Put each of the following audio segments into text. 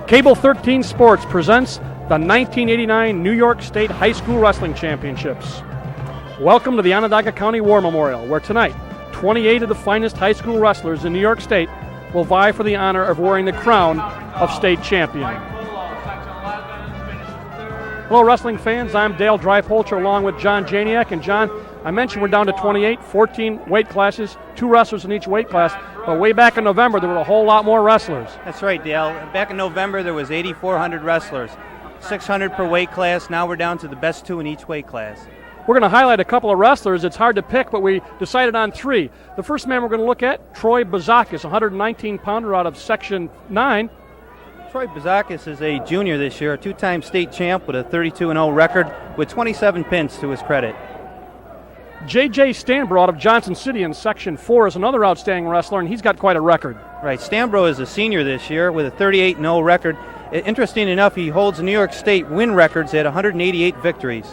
Cable 13 Sports presents the 1989 New York State High School Wrestling Championships. Welcome to the Onondaga County War Memorial, where tonight, 28 of the finest high school wrestlers in New York State will vie for the honor of wearing the crown of state champion. Hello, wrestling fans. I'm Dale Dreifholzer along with John Janiak. And John, I mentioned we're down to 28, 14 weight classes, 2 wrestlers in each weight class. But way back in November, there were a whole lot more wrestlers. That's right, Dale. Back in November, there was 8,400 wrestlers, 600 per weight class. Now we're down to the best 2 in each weight class. We're going to highlight a couple of wrestlers. It's hard to pick, but we decided on 3. The first man we're going to look at, Troy Bazakis, a 119-pounder out of Section 9. Troy Bazakis is a junior this year, a 2-time state champ with a 32-0 record with 27 pins to his credit. J.J. Stanbro out of Johnson City in Section 4 is another outstanding wrestler, and he's got quite a record. Right, Stanbro is a senior this year with a 38-0 record. Interesting enough, he holds New York State win records at 188 victories.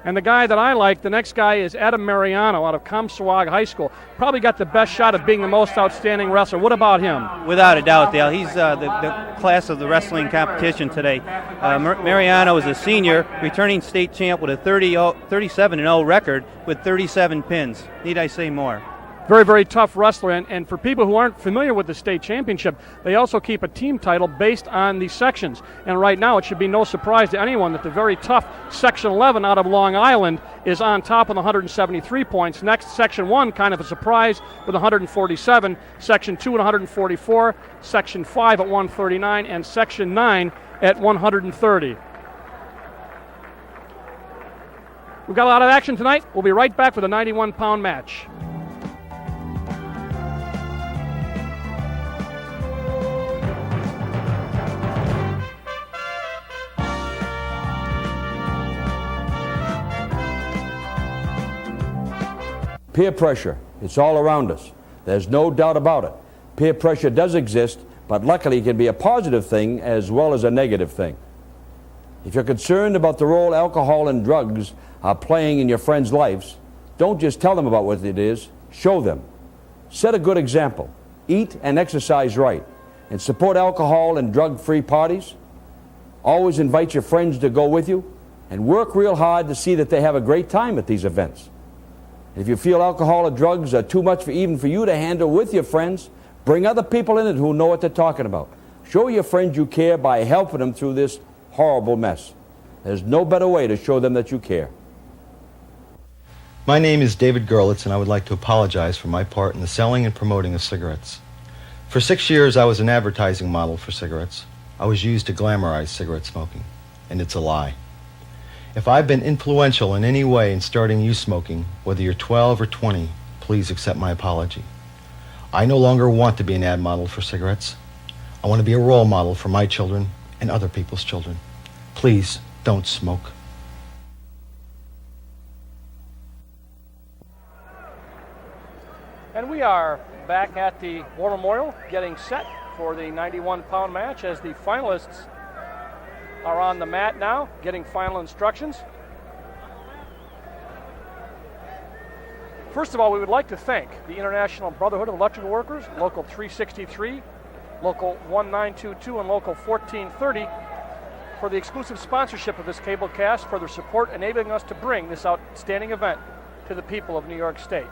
And the guy that I like, the next guy, is Adam Mariano out of Comstock High School. Probably got the best shot of being the most outstanding wrestler. What about him? Without a doubt, Dale. He's the class of the wrestling competition today. Mariano is a senior, returning state champ with a 37-0 record with 37 pins. Need I say more? Very, very tough wrestler. And for people who aren't familiar with the state championship, they also keep a team title based on the sections. And right now, it should be no surprise to anyone that the very tough Section 11 out of Long Island is on top with 173 points. Next, Section 1, kind of a surprise with 147. Section 2 at 144. Section 5 at 139. And Section 9 at 130. We've got a lot of action tonight. We'll be right back with a 91-pound match. Peer pressure, it's all around us. There's no doubt about it. Peer pressure does exist, but luckily it can be a positive thing as well as a negative thing. If you're concerned about the role alcohol and drugs are playing in your friends' lives, don't just tell them about what it is, show them. Set a good example. Eat and exercise right, and support alcohol and drug-free parties. Always invite your friends to go with you, and work real hard to see that they have a great time at these events. If you feel alcohol or drugs are too much even for you to handle with your friends, bring other people in it who know what they're talking about. Show your friends you care by helping them through this horrible mess. There's no better way to show them that you care. My name is David Gerlitz, and I would like to apologize for my part in the selling and promoting of cigarettes. For 6 years, I was an advertising model for cigarettes. I was used to glamorize cigarette smoking, and it's a lie. If I've been influential in any way in starting you smoking, whether you're 12 or 20, please accept my apology. I no longer want to be an ad model for cigarettes. I want to be a role model for my children and other people's children. Please don't smoke. And we are back at the War Memorial getting set for the 91-pound match as the finalists are on the mat now, getting final instructions. First of all, we would like to thank the International Brotherhood of Electrical Workers, Local 363, Local 1922, and Local 1430 for the exclusive sponsorship of this cable cast, for their support enabling us to bring this outstanding event to the people of New York State.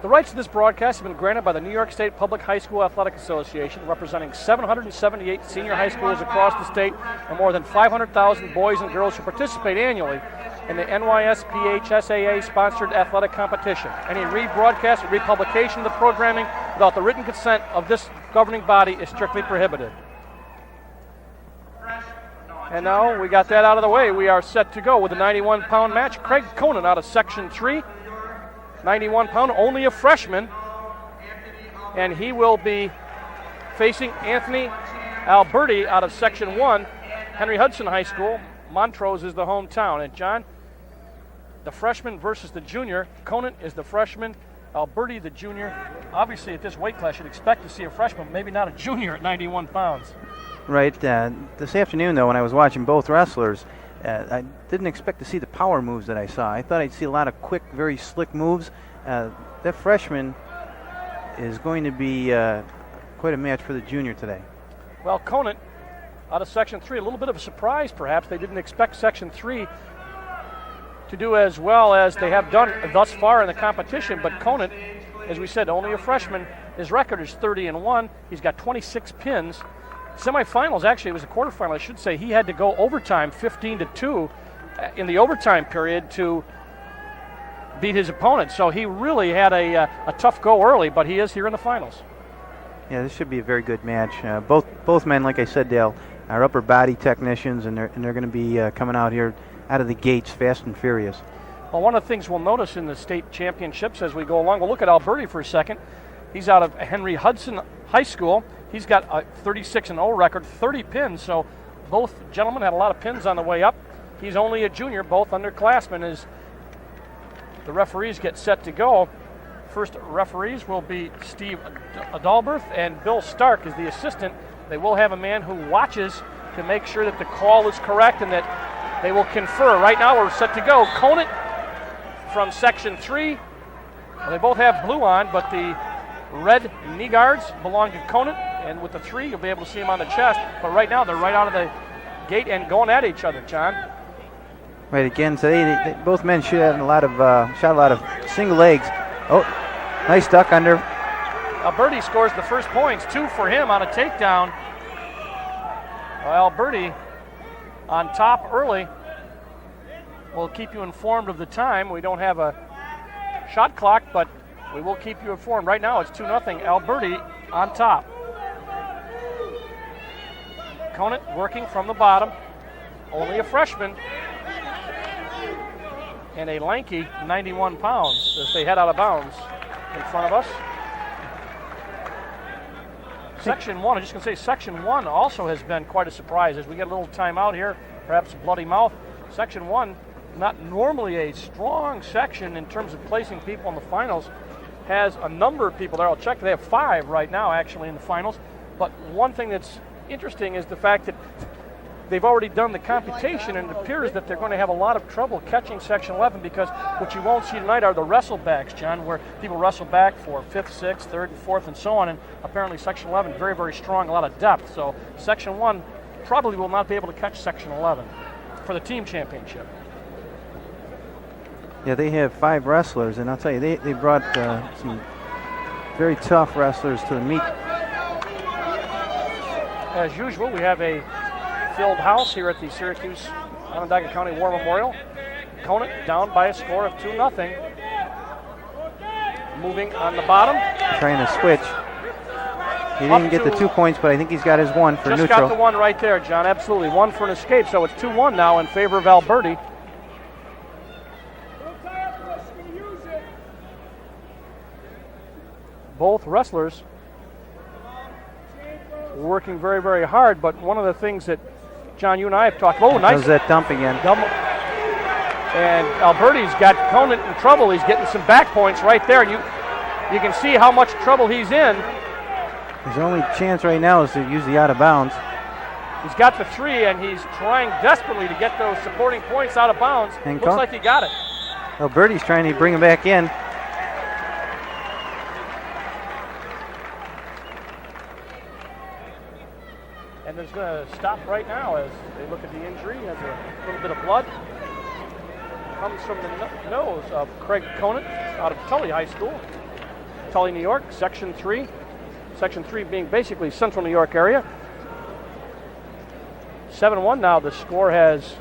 The rights to this broadcast have been granted by the New York State Public High School Athletic Association, representing 778 senior high schools across the state and more than 500,000 boys and girls who participate annually in the NYSPHSAA sponsored athletic competition. Any rebroadcast or republication of the programming without the written consent of this governing body is strictly prohibited. And now we got that out of the way. We are set to go with the 91-pound match. Craig Conan out of Section 3. 91-pound, only a freshman, and he will be facing Anthony Alberti out of Section 1, Henry Hudson High School. Montrose is the hometown. And John, the freshman versus the junior. Conan is the freshman, Alberti the junior. Obviously at this weight class you'd expect to see a freshman, maybe not a junior at 91 pounds. Right. This afternoon, though, when I was watching both wrestlers, I didn't expect to see the power moves that I saw. I thought I'd see a lot of quick, very slick moves. That freshman is going to be quite a match for the junior today. Well, Conant out of Section 3, a little bit of a surprise perhaps. They didn't expect Section 3 to do as well as they have done thus far in the competition, but Conant, as we said, only a freshman. His record is 30-1. He's got 26 pins. Semifinals, actually, it was a quarterfinal, I should say. He had to go overtime, 15-2 in the overtime period to beat his opponent. So he really had a tough go early, but he is here in the finals. Yeah, this should be a very good match. Both men, like I said, Dale, are upper body technicians, and they're going to be coming out here out of the gates fast and furious. Well, one of the things we'll notice in the state championships as we go along, we'll look at Alberti for a second. He's out of Henry Hudson High School. He's got a 36-0 record, 30 pins, so both gentlemen had a lot of pins on the way up. He's only a junior, both underclassmen, as the referees get set to go. First referees will be Steve Adalberth, and Bill Stark is the assistant. They will have a man who watches to make sure that the call is correct and that they will confer. Right now we're set to go. Conant from Section 3. Well, they both have blue on, but the red knee guards belong to Conant, and with the 3 you'll be able to see him on the chest. But right now they're right out of the gate and going at each other, John. Right, again, today both men shot a lot of single legs. Oh, nice duck under. Alberti scores the first points, 2 for him on a takedown. Alberti on top early. We'll keep you informed of the time. We don't have a shot clock, but we will keep you informed. Right now it's 2-0, Alberti on top. Conant working from the bottom, only a freshman, and a lanky 91 pounds as they head out of bounds in front of us. Section 1, I'm just going to say Section 1 also has been quite a surprise as we get a little timeout here, perhaps a bloody mouth. Section 1, not normally a strong section in terms of placing people in the finals, has a number of people there. I'll check. They have 5 right now actually in the finals. But one thing that's interesting is the fact that they've already done the computation, and it appears that they're going to have a lot of trouble catching Section 11 because what you won't see tonight are the wrestlebacks, John, where people wrestle back for 5th, 6th, 3rd, 4th, and so on. And apparently Section 11 very, very strong, a lot of depth. So Section 1 probably will not be able to catch Section 11 for the team championship. Yeah, they have 5 wrestlers, and I'll tell you, they brought some very tough wrestlers to the meet. As usual, we have a filled house here at the Syracuse Onondaga County War Memorial. Conant down by a score of 2-0. Moving on the bottom. Trying to switch. He didn't get the 2 points, but I think he's got his 1 for just neutral. Just got the 1 right there, John. Absolutely. 1 for an escape. So it's 2-1 now in favor of Alberti. Both wrestlers working very, very hard, but one of the things that, John, you and I have talked about. Oh, nice. Does that dump again. And Alberti's got Conant in trouble. He's getting some back points right there. You can see how much trouble he's in. His only chance right now is to use the out of bounds. He's got the 3, and he's trying desperately to get those supporting points out of bounds. And looks like he got it. Alberti's trying to bring him back in. And there's going to stop right now as they look at the injury. He has a little bit of blood. Comes from the nose of Craig Conant out of Tully High School. Tully, New York, Section 3. Section 3 being basically Central New York area. 7-1 now. The score has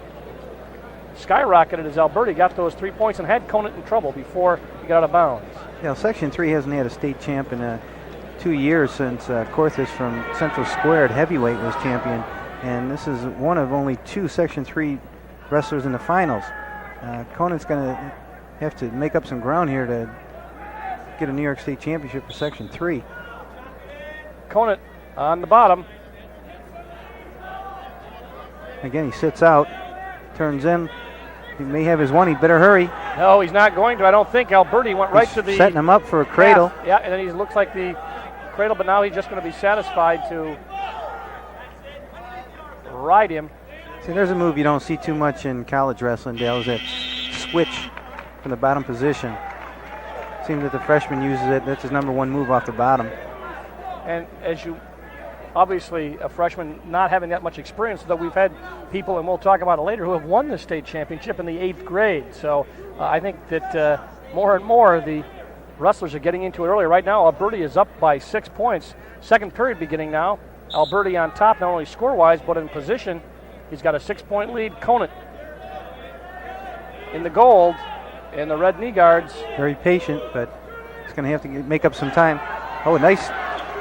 skyrocketed as Alberti got those 3 points and had Conant in trouble before he got out of bounds. Yeah, Section 3 hasn't had a state champ in 2 years since Corthus from Central Squared heavyweight was champion, and this is one of only 2 Section 3 wrestlers in the finals. Conant's going to have to make up some ground here to get a New York State championship for Section 3. Conant on the bottom. Again, he sits out, turns in. He may have his 1. He better hurry. No, he's not going to. I don't think. Alberti went right to the... setting him up for a cradle. Yeah, and then he looks like the cradle, but now he's just going to be satisfied to ride him. See, there's a move you don't see too much in college wrestling, Dale, is that switch from the bottom position. Seems that the freshman uses it. That's his number 1 move off the bottom. And as you, obviously a freshman not having that much experience, though we've had people, and we'll talk about it later, who have won the state championship in the 8th grade. So I think that more and more the wrestlers are getting into it earlier. Right now, Alberti is up by 6 points. Second period beginning now. Alberti on top, not only score-wise, but in position. He's got a 6-point lead. Conant in the gold, and the red knee guards. Very patient, but he's going to have to make up some time. Oh, nice.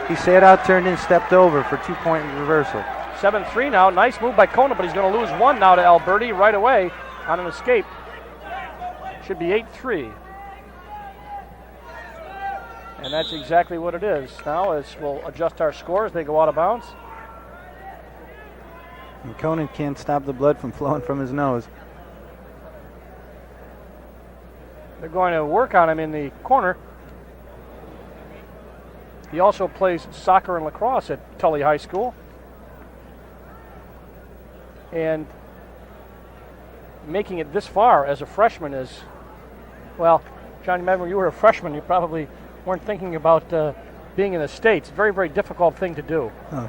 He sat out, turned in, stepped over for 2-point reversal. 7-3 now. Nice move by Conant, but he's going to lose one now to Alberti right away on an escape. Should be 8-3. And that's exactly what it is. Now as we'll adjust our scores, they go out of bounds. And Conant can't stop the blood from flowing from his nose. They're going to work on him in the corner. He also plays soccer and lacrosse at Tully High School. And making it this far as a freshman is, well, John, remember when you were a freshman, you probably weren't thinking about being in the States. Very, very difficult thing to do. As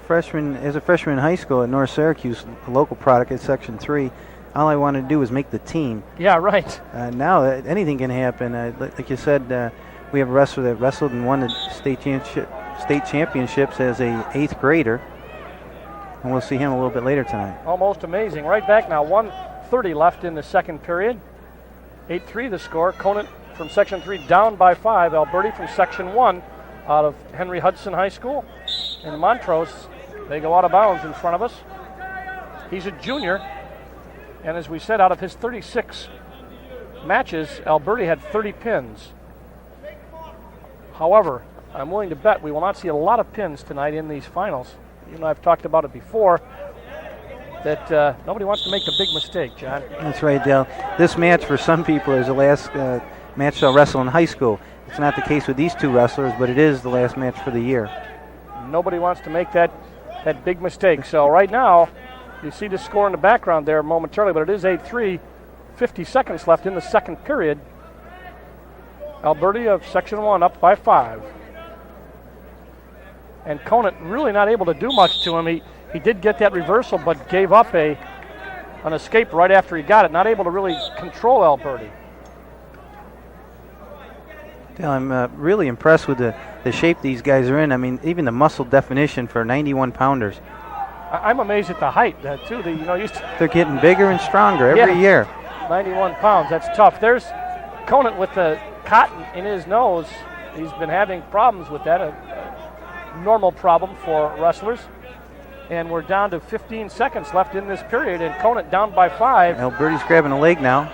a freshman in high school at North Syracuse, a local product at Section 3, all I wanted to do was make the team. Yeah, right. Now anything can happen. Like you said, we have a wrestler that wrestled and won the state championships as a 8th grader. And we'll see him a little bit later tonight. Almost amazing. Right back now, 1:30 left in the second period. 8-3 the score. Conant from Section 3 down by 5. Alberti from Section 1 out of Henry Hudson High School. And Montrose, they go out of bounds in front of us. He's a junior. And as we said, out of his 36 matches, Alberti had 30 pins. However, I'm willing to bet we will not see a lot of pins tonight in these finals. You and I have talked about it before, that nobody wants to make the big mistake, John. That's right, Dale. This match for some people is the last match they'll wrestle in high school. It's not the case with these two wrestlers, but it is the last match for the year. Nobody wants to make that big mistake. So right now, you see the score in the background there momentarily, but it is 8-3. 50 seconds left in the second period. Alberti of Section 1 up by 5. And Conant really not able to do much to him. He did get that reversal, but gave up an escape right after he got it. Not able to really control Alberti. Dale, I'm really impressed with the shape these guys are in. I mean, even the muscle definition for 91-pounders. I'm amazed at the height, too. They're getting bigger and stronger every year. 91 pounds, that's tough. There's Conant with the cotton in his nose. He's been having problems with that, a normal problem for wrestlers. And we're down to 15 seconds left in this period, and Conant down by 5. Alberti's grabbing a leg now.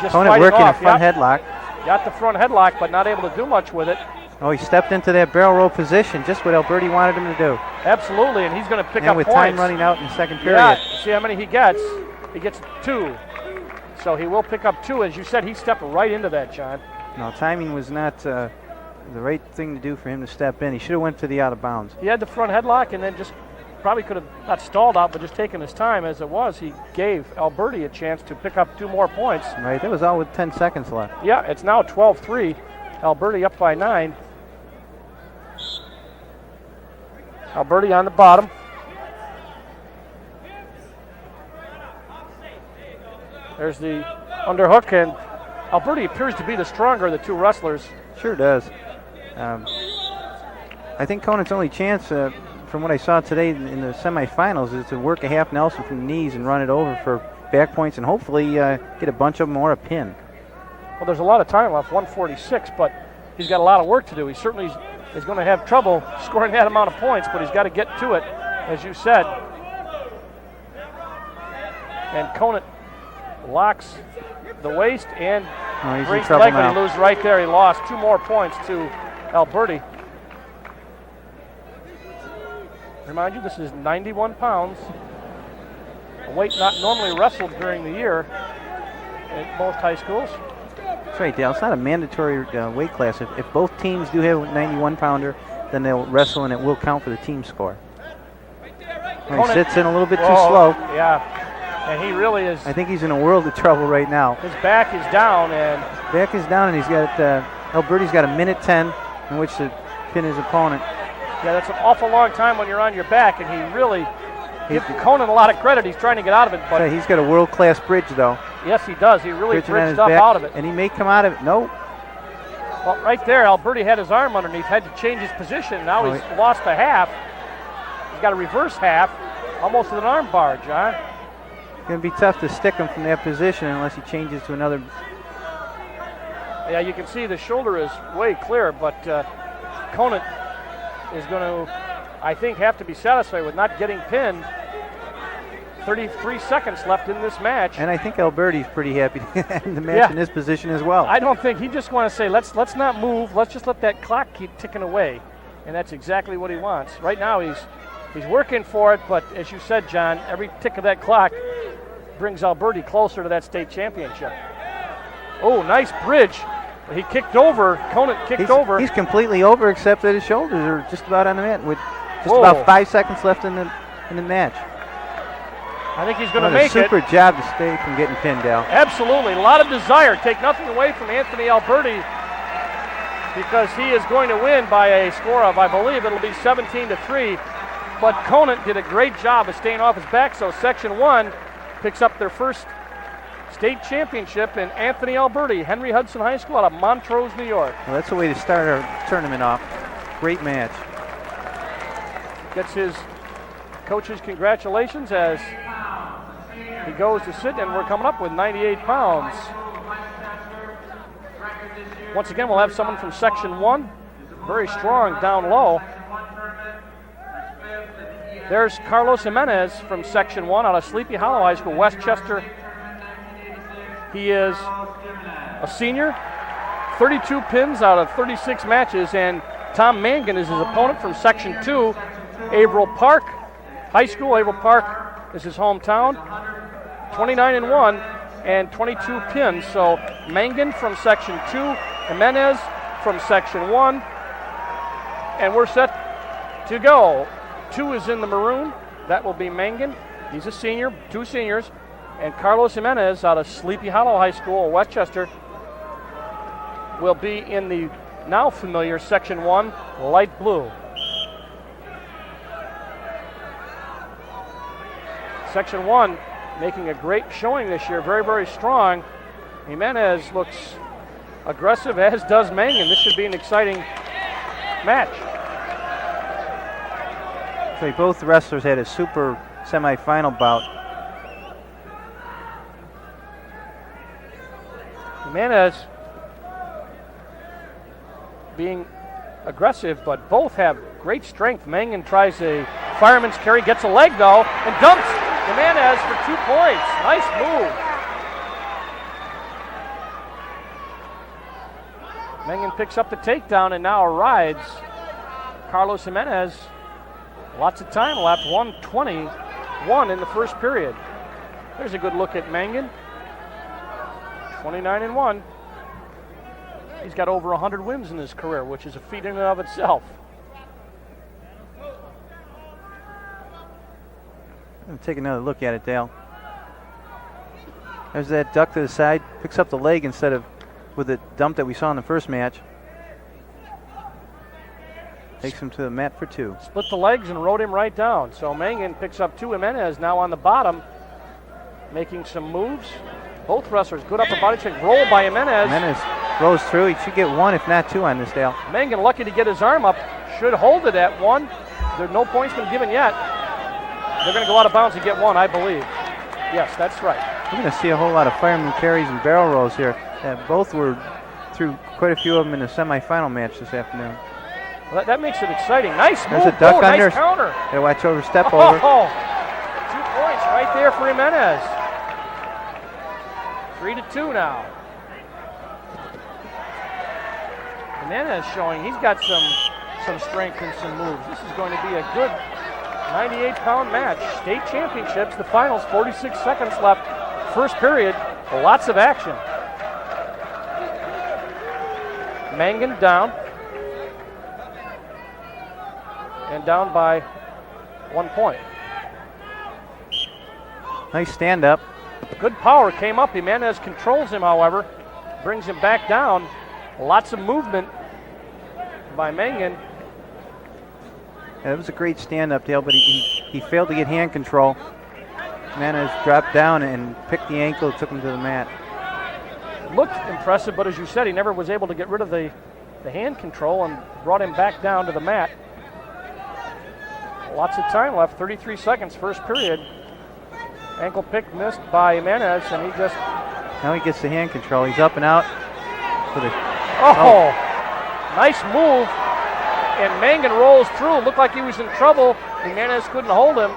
Conant working off. a front headlock. Got the front headlock, but not able to do much with it. Oh, he stepped into that barrel roll position, just what Alberti wanted him to do. Absolutely, and he's going to pick up with points. Time running out in the second period. Yeah, see how many he gets. He gets 2. So he will pick up 2. As you said, he stepped right into that, John. No, timing was not the right thing to do for him to step in. He should have went to the out of bounds. He had the front headlock and then just probably could have not stalled out, but just taken his time. As it was, he gave Alberti a chance to pick up 2 more points. Right, that was all with 10 seconds left. Yeah, it's now 12-3. Alberti up by 9. Alberti on the bottom. There's the underhook, and Alberti appears to be the stronger of the two wrestlers. Sure does. I think Conant's only chance, from what I saw today in the semifinals, is to work a half Nelson from the knees and run it over for back points and hopefully get a bunch of them or a pin. Well, there's a lot of time left, 1:46, but he's got a lot of work to do. He certainly is going to have trouble scoring that amount of points, but he's got to get to it, as you said. And Conant locks the waist and brings the leg, but he loses right there. He lost 2 more points to Alberti. Remind you, this is 91 pounds, a weight not normally wrestled during the year at most high schools. That's right, Dale. It's not a mandatory weight class. If both teams do have a 91-pounder, then they'll wrestle and it will count for the team score. He sits in a little bit too slow. Yeah, and he really is. I think he's in a world of trouble right now. His back is down, and he's got Alberti's got a minute 10 in which to pin his opponent. Yeah, that's an awful long time when you're on your back, and he really gives Conan a lot of credit. He's trying to get out of it, but he's got a world-class bridge, though. Yes, he does. He really Bridging on his bridged up back, out of it. and he may come out of it. No. Well, right there, Alberti had his arm underneath, had to change his position. Now he's lost a half. He's got a reverse half, almost with an arm bar, John. It's going to be tough to stick him from that position unless he changes to another. Yeah, you can see the shoulder is way clear, but Conant is going to, I think, have to be satisfied with not getting pinned. 33 seconds left in this match. And I think Alberti's pretty happy to end the match in this position as well. I don't think he just want to say, let's not move. Let's just let that clock keep ticking away. And that's exactly what he wants. Right now he's working for it, but as you said, John, every tick of that clock brings Alberti closer to that state championship. Oh, nice bridge. He kicked over. Conant kicked over. He's completely over, except that his shoulders are just about on the mat with just about 5 seconds left in the match. I think he's going to make it. Super job to stay from getting pinned down. Absolutely. A lot of desire. Take nothing away from Anthony Alberti because he is going to win by a score of, I believe it'll be 17-3. But Conant did a great job of staying off his back, so Section 1 picks up their first state championship in Anthony Alberti, Henry Hudson High School out of Montrose, New York. Well, that's the way to start our tournament off. Great match. Gets his coach's congratulations as he goes to sit, and we're coming up with 98 pounds. Once again, we'll have someone from Section 1, very strong down low. There's Carlos Jimenez from Section 1 out of Sleepy Hollow High School, Westchester. He is a senior, 32 pins out of 36 matches, and Tom Mangan is his opponent from Section 2, Averill Park High School. Averill Park is his hometown. 29-1 and 22 pins. So Mangan from Section 2, Jimenez from Section 1, and we're set to go. 2 is in the maroon. That will be Mangan. He's a senior, 2 seniors. And Carlos Jimenez out of Sleepy Hollow High School, Westchester, will be in the now familiar Section 1, light blue. Section 1 making a great showing this year, very, very strong. Jimenez looks aggressive, as does Mangan. This should be an exciting match. So both wrestlers had a super semifinal bout. Jimenez being aggressive, but both have great strength. Mangan tries a fireman's carry, gets a leg though, and dumps Jimenez for 2 points. Nice move. Mangan picks up the takedown and now rides Carlos Jimenez. Lots of time left, 1:21 in the first period. There's a good look at Mangan. 29-1. He's got over 100 wins in his career, which is a feat in and of itself. I'm going to take another look at it, Dale. There's that duck to the side, picks up the leg instead of with the dump that we saw in the first match. Takes him to the mat for 2. Split the legs and rode him right down. So Mangan picks up 2. Jimenez now on the bottom, making some moves. Both wrestlers, good upper body check, roll by Jimenez. Jimenez rolls through. He should get 1, if not 2 on this, Dale. Mangan lucky to get his arm up. Should hold it at 1. There's no points been given yet. They're going to go out of bounds and get 1, I believe. Yes, that's right. We're going to see a whole lot of fireman carries and barrel rolls here. Both were through quite a few of them in the semifinal match this afternoon. Well, that makes it exciting. Nice move. There's a duck under. Nice counter. Yeah, watch over, step over. 2 points right there for Jimenez. 3-2 now. Jimenez showing he's got some strength and some moves. This is going to be a good 98-pound match. State championships, the finals, 46 seconds left. First period, lots of action. Mangan down. And down by 1 point. Nice stand up. Good power came up. Jimenez controls him, however. Brings him back down. Lots of movement by Mangan. That was a great stand-up, Dale, but he failed to get hand control. Jimenez dropped down and picked the ankle, took him to the mat. Looked impressive, but as you said, he never was able to get rid of the hand control and brought him back down to the mat. Lots of time left, 33 seconds, first period. Ankle pick missed by Jimenez, and he just... Now he gets the hand control. He's up and out. Nice move. And Mangan rolls through. Looked like he was in trouble. Jimenez couldn't hold him.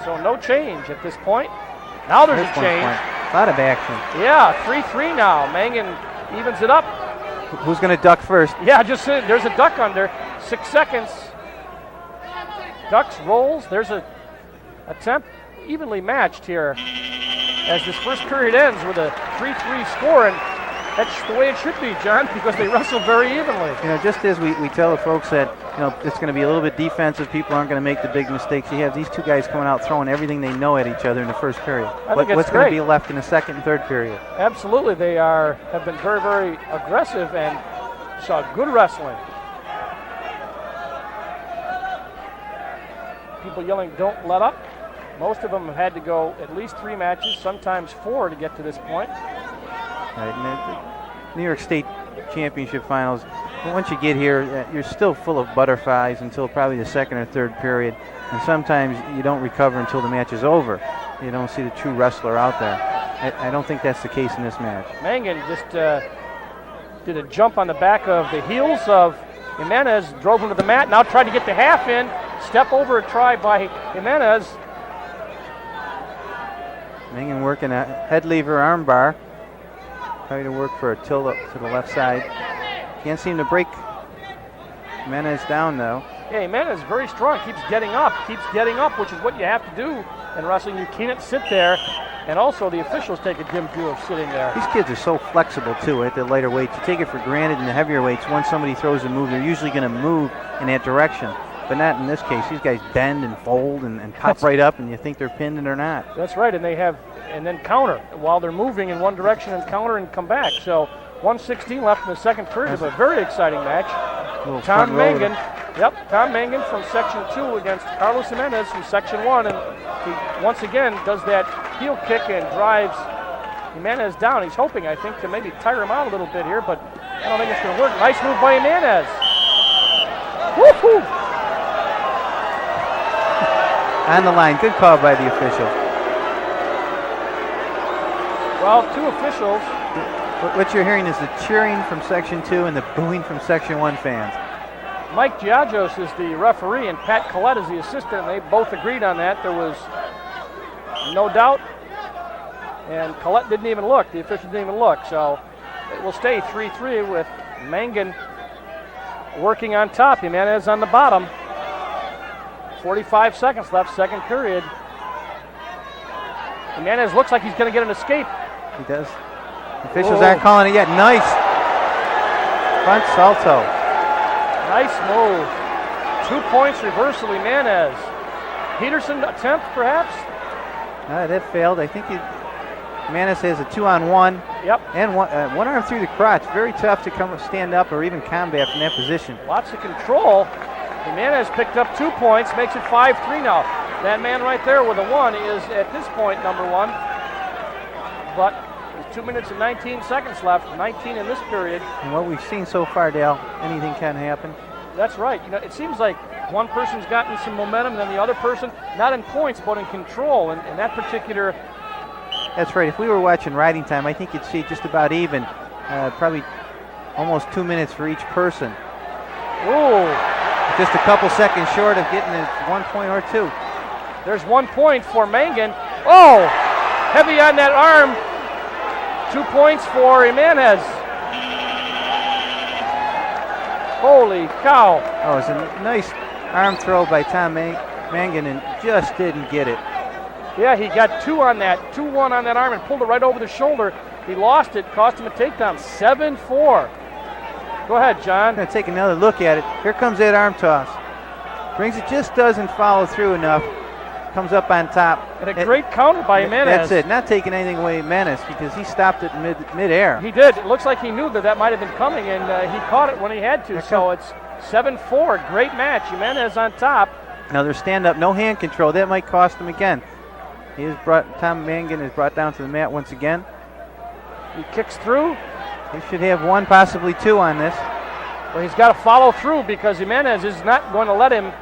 So no change at this point. Now there's a change. A lot of action. Yeah, 3-3 now. Mangan evens it up. Who's going to duck first? Yeah, there's a duck under. 6 seconds. Ducks, rolls. There's a attempt evenly matched here as this first period ends with a 3-3 score. And that's the way it should be, John, because they wrestle very evenly. You know, just as we tell the folks that, you know, it's going to be a little bit defensive, people aren't going to make the big mistakes. You have these two guys coming out throwing everything they know at each other in the first period. What's going to be left in the second and third period? Absolutely. They have been very, very aggressive and saw good wrestling. People yelling, "Don't let up." Most of them have had to go at least 3 matches, sometimes 4 to get to this point. New York State Championship Finals, once you get here, you're still full of butterflies until probably the second or third period. And sometimes you don't recover until the match is over. You don't see the true wrestler out there. I don't think that's the case in this match. Mangan just did a jump on the back of the heels of Jimenez, drove him to the mat, now tried to get the half in. Step over a try by Jimenez. Mangan working a head lever arm bar. Trying to work for a tilt up to the left side. Can't seem to break Jimenez down though. Yeah, Jimenez is very strong, keeps getting up, which is what you have to do in wrestling. You can't sit there, and also the officials take a dim view of sitting there. These kids are so flexible too at the lighter weights. You take it for granted in the heavier weights, once somebody throws a move, they're usually going to move in that direction. But not in this case. These guys bend and fold and pop right up, and you think they're pinned and they're not. That's right, and then counter while they're moving in one direction and counter and come back. So 1:16 left in the second period of a very exciting match. Tom Mangan from Section 2 against Carlos Jimenez from Section 1, and he once again does that heel kick and drives Jimenez down. He's hoping, I think, to maybe tire him out a little bit here, but I don't think it's going to work. Nice move by Jimenez. Woo-hoo! On the line, good call by the official. Well, 2 officials. What you're hearing is the cheering from Section 2 and the booing from Section 1 fans. Mike Giagos is the referee and Pat Collette is the assistant, and they both agreed on that. There was no doubt, and Collette didn't even look. The official didn't even look, so it will stay 3-3 with Mangan working on top. Jimenez on the bottom. 45 seconds left, second period. Jimenez looks like he's going to get an escape. He does. Officials aren't calling it yet. Nice. Front salto. Nice move. 2 points reversal, Jimenez. Peterson attempt, perhaps? That failed. I think Jimenez has a 2-on-1. Yep. And one arm through the crotch. Very tough to stand up or even combat from that position. Lots of control. Jimenez picked up 2 points, makes it 5-3 now. That man right there with a 1 is, at this point, number 1. But there's 2 minutes and 19 seconds left, 19 in this period. And what we've seen so far, Dale, anything can happen. That's right. You know, it seems like one person's gotten some momentum, then the other person, not in points, but in control. And that particular... That's right. If we were watching riding time, I think you'd see just about even. Probably almost 2 minutes for each person. Ooh. Just a couple seconds short of getting a 1 point or 2. There's 1 point for Mangan. Oh, heavy on that arm. 2 points for Jimenez. Holy cow. Oh, it's a nice arm throw by Tom Mangan and just didn't get it. Yeah, he got 2 on that, 2-1 on that arm and pulled it right over the shoulder. He lost it, cost him a takedown, 7-4. Go ahead, John. I'm going to take another look at it. Here comes that arm toss. Brings it, just doesn't follow through enough. Comes up on top. And a great counter by Jimenez. That's it. Not taking anything away Jimenez because he stopped it mid-air. He did. It looks like he knew that might have been coming, and he caught it when he had to. So it's 7-4, great match. Jimenez on top. Another stand-up, no hand control. That might cost him again. Tom Mangan is brought down to the mat once again. He kicks through. He should have 1, possibly 2 on this. Well, he's got to follow through because Jimenez is not going to let him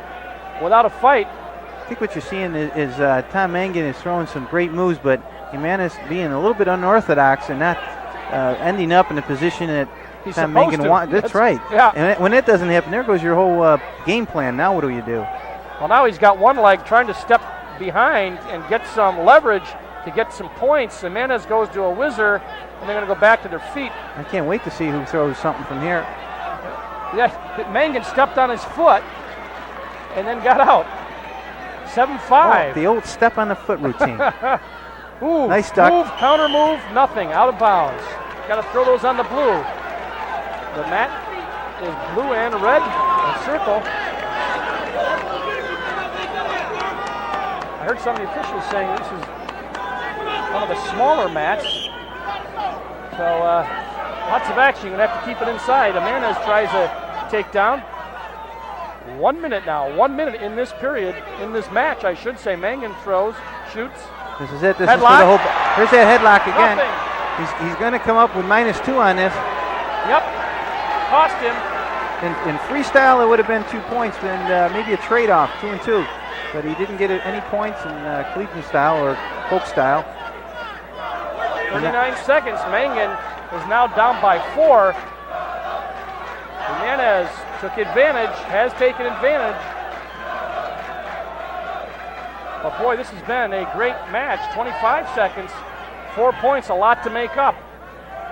without a fight. I think what you're seeing is Tom Mangan is throwing some great moves, but Jimenez being a little bit unorthodox and not ending up in the position that He's Tom supposed Mangan to. wants. That's right. Yeah. And when that doesn't happen, there goes your whole game plan. Now what do you do? Well, now he's got one leg trying to step behind and get some leverage to get some points. Jimenez goes to a whizzer, and they're going to go back to their feet. I can't wait to see who throws something from here. Yeah, Mangan stepped on his foot and then got out. 7-5. Oh, the old step on the foot routine. Ooh, nice duck. Move, counter move, nothing, out of bounds. Got to throw those on the blue. The mat is blue and red, a circle. I heard some of the officials saying this is one of the smaller mats. So lots of action. You're going to have to keep it inside. Jimenez tries a takedown. 1 minute now. 1 minute in this period, in this match, I should say. Mangan throws, shoots. This is it. This headlock. is for the whole. Here's that headlock again. Nothing. He's going to come up with -2 on this. Yep. Cost him. In freestyle, it would have been 2 points, and maybe a trade-off, 2 and 2. But he didn't get any points in Cleveland style or folk style. 39 seconds. Mangan is now down by 4. Jimenez took advantage, has taken advantage. But boy, this has been a great match. 25 seconds, 4 points, a lot to make up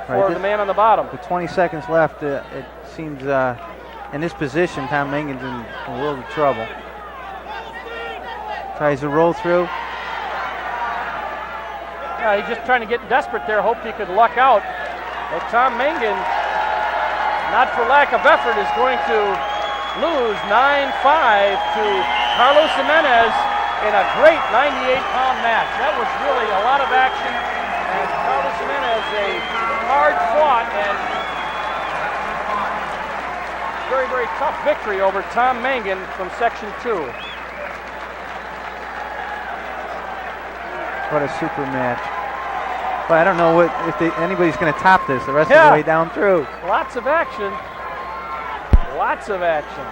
for the man on the bottom. With 20 seconds left, it seems in this position, Tom Mangan's in a world of trouble. Tries to roll through. He's just trying to get desperate there, hoped he could luck out. But Tom Mangan, not for lack of effort, is going to lose 9-5 to Carlos Jimenez in a great 98-pound match. That was really a lot of action, and Carlos Jimenez, a hard-fought and very, very tough victory over Tom Mangan from Section 2. What a super match. But I don't know if anybody's going to top this the rest of the way down through. Lots of action. Lots of action.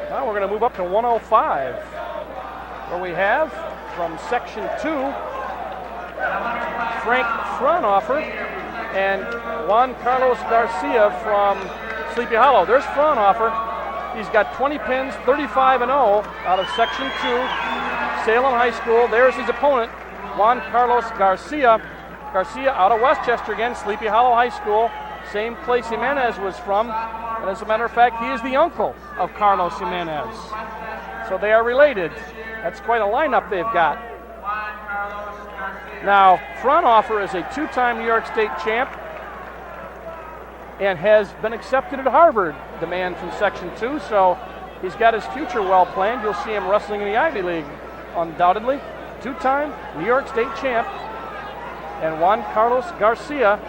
Now we're going to move up to 105, where we have from Section 2, Frank Fraunhofer and Juan Carlos Garcia from Sleepy Hollow. There's Fraunhofer. He's got 20 pins, 35-0 out of Section 2, Salem High School. There's his opponent, Juan Carlos Garcia. Garcia out of Westchester again, Sleepy Hollow High School, same place Jimenez was from. And as a matter of fact, he is the uncle of Carlos Jimenez. So they are related. That's quite a lineup they've got. Now, Fraunhofer is a 2-time New York State champ and has been accepted at Harvard, the man from Section 2, so he's got his future well planned. You'll see him wrestling in the Ivy League, undoubtedly. 2-time New York State champ. And Juan Carlos Garcia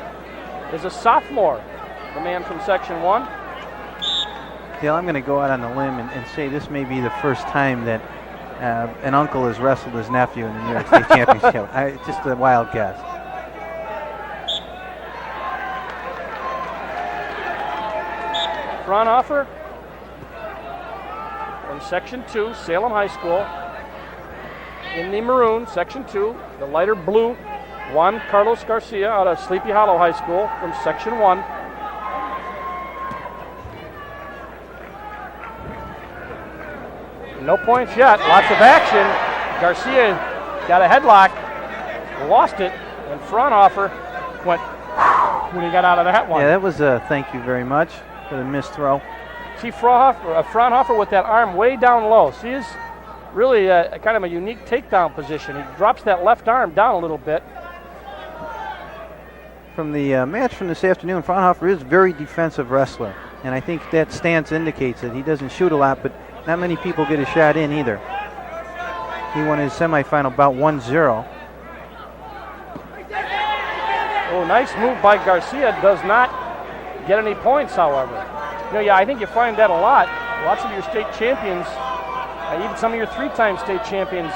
is a sophomore, the man from Section 1. Yeah, I'm going to go out on a limb and say this may be the first time that an uncle has wrestled his nephew in the New York State Championship. Just a wild guess. Fraunhofer from Section 2, Salem High School. In the maroon, Section 2, the lighter blue, Juan Carlos Garcia out of Sleepy Hollow High School from Section 1. No points yet, lots of action. Garcia got a headlock, lost it, and Fraunhofer went when he got out of that one. Yeah, that was a thank you very much for the missed throw. See Fraunhofer with that arm way down low. See, his really kind of a unique takedown position. He drops that left arm down a little bit. From the match from this afternoon, Fraunhofer is a very defensive wrestler, and I think that stance indicates that he doesn't shoot a lot, but not many people get a shot in either. He won his semifinal bout 1-0. Oh, nice move by Garcia. Does not get any points, however. Yeah, I think you find that a lot. Lots of your state champions, even some of your 3-time state champions,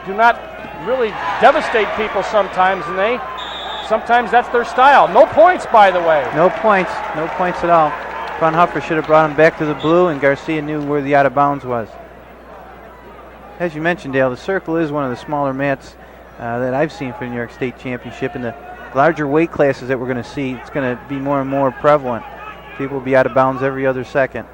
do not really devastate people sometimes, and sometimes that's their style. No points, by the way. No points at all. Fraunhofer should have brought him back to the blue, and Garcia knew where the out of bounds was. As you mentioned, Dale, the circle is one of the smaller mats that I've seen for the New York State Championship. In the larger weight classes that we're going to see, it's going to be more and more prevalent. People will be out of bounds every other second.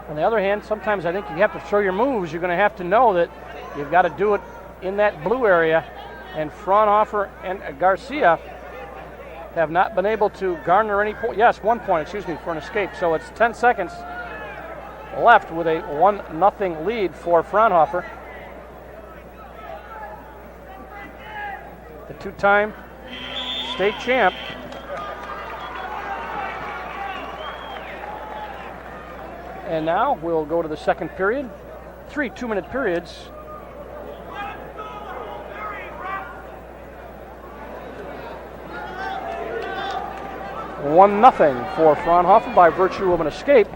On the other hand, sometimes I think you have to throw your moves. You're going to have to know that you've got to do it in that blue area. And Fraunhofer and Garcia have not been able to garner any point. Yes, 1 point, for an escape. So it's 10 seconds left with a 1-0 lead for Fraunhofer. The 2-time state champ. And now we'll go to the second period. 3 2-minute periods. One nothing for Fraunhofer by virtue of an escape.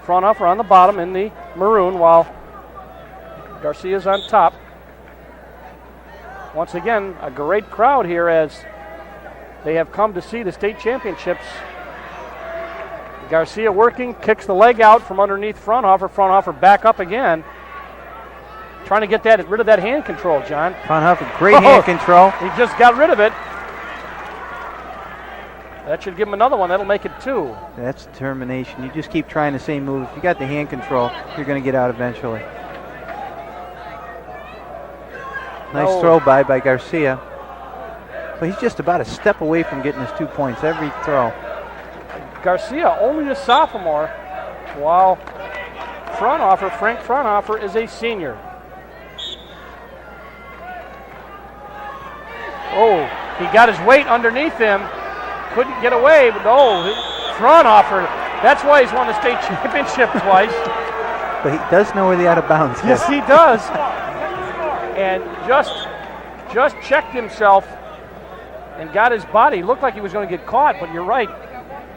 Fraunhofer on the bottom in the maroon while Garcia's on top. Once again, a great crowd here as they have come to see the state championships. Garcia working, kicks the leg out from underneath Fraunhofer. Fraunhofer back up again. Trying to get rid of that hand control, John. Fraunhofer, great hand control. He just got rid of it. That should give him another one. That'll make it 2. That's determination. You just keep trying the same move. If you got the hand control, you're going to get out eventually. Nice throw by Garcia. But he's just about a step away from getting his 2 points every throw. Garcia, only a sophomore, while Frank Fraunhofer, is a senior. Oh, he got his weight underneath him. Couldn't get away, but Fraunhofer, that's why he's won the state championship twice. But he does know where the out of bounds is. Yes, he does. And just checked himself and got his body. Looked like he was going to get caught, but you're right.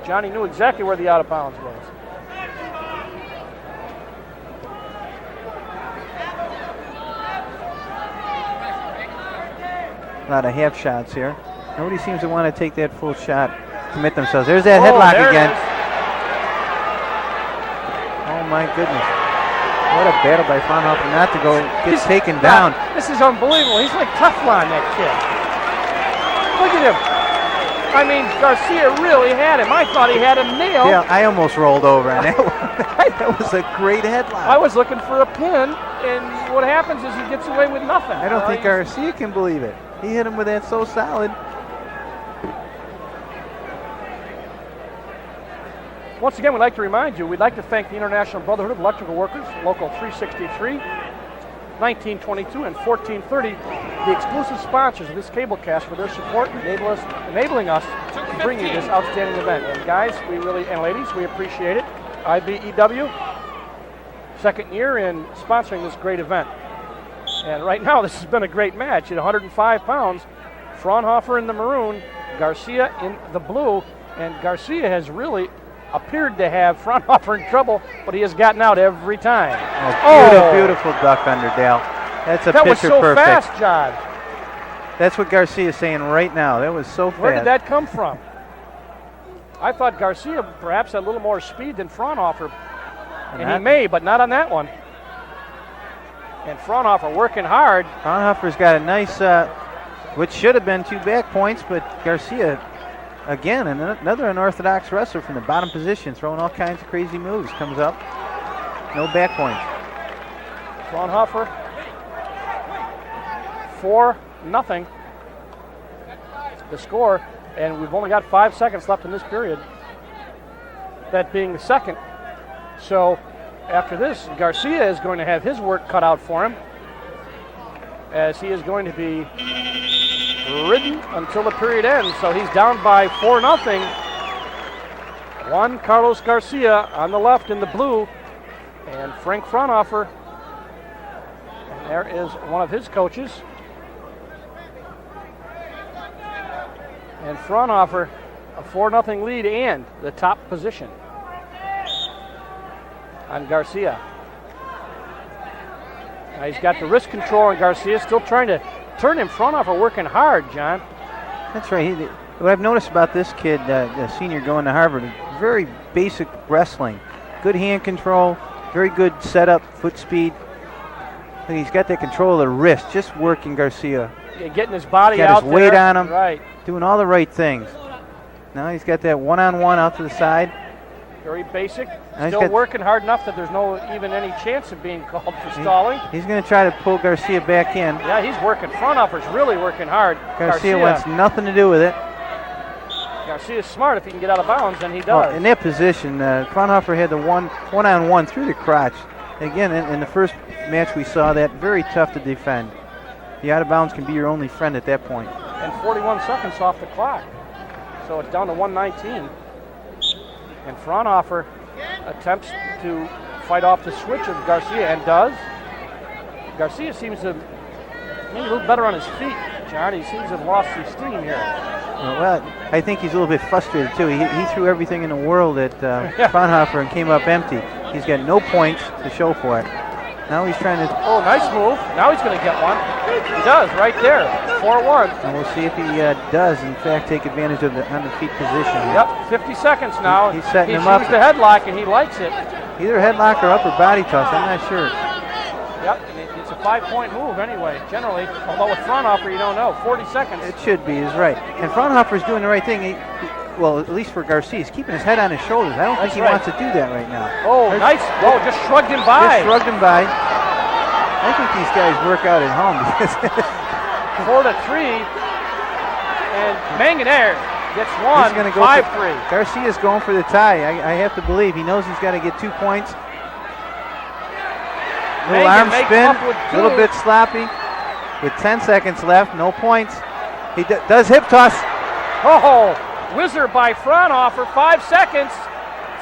Johnny knew exactly where the out of bounds was. A lot of half shots here. Nobody seems to want to take that full shot, commit themselves. There's that headlock again. Oh my goodness. What a battle by Fraunhofer not to go get taken down. This is unbelievable. He's like Teflon, that kid. Look at him. I mean, Garcia really had him. I thought he had him nailed. Yeah, I almost rolled over on that one. That was a great headlock. I was looking for a pin, and what happens is he gets away with nothing. I don't think Garcia can believe it. He hit him with that so solid. Once again, we'd like to remind you, we'd like to thank the International Brotherhood of Electrical Workers, Local 363, 1922 and 1430, the exclusive sponsors of this cablecast, for their support and enabling us to bring you this outstanding event. And guys, and ladies, we appreciate it. IBEW, second year in sponsoring this great event. And right now, this has been a great match at 105 pounds. Fraunhofer in the maroon, Garcia in the blue, and Garcia has really appeared to have Fraunhofer in trouble, but he has gotten out every time. Beautiful duck under, Dale. That's a that picture was so perfect. fast, John. That's what Garcia is saying right now. That was so fast. Where did that come from? I thought Garcia perhaps had a little more speed than Fraunhofer, and he may, but not on that one. And Fraunhofer working hard. Fraunhofer's got a nice, which should have been 2 back points, but Garcia, again, another unorthodox wrestler from the bottom position, throwing all kinds of crazy moves, comes up, no back points. Fraunhofer, 4-0, the score, and we've only got 5 seconds left in this period, that being the second. So after this, Garcia is going to have his work cut out for him, as he is going to be ridden until the period ends. So he's down by 4-0. Juan Carlos Garcia on the left in the blue, and Frank Fraunhofer. And there is one of his coaches. And Fraunhofer, a 4-0 lead and the top position on Garcia. Now he's got the wrist control, and Garcia still trying to turn him. Fraunhofer working hard, John. That's right. What I've noticed about this kid, the senior going to Harvard, very basic wrestling. Good hand control, very good setup, foot speed. And he's got that control of the wrist, just working Garcia. Yeah, getting his body got out his weight there. on him, Right. doing all the right things. Now he's got that one-on-one out to the side. Very basic. Now Still working hard enough that there's no even any chance of being called for stalling. He's going to try to pull Garcia back in. Yeah, he's working. Fraunhofer's really working hard. Garcia wants nothing to do with it. Garcia's smart. If he can get out of bounds, then he does. In that position, Fraunhofer had the one-on-one through the crotch. Again, in the first match we saw that, very tough to defend. The out of bounds can be your only friend at that point. And 41 seconds off the clock. So it's down to 119. And Fraunhofer attempts to fight off the switch of Garcia and does. Garcia seems to maybe a little better on his feet, John. He seems to have lost some steam here. Well, I think he's a little bit frustrated too. He threw everything in the world at Fraunhofer and came up empty. He's got no points to show for it. Now he's trying to... Oh, nice move. Now he's going to get one. He does, right there. 4-1. And we'll see if he does, in fact, take advantage of the on-the-feet position here. Yep, 50 seconds now. He's setting him up. He's the headlock, and he likes it. Either headlock or upper body toss. I'm not sure. Yep, it's a 5-point move anyway, generally. Although with Fraunhofer, you don't know. 40 seconds. It should be, is right. And Fraunhofer's doing the right thing. Well, at least for Garcia, he's keeping his head on his shoulders. I don't think he wants to do that right now. Oh, nice. Oh, just shrugged him by. Just shrugged him by. I think these guys work out at home. 4-3. And Manganer gets one. He's going to go 5-3. Garcia's going for the tie. I have to believe. He knows he's got to get 2 points. Little arm spin, a little bit sloppy. With 10 seconds left, no points. He does hip toss. Oh, whizzer by Fraunhofer, 5 seconds.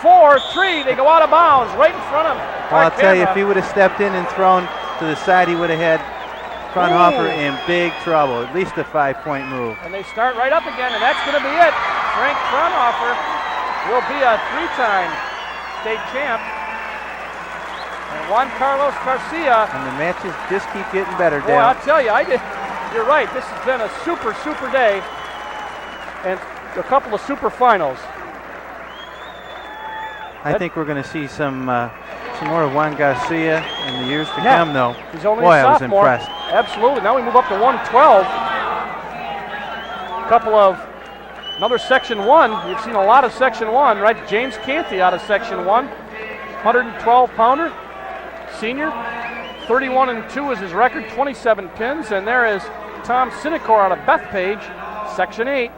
4-3, they go out of bounds right in front of him. Well, I'll tell you, if he would have stepped in and thrown to the side, he would have had Fraunhofer in big trouble, at least a 5-point move. And they start right up again, and that's going to be it. Frank Fraunhofer will be a 3-time state champ. And Juan Carlos Garcia. And the matches just keep getting better, Dale. Boy, I'll tell you, you're right. This has been a super, super day. And a couple of super finals. I think we're going to see some more of Juan Garcia in the years to come, though. He's only Boy, a sophomore. I was impressed. Absolutely. Now we move up to 112. Another Section 1. You've seen a lot of Section 1, right? James Canty out of Section 1. 112-pounder. Senior. 31-2 is his record. 27 pins. And there is Tom Sinecor out of Bethpage, Section 8.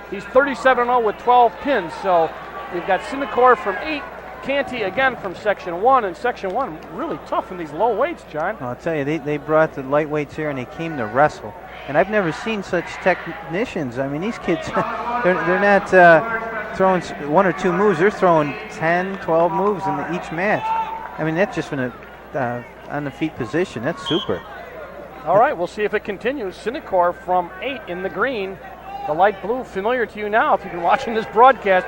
He's 37-0 with 12 pins. So you've got Sinecor from 8, Canty again from Section 1, and Section 1 really tough in these low weights, John. I'll tell you, they brought the lightweights here and they came to wrestle. And I've never seen such technicians. I mean, these kids, they're not throwing 1 or 2 moves. They're throwing 10, 12 moves in each match. I mean, that's just from a on-the-feet position. That's super. All right, we'll see if it continues. Sinecor from 8 in the green. The light blue, familiar to you now if you've been watching this broadcast.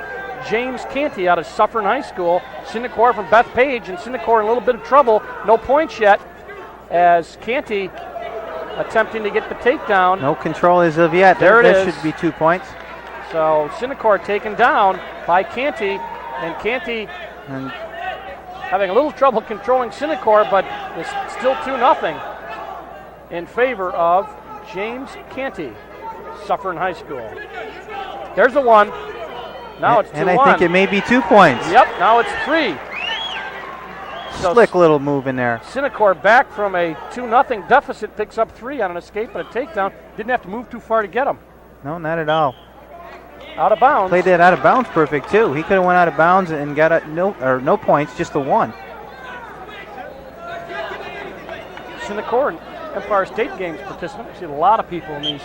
James Canty out of Suffern High School. Sinecor from Bethpage, and Sinecor in a little bit of trouble. No points yet as Canty attempting to get the takedown. No control as of yet. There it is. That should be 2 points. So Sinecor taken down by Canty, and Canty having a little trouble controlling Sinecor, but it's still 2-0 in favor of James Canty, Suffern High School. There's the one. Now it's 2-1. And I think it may be 2 points. Yep, now it's 3. Slick little move in there. Sinecor back from a 2-0 deficit, picks up 3 on an escape and a takedown. Didn't have to move too far to get him. No, not at all. Out of bounds. Played that out of bounds perfect too. He could have went out of bounds and got no points, just the 1. Sinecor and Empire State Games participant. We see a lot of people in these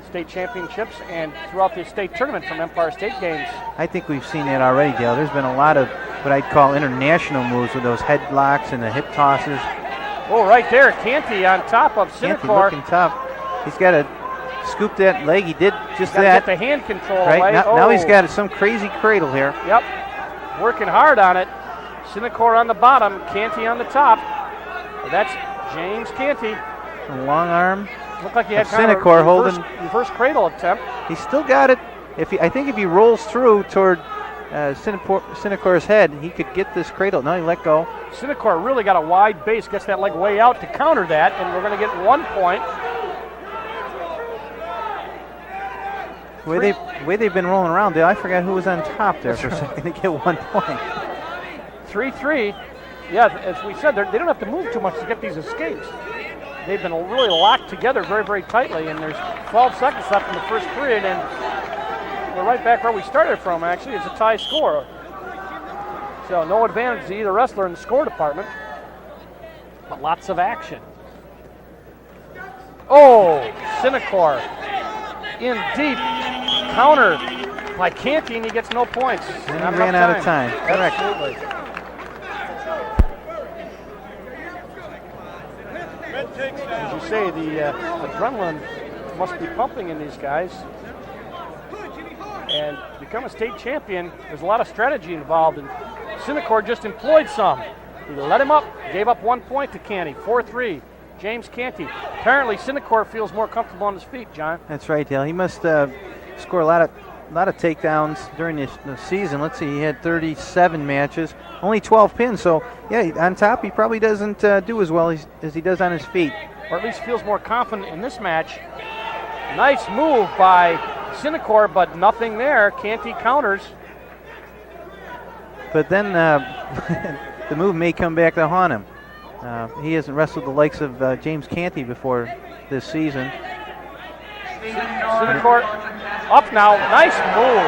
state championships and throughout the state tournament from Empire State Games. I think we've seen that already, Dale. There's been a lot of what I'd call international moves with those headlocks and the hip tosses. Oh, right there, Canty on top of Canty Sinecor. looking tough. He's got a scoop that leg. He did just Gotta that. get the hand control Right away. now he's got some crazy cradle here. Yep. Working hard on it. Sinecor on the bottom, Canty on the top. That's James Canty. A long arm. Looked like he had kind of Sinecor a holding. reverse cradle attempt. He's still got it. I think if he rolls through toward Sinecor's head, he could get this cradle. No, he let go. Sinecor really got a wide base, gets that leg way out to counter that, and we're going to get 1 point. The way they've been rolling around, I forgot who was on top there for a second to get 1 point. 3-3. Yeah, as we said, they don't have to move too much to get these escapes. They've been really locked together very, very tightly, and there's 12 seconds left in the first period, and we're right back where we started from, actually. It's a tie score. So no advantage to either wrestler in the score department, but lots of action. Oh, Sinecor in deep. Counter by Canty, and he gets no points. And he ran out of time. Correct. Absolutely. As you say, the adrenaline must be pumping in these guys. And to become a state champion, there's a lot of strategy involved, and Sinecor just employed some. He let him up, gave up 1 point to Canty, 4-3. James Canty. Apparently, Sinecor feels more comfortable on his feet, John. That's right, Dale. He must score a lot of takedowns during the season. Let's see, he had 37 matches, only 12 pins. So, yeah, on top, he probably doesn't do as well as he does on his feet. Or at least feels more confident in this match. Nice move by Sinecor, but nothing there. Canty counters. But then the move may come back to haunt him. He hasn't wrestled the likes of James Canty before this season. Sinecor up now. Nice move.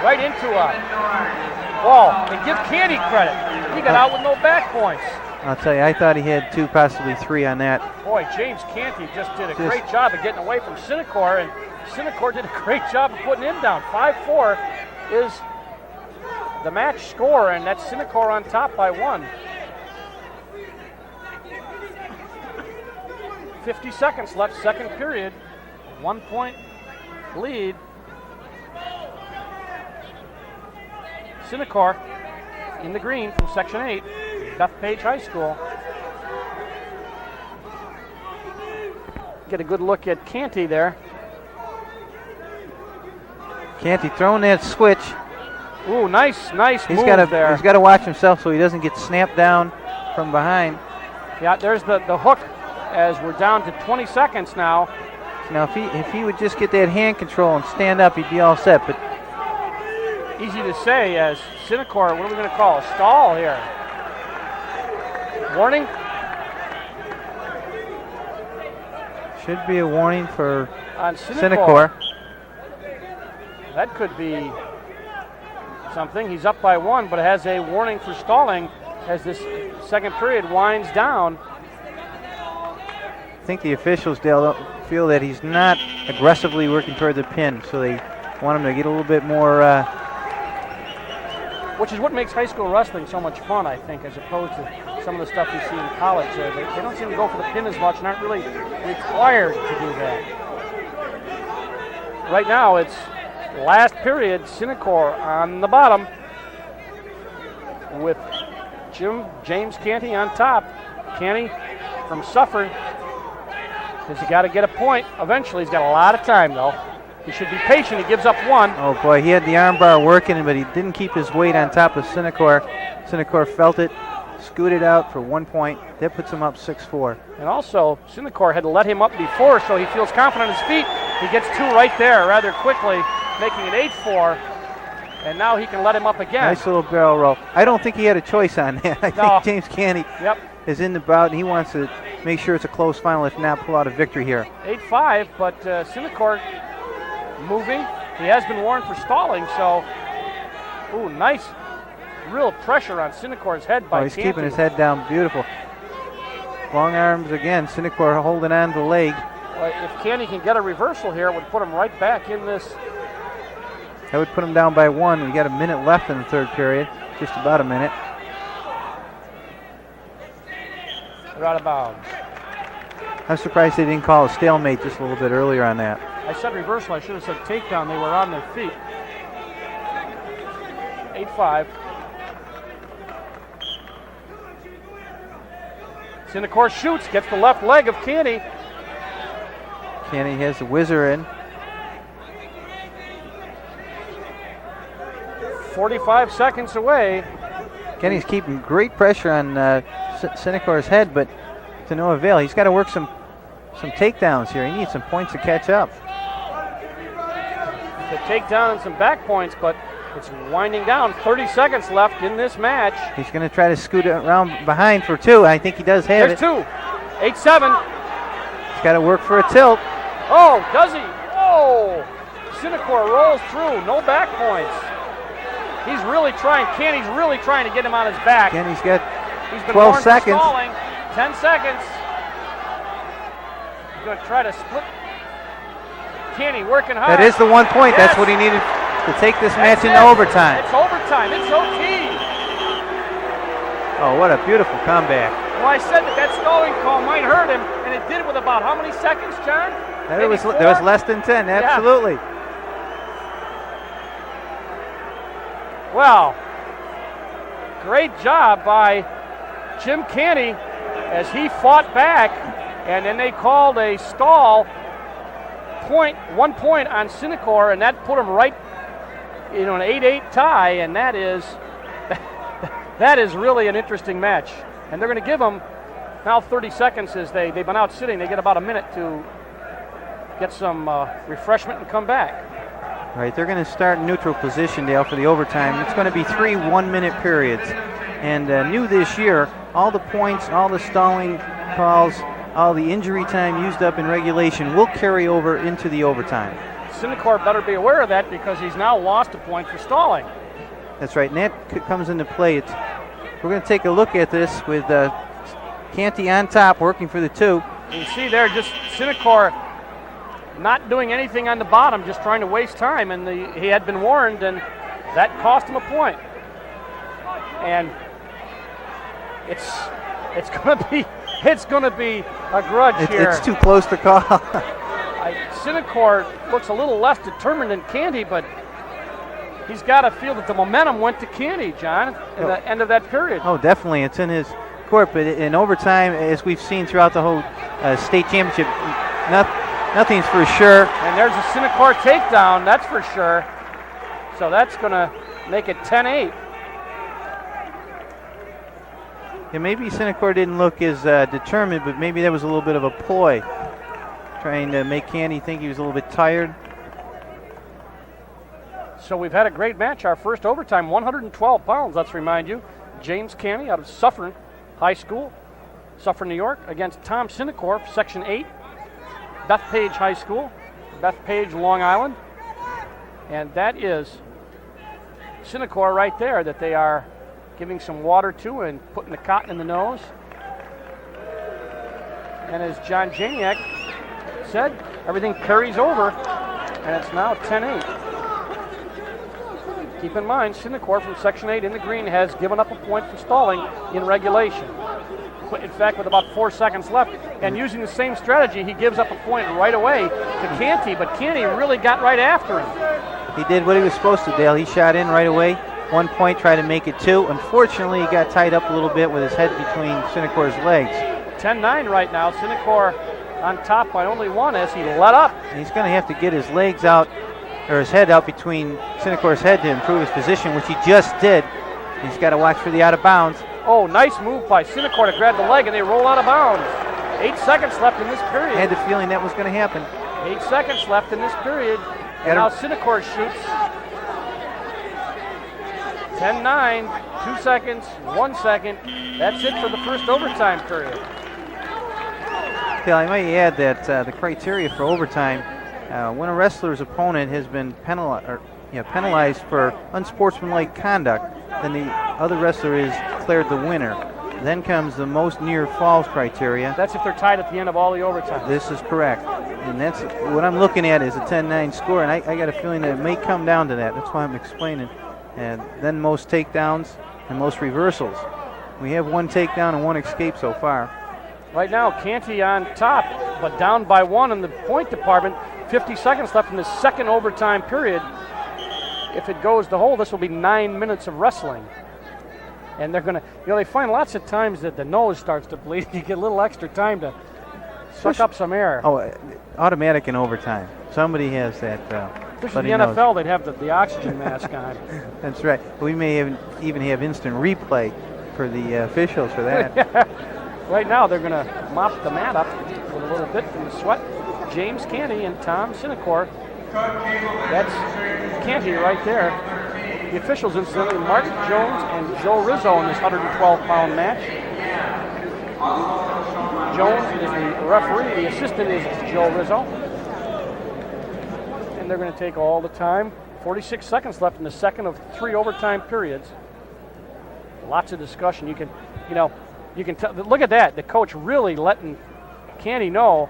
Right into a ball. And give Canty credit. He got out with no back points. I'll tell you, I thought he had 2, possibly 3 on that. Boy, James Canty just did a great job of getting away from Sinecor, and Sinecor did a great job of putting him down. 5-4 is the match score, and that's Sinecor on top by 1. 50 seconds left, second period. 1 point lead. Sinecor in the green from Section 8, Bethpage High School. Get a good look at Canty there. Canty throwing that switch. Ooh, nice move there. He's got to watch himself so he doesn't get snapped down from behind. Yeah, there's the hook as we're down to 20 seconds now. Now, if he would just get that hand control and stand up, he'd be all set. But easy to say as Sinecor, what are we going to call? A stall here. Warning? Should be a warning for on Sinecor. That could be something. He's up by 1, but has a warning for stalling as this second period winds down. I think the officials, Dale, feel that he's not aggressively working toward the pin, so they want him to get a little bit more. Which is what makes high school wrestling so much fun, I think, as opposed to some of the stuff you see in college. They don't seem to go for the pin as much and aren't really required to do that. Right now, it's last period, Sinecor on the bottom with James Canty on top. Canty from Suffern has got to get a point eventually. He's got a lot of time, though. He should be patient. He gives up 1. Oh, boy, he had the arm bar working, but he didn't keep his weight on top of Sinecor. Sinecor felt it, scooted out for 1 point. That puts him up 6-4. And also, Sinecor had let him up before, so he feels confident on his feet. He gets 2 right there rather quickly, making it 8-4. And now he can let him up again. Nice little barrel roll. I don't think he had a choice on that. I think James Canty is in the bout, and he wants to make sure it's a close final, if not pull out a victory here. 8-5, but Sinecor moving. He has been warned for stalling, so ooh, nice, real pressure on Sinecor's head by he's Canty. keeping his head down, beautiful. Long arms again, Sinecor holding on to the leg. Well, if Canty can get a reversal here, it would put him right back in this. That would put him down by 1. We got a minute left in the third period, just about a minute. They're out of bounds. I'm surprised they didn't call a stalemate just a little bit earlier on that. I said reversal. I should have said takedown. They were on their feet. 8-5. Sinacor shoots, gets the left leg of Canty. Canty has the whizzer in. 45 seconds away. Kenny's keeping great pressure on Sinacor's head, but to no avail. He's got to work some takedowns here. He needs some points to catch up. To take down and some back points, but it's winding down. 30 seconds left in this match. He's going to try to scoot around behind for two. I think he does have There's it. two. 8-7. He's got to work for a tilt. Oh, does he? Oh! Sinacor rolls through. No back points. He's really trying. Canty's really trying to get him on his back. Kenny's got He's been 12 warned for seconds. stalling. 10 seconds. He's going to try to split. Canty working hard. That is the 1 point. Yes. That's what he needed to take this match That's into it. overtime. It's overtime. It's OT. Oh, what a beautiful comeback. Well, I said that stalling call might hurt him, and it did with about how many seconds, John? There was 4? less than 10, absolutely. Well, great job by Jim Canty as he fought back, and then they called a stall 1 point on Sinacor, and that put him right in an 8-8 tie, and that is really an interesting match. And they're going to give them now 30 seconds as they've been out sitting. They get about a minute to get some refreshment and come back. All right, they're going to start in neutral position, Dale, for the overtime. It's going to be 3 1-minute periods. And new this year, all the points, all the stalling calls, all the injury time used up in regulation will carry over into the overtime. Sinacor better be aware of that because he's now lost a point for stalling. That's right, and that comes into play. We're going to take a look at this with Canty on top, working for the two. You see there, just Sinacor not doing anything on the bottom, just trying to waste time, and he had been warned, and that cost him a point. And it's going to be a grudge here. It's too close to call. Sinacor looks a little less determined than Canty, but he's got to feel that the momentum went to Canty, John, at the end of that period. Oh, definitely. It's in his court, but in overtime, as we've seen throughout the whole state championship, nothing's for sure. And there's a Sinacor takedown, that's for sure. So that's going to make it 10-8. Yeah, maybe Sinacor didn't look as determined, but maybe that was a little bit of a ploy, trying to make Canty think he was a little bit tired. So we've had a great match. Our first overtime, 112 pounds, let's remind you. James Canty out of Suffern High School, Suffern, New York, against Tom Sinacor, Section 8, Bethpage High School, Bethpage, Long Island. And that is Sinacor right there that they are giving some water to and putting the cotton in the nose. And as John Janiak said, everything carries over, and it's now 10-8. Keep in mind, Sinacor from Section 8 in the green has given up a point for stalling in regulation. In fact, with about 4 seconds left, and using the same strategy, he gives up a point right away to Canty, but Canty really got right after him. He did what he was supposed to, Dale. He shot in right away. 1 point, tried to make it 2. Unfortunately, he got tied up a little bit with his head between Sinacor's legs. 10-9 right now. Sinacor on top by only 1 as he let up. And he's going to have to get his legs out, or his head out between Sinacor's head to improve his position, which he just did. He's got to watch for the out of bounds. Oh, nice move by Sinacor to grab the leg, and they roll out of bounds. 8 seconds left in this period. I had the feeling that was going to happen. 8 seconds left in this period. And now Sinacor shoots. 10-9, 2 seconds, 1 second. That's it for the first overtime period. Dale, I might add that the criteria for overtime, when a wrestler's opponent has been penalized for unsportsmanlike conduct, then the other wrestler is declared the winner. Then comes the most near falls criteria. That's if they're tied at the end of all the overtime. This is correct. And that's what I'm looking at is a 10-9 score, and I got a feeling that it may come down to that. That's why I'm explaining. And then most takedowns and most reversals. We have 1 takedown and 1 escape so far. Right now, Canty on top, but down by 1 in the point department. 50 seconds left in the second overtime period. If it goes to hole, this will be 9 minutes of wrestling. And they're going to, they find lots of times that the nose starts to bleed. You get a little extra time to suck up some air. Oh, automatic in overtime. Somebody has that. Especially in the NFL, they'd have the oxygen mask on. That's right. We may even have instant replay for the officials for that. Right now, they're going to mop the mat up with a little bit from the sweat. James Canty and Tom Sinecor. That's Canty right there. The officials, incidentally, Mark Jones and Joe Rizzo in this 112-pound match. Jones is the referee. The assistant is Joe Rizzo. And they're going to take all the time. 46 seconds left in the second of 3 overtime periods. Lots of discussion. You can tell. Look at that. The coach really letting Canty know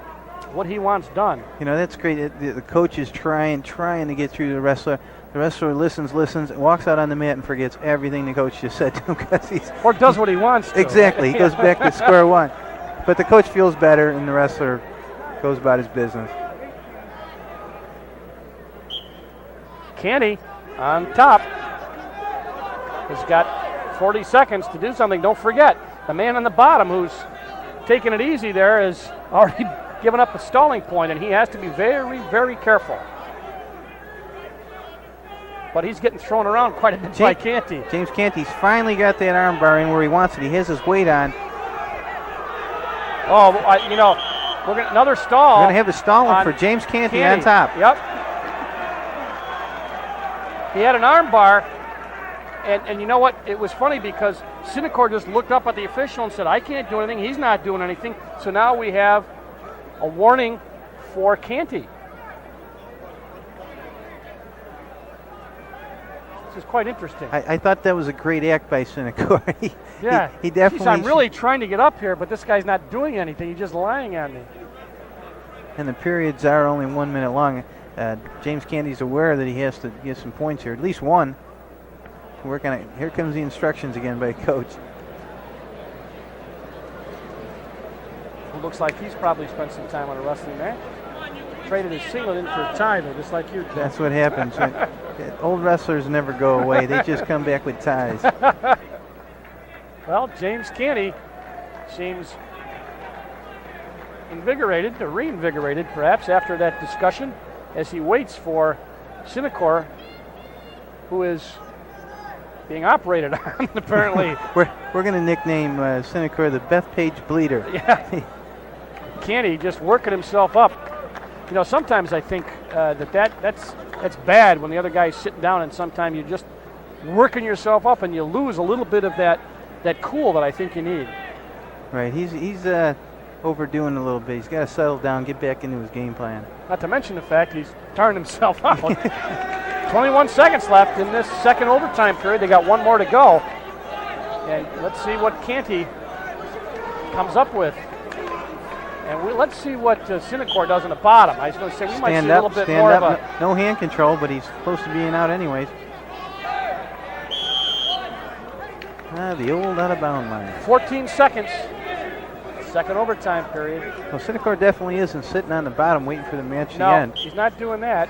what he wants done. That's great. The coach is trying to get through the wrestler. The wrestler listens, walks out on the mat and forgets everything the coach just said to him because he's or does what he wants to. Exactly. He goes back to square one. But the coach feels better, and the wrestler goes about his business. Canty on top has got 40 seconds to do something. Don't forget, the man on the bottom who's taking it easy there has already given up a stalling point, and he has to be very, very careful. But he's getting thrown around quite a bit by Canty. James Canty's finally got that arm bar in where he wants it. He has his weight on. Oh, we're going to another stall. We're going to have the stalling for James Canty on top. Yep. He had an arm bar, and you know what? It was funny because Sinecor just looked up at the official and said, I can't do anything. He's not doing anything. So now we have a warning for Canty. This is quite interesting. I thought that was a great act by Sinecor. he definitely. I'm really trying to get up here, but this guy's not doing anything. He's just lying on me. And the periods are only 1 minute long. James Canty's aware that he has to get some points here, at least one. Work on it. Here comes the instructions again by coach. It looks like he's probably spent some time on a wrestling match. Traded his singlet in for a tie, though, just like you did. That's what happens. Old wrestlers never go away. They just come back with ties. Well, James Canty seems invigorated, or reinvigorated, perhaps, after that discussion, as he waits for Sinecor, who is being operated on, apparently. We're going to nickname Sinecor the Bethpage Bleeder. Yeah. Canty just working himself up. Sometimes I think that's bad when the other guy's sitting down, and sometimes you're just working yourself up and you lose a little bit of that cool that I think you need. Right. He's overdoing a little bit. He's got to settle down, get back into his game plan. Not to mention the fact he's tiring himself out. 21 seconds left in this second overtime period. They got one more to go. And let's see what Canty comes up with. And let's see what Sinecor does in the bottom. I was going to say we might see a little bit more of a... No hand control, but he's close to being out anyways. The old out-of-bound line. 14 seconds. Second overtime period. Well, Sinecor definitely isn't sitting on the bottom waiting for the match to end. No, he's not doing that.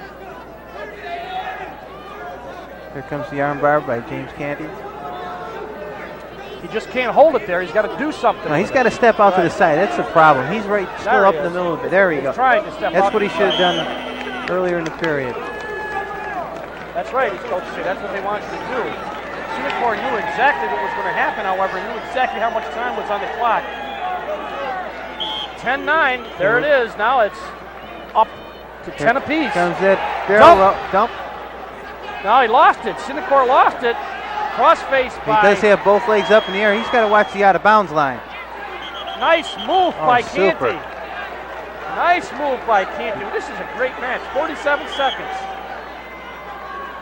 Here comes the armbar by James Canty. He just can't hold it there. He's got to do something. No, he's got to step out to the side. That's the problem. He's still up in the middle of it. There we go. Trying to step out. That's what he should have done earlier in the period. That's right. His coach said that's what they want you to do. Sinecor knew exactly what was going to happen, however, knew exactly how much time was on the clock. 10-9. There it is. Now it's up to 10 apiece. Comes that barrel dump. Now he lost it. Sinecor lost it. Crossface by... He does have both legs up in the air. He's got to watch the out-of-bounds line. Nice move by super. Canty. Nice move by Canty. This is a great match. 47 seconds.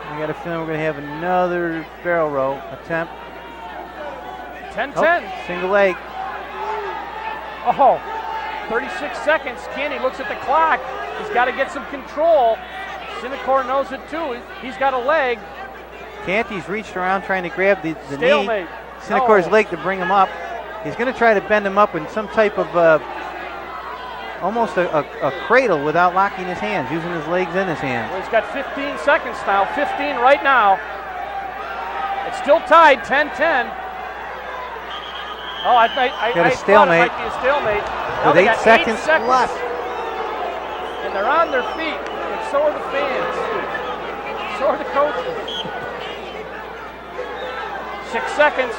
I got a feeling we're going to have another barrel roll attempt. 10-10. Single leg. 36 seconds. Canty looks at the clock. He's got to get some control. Sinecor knows it too. He's got a leg. Canty's reached around trying to grab the knee. Stalemate. Sinecor's leg to bring him up. He's going to try to bend him up in some type of almost a cradle without locking his hands, using his legs and his hands. Well, he's got 15 seconds now, 15 right now. It's still tied, 10-10. Oh, I got a stalemate. It might be a stalemate. Now With they 8 got seconds 8 seconds left. And they're on their feet, and so are the fans. So are the coaches. 6 seconds.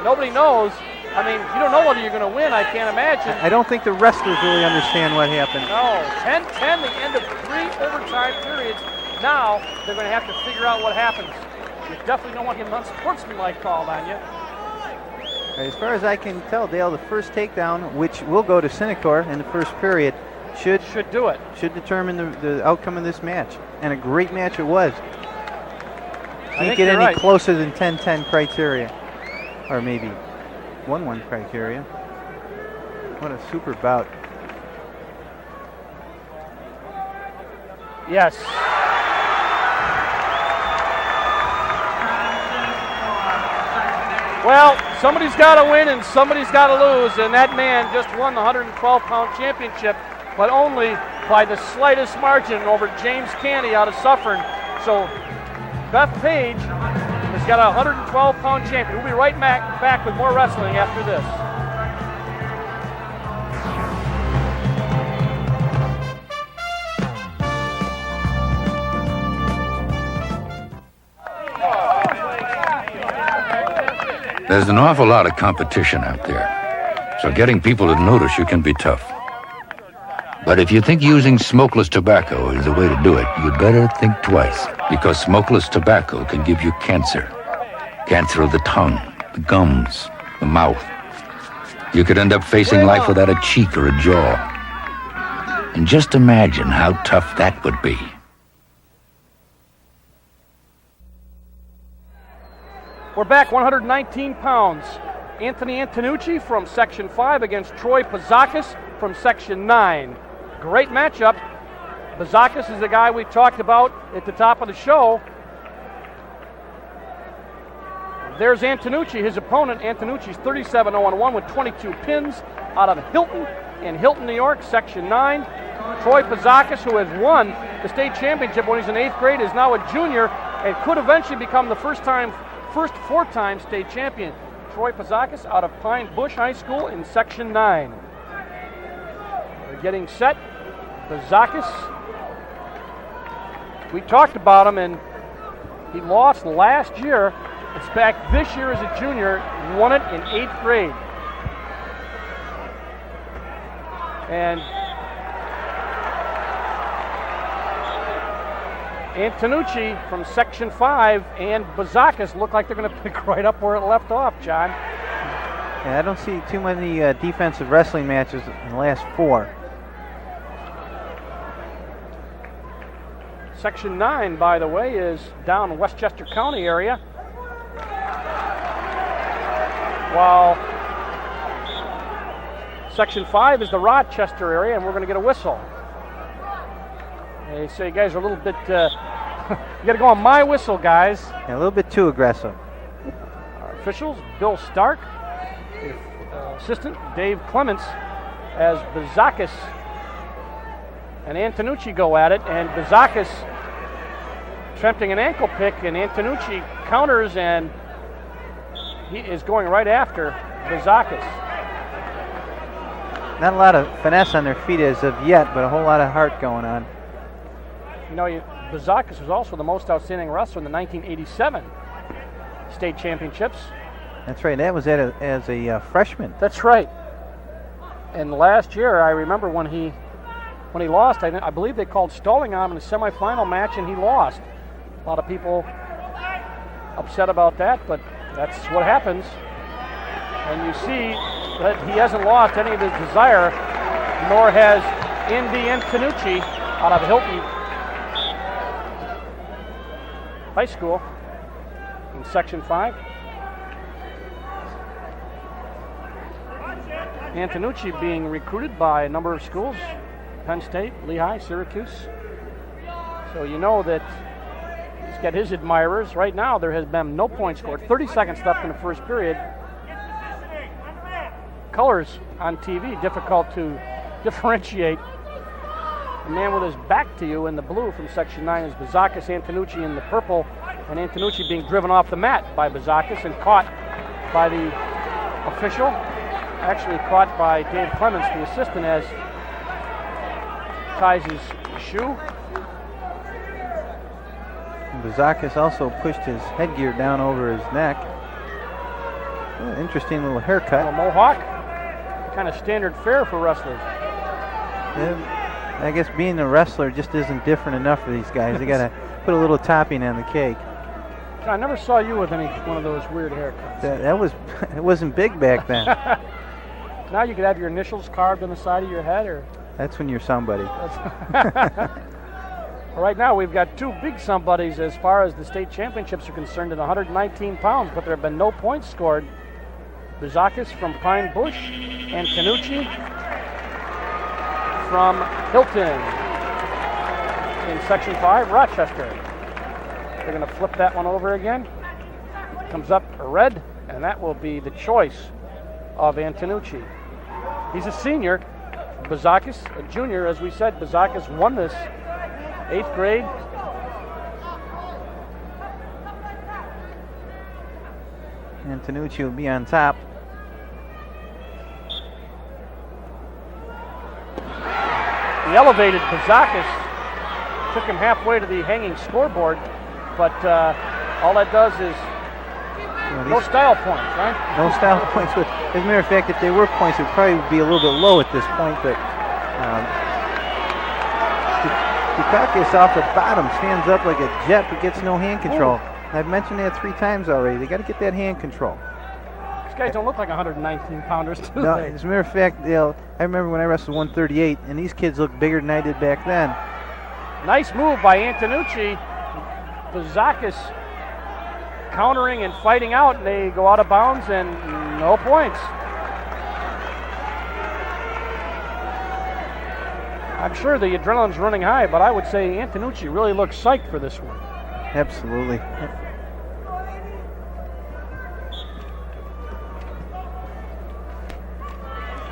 Nobody knows. I mean, you don't know whether you're going to win, I can't imagine. I don't think the wrestlers really understand what happened. No, 10-10, the end of 3 overtime periods. Now they're going to have to figure out what happens. You definitely don't want him unsportsmanlike called on you. As far as I can tell, Dale, the first takedown, which will go to Synecor in the first period, should do it. Should determine the outcome of this match. And a great match it was. Can't get any closer than 10-10 criteria. Or maybe 1-1 criteria. What a super bout. Yes. Well, somebody's got to win and somebody's got to lose, and that man just won the 112-pound championship, but only by the slightest margin over James Candy out of Suffern. So Beth Page has got a 112-pound champion. We'll be right back with more wrestling after this. There's an awful lot of competition out there, so getting people to notice you can be tough. But if you think using smokeless tobacco is the way to do it, you'd better think twice, because smokeless tobacco can give you cancer. Cancer of the tongue, the gums, the mouth. You could end up facing life without a cheek or a jaw. And just imagine how tough that would be. We're back, 119 pounds. Anthony Antonucci from Section 5 against Troy Pazakis from Section 9. Great matchup. Pazakis is the guy we talked about at the top of the show. There's Antonucci, his opponent. Antonucci's 37-0-1 with 22 pins out of Hilton in Hilton, New York, Section 9. Troy Pazakis, who has won the state championship when he's in 8th grade, is now a junior and could eventually become the first four-time state champion. Troy Pazakis out of Pine Bush High School in Section 9. They're getting set. Pazakis, we talked about him, and he lost last year. It's back this year as a junior, won it in 8th grade. And Antonucci from Section 5 and Pazakis look like they're going to pick right up where it left off, John. Yeah, I don't see too many defensive wrestling matches in the last 4. Section 9, by the way, is down in Westchester County area. While Section 5 is the Rochester area, and we're going to get a whistle. They say you guys are a little bit, you got to go on my whistle, guys. Yeah, a little bit too aggressive. Our officials, Bill Stark, assistant Dave Clements, as Pazakis and Antonucci go at it, and Pazakis attempting an ankle pick, and Antonucci counters, and he is going right after Pazakis. Not a lot of finesse on their feet as of yet, but a whole lot of heart going on. You know, Pazakis was also the most outstanding wrestler in the 1987 state championships. That's right. That was as a freshman. That's right. And last year, I remember when he lost, I believe they called stalling on him in the semifinal match, and he lost. A lot of people upset about that, but that's what happens. And you see that he hasn't lost any of his desire, nor has Andy Antonucci out of Hilton High School in Section 5. Antonucci being recruited by a number of schools, Penn State, Lehigh, Syracuse. So you know that he's got his admirers. Right now there has been no points scored. 30 seconds left in the first period. colors on TV, difficult to differentiate. The man with his back to you in the blue from Section 9 is Bazakis, Antonucci in the purple, and Antonucci being driven off the mat by Bazakis and caught by the official, actually caught by Dave Clements, the assistant, as ties his shoe. Bazakis also pushed his headgear down over his neck. Oh, interesting little haircut. A mohawk, kind of standard fare for wrestlers. Yeah, I guess being a wrestler just isn't different enough for these guys. They got to put a little topping on the cake. I never saw you with any one of those weird haircuts. That was, it wasn't big back then. Now you could have your initials carved on the side of your head, or That's when you're somebody. right now we've got two big somebodies as far as the state championships are concerned at 119 pounds, but there have been no points scored. Bazakis from Pine Bush and Canucci from Hilton in Section 5, Rochester. They're going to flip that one over again. Comes up red, and that will be the choice of Antonucci. He's a senior. Bazakis, a junior. As we said, Bazakis won this 8th grade. Antonucci will be on top. The elevated Bazakis took him halfway to the hanging scoreboard, but all that does is no style points, right? No style points. As a matter of fact, if they were points, it would probably be a little bit low at this point, but Dukakis off the bottom stands up like a jet but gets no hand control. Ooh. I've mentioned that 3 times already. They got to get that hand control. These guys don't look like 119 pounders, do No, they? as a matter of fact, I remember when I wrestled 138, and these kids look bigger than I did back then. Nice move by Antonucci. Bazakis countering and fighting out, and they go out of bounds and no points. I'm sure the adrenaline's running high, but I would say Antonucci really looks psyched for this one. Absolutely.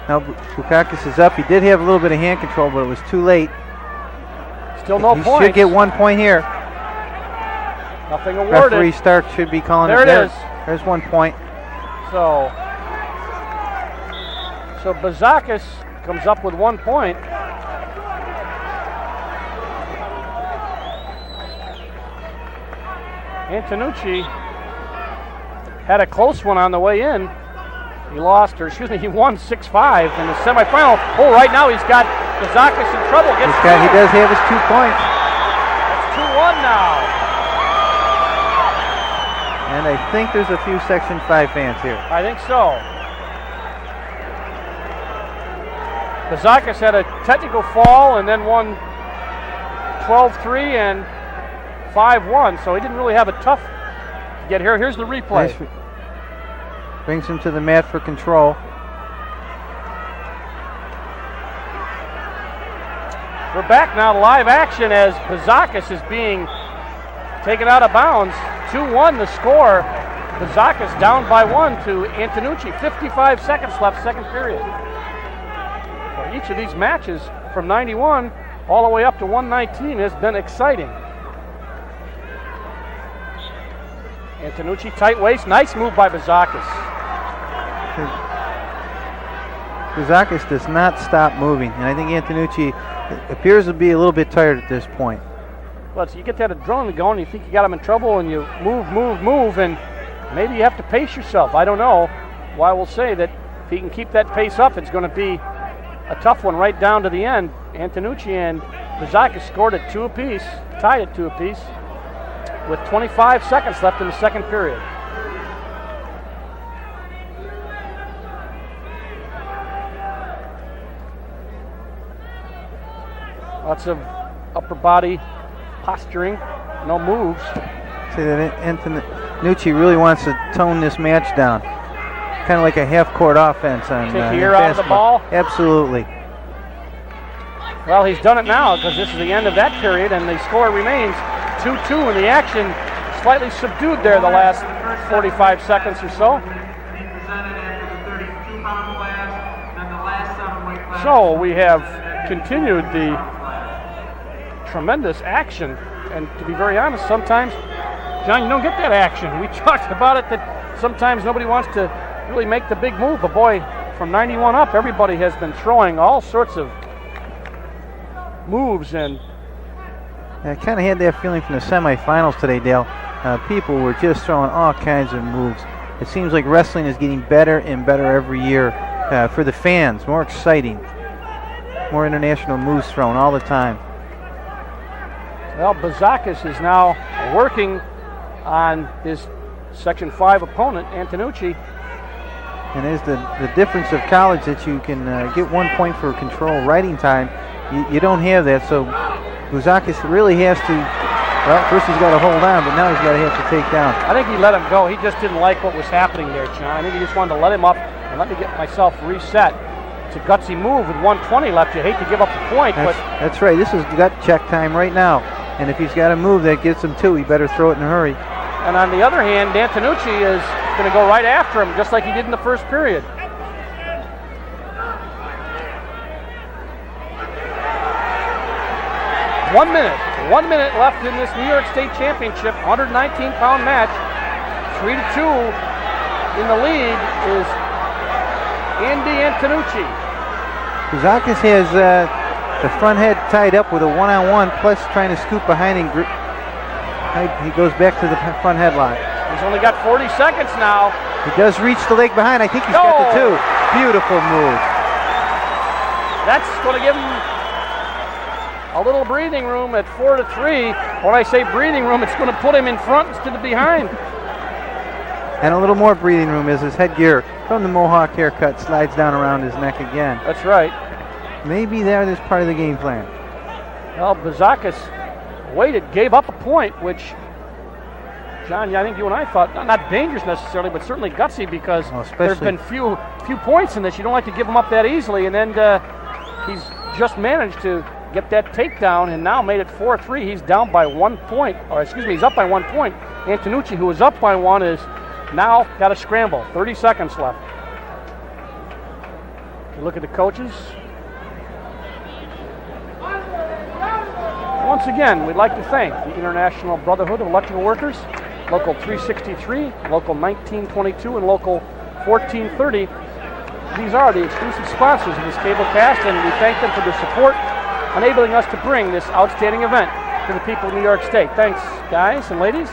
Now Bukakis is up. He did have a little bit of hand control, but it was too late. Still no he points. should get 1 point here. Nothing awarded. Referee Stark should be calling There it. it is. There's 1 point. So Bazakis comes up with 1 point. Antonucci had a close one on the way in. He won 6-5 in the semifinal. Oh, right now he's got Bazakis in trouble. He does have his 2 points. That's 2-1 now. And I think there's a few Section 5 fans here. I think so. Bazakis had a technical fall and then won 12-3 and 5-1, so he didn't really have a tough get here. Here's the replay. Nice. Brings him to the mat for control. We're back now to live action as Bazakis is being taken out of bounds. 2-1 the score. Bazakis down by 1 to Antonucci. 55 seconds left, second period. So each of these matches from 91 all the way up to 119 has been exciting. Antonucci, tight waist, nice move by Bazakis. Bazakis does not stop moving, and I think Antonucci appears to be a little bit tired at this point. Well, so you get that adrenaline going, you think you got him in trouble, and you move, and maybe you have to pace yourself. I don't know. Well, I will say that if he can keep that pace up, it's going to be a tough one right down to the end. Antonucci and Bazakis scored at 2 apiece, tied at 2 apiece, with 25 seconds left in the second period. Lots of upper body posturing, no moves. See that Antonucci really wants to tone this match down. Kind of like a half-court offense on Take the ear out of the ball? Absolutely. Well, he's done it now because this is the end of that period, and the score remains 2-2 in the action. Slightly subdued there the last 45 seconds or so. Being presented after the 32-pound class. So we have continued the tremendous action, and to be very honest, sometimes, John, you don't get that action. We talked about it that sometimes nobody wants to really make the big move, but boy, from 91 up, everybody has been throwing all sorts of moves, and I kind of had that feeling from the semifinals today, Dale. People were just throwing all kinds of moves. It seems like wrestling is getting better and better every year for the fans, more exciting, more international moves thrown all the time. Well, Bazakis is now working on his Section 5 opponent, Antonucci. And there's the difference of college that you can get 1 point for control riding time. You don't have that, so Bazakis really has to, well, first he's got to hold on, but now he's got to have to take down. I think he let him go. He just didn't like what was happening there, John. I think he just wanted to let him up and let me get myself reset. It's a gutsy move with 1:20 left. You hate to give up the point, but that's right. This is gut check time right now. And if he's got a move that gets him two, he better throw it in a hurry. And on the other hand, Antonucci is going to go right after him, just like he did in the first period. One minute left in this New York State Championship, 119-pound match. 3-2 in the lead is Andy Antonucci. Bazakis has the front head tied up with a one-on-one, plus trying to scoop behind and he goes back to the front headlock. He's only got 40 seconds now. He does reach the leg behind. I think he's got the two. Beautiful move. That's going to give him a little breathing room at 4-3. When I say breathing room, it's going to put him in front instead of behind. And a little more breathing room as his headgear from the Mohawk haircut slides down around his neck again. That's right. Maybe that is part of the game plan. Well, Bazakis waited, gave up a point, which, John, I think you and I thought, not dangerous necessarily, but certainly gutsy, because there's been few points in this. You don't like to give them up that easily, and then he's just managed to get that takedown and now made it 4-3. He's down by 1 point, or excuse me, he's up by 1 point. Antonucci, who was up by one, is now got to scramble. 30 seconds left. You look at the coaches. Once again, we'd like to thank the International Brotherhood of Electrical Workers, Local 363, Local 1922, and Local 1430. These are the exclusive sponsors of this cable cast, and we thank them for their support, enabling us to bring this outstanding event to the people of New York State. Thanks, guys and ladies.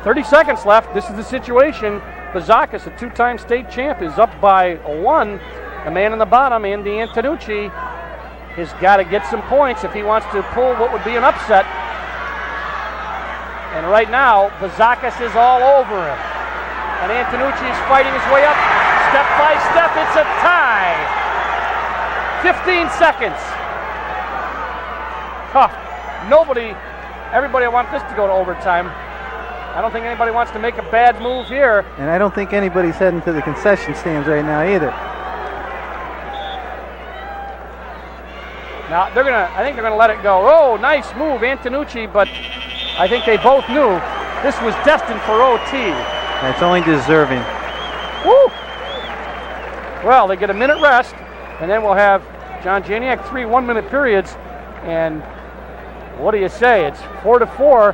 30 seconds left. This is the situation. Bazakis, a two-time state champ, is up by one. The man in the bottom, Andy Antonucci, has got to get some points if he wants to pull what would be an upset. And right now, Bazakis is all over him. And Antonucci is fighting his way up. Step by step, it's a tie. 15 seconds. Everybody wants this to go to overtime. I don't think anybody wants to make a bad move here. And I don't think anybody's heading to the concession stands right now either. Now, I think they're gonna let it go. Oh, nice move, Antonucci, but I think they both knew this was destined for OT. That's only deserving. Woo! Well, they get a minute rest, and then we'll have John Janiak 3 1-minute periods, and what do you say? It's 4-4.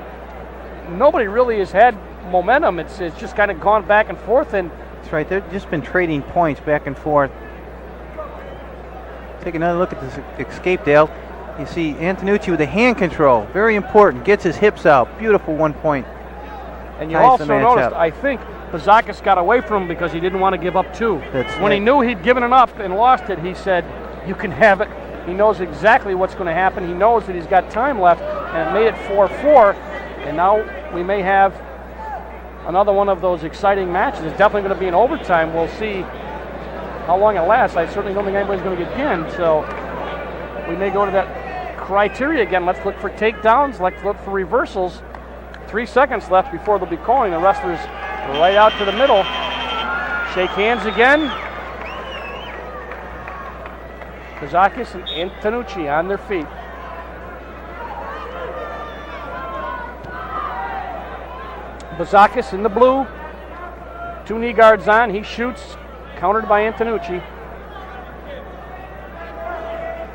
Nobody really has had momentum. It's just kind of gone back and forth. And that's right. They've just been trading points back and forth. Take another look at this escape, Dale. You see Antonucci with the hand control. Very important. Gets his hips out. Beautiful 1 point. And you also noticed, I think, Bazakis got away from him because he didn't want to give up two. When he knew he'd given it up and lost it, he said, you can have it. He knows exactly what's going to happen. He knows that he's got time left, and it made it 4-4. And now we may have another one of those exciting matches. It's definitely going to be in overtime. We'll see how long it lasts. I certainly don't think anybody's going to get pinned, so we may go to that criteria again. Let's look for takedowns. Let's look for reversals. 3 seconds left before they'll be calling the wrestlers right out to the middle. Shake hands again. Bazakis and Antonucci on their feet. Bazakis in the blue, 2 knee guards on. He shoots, countered by Antonucci.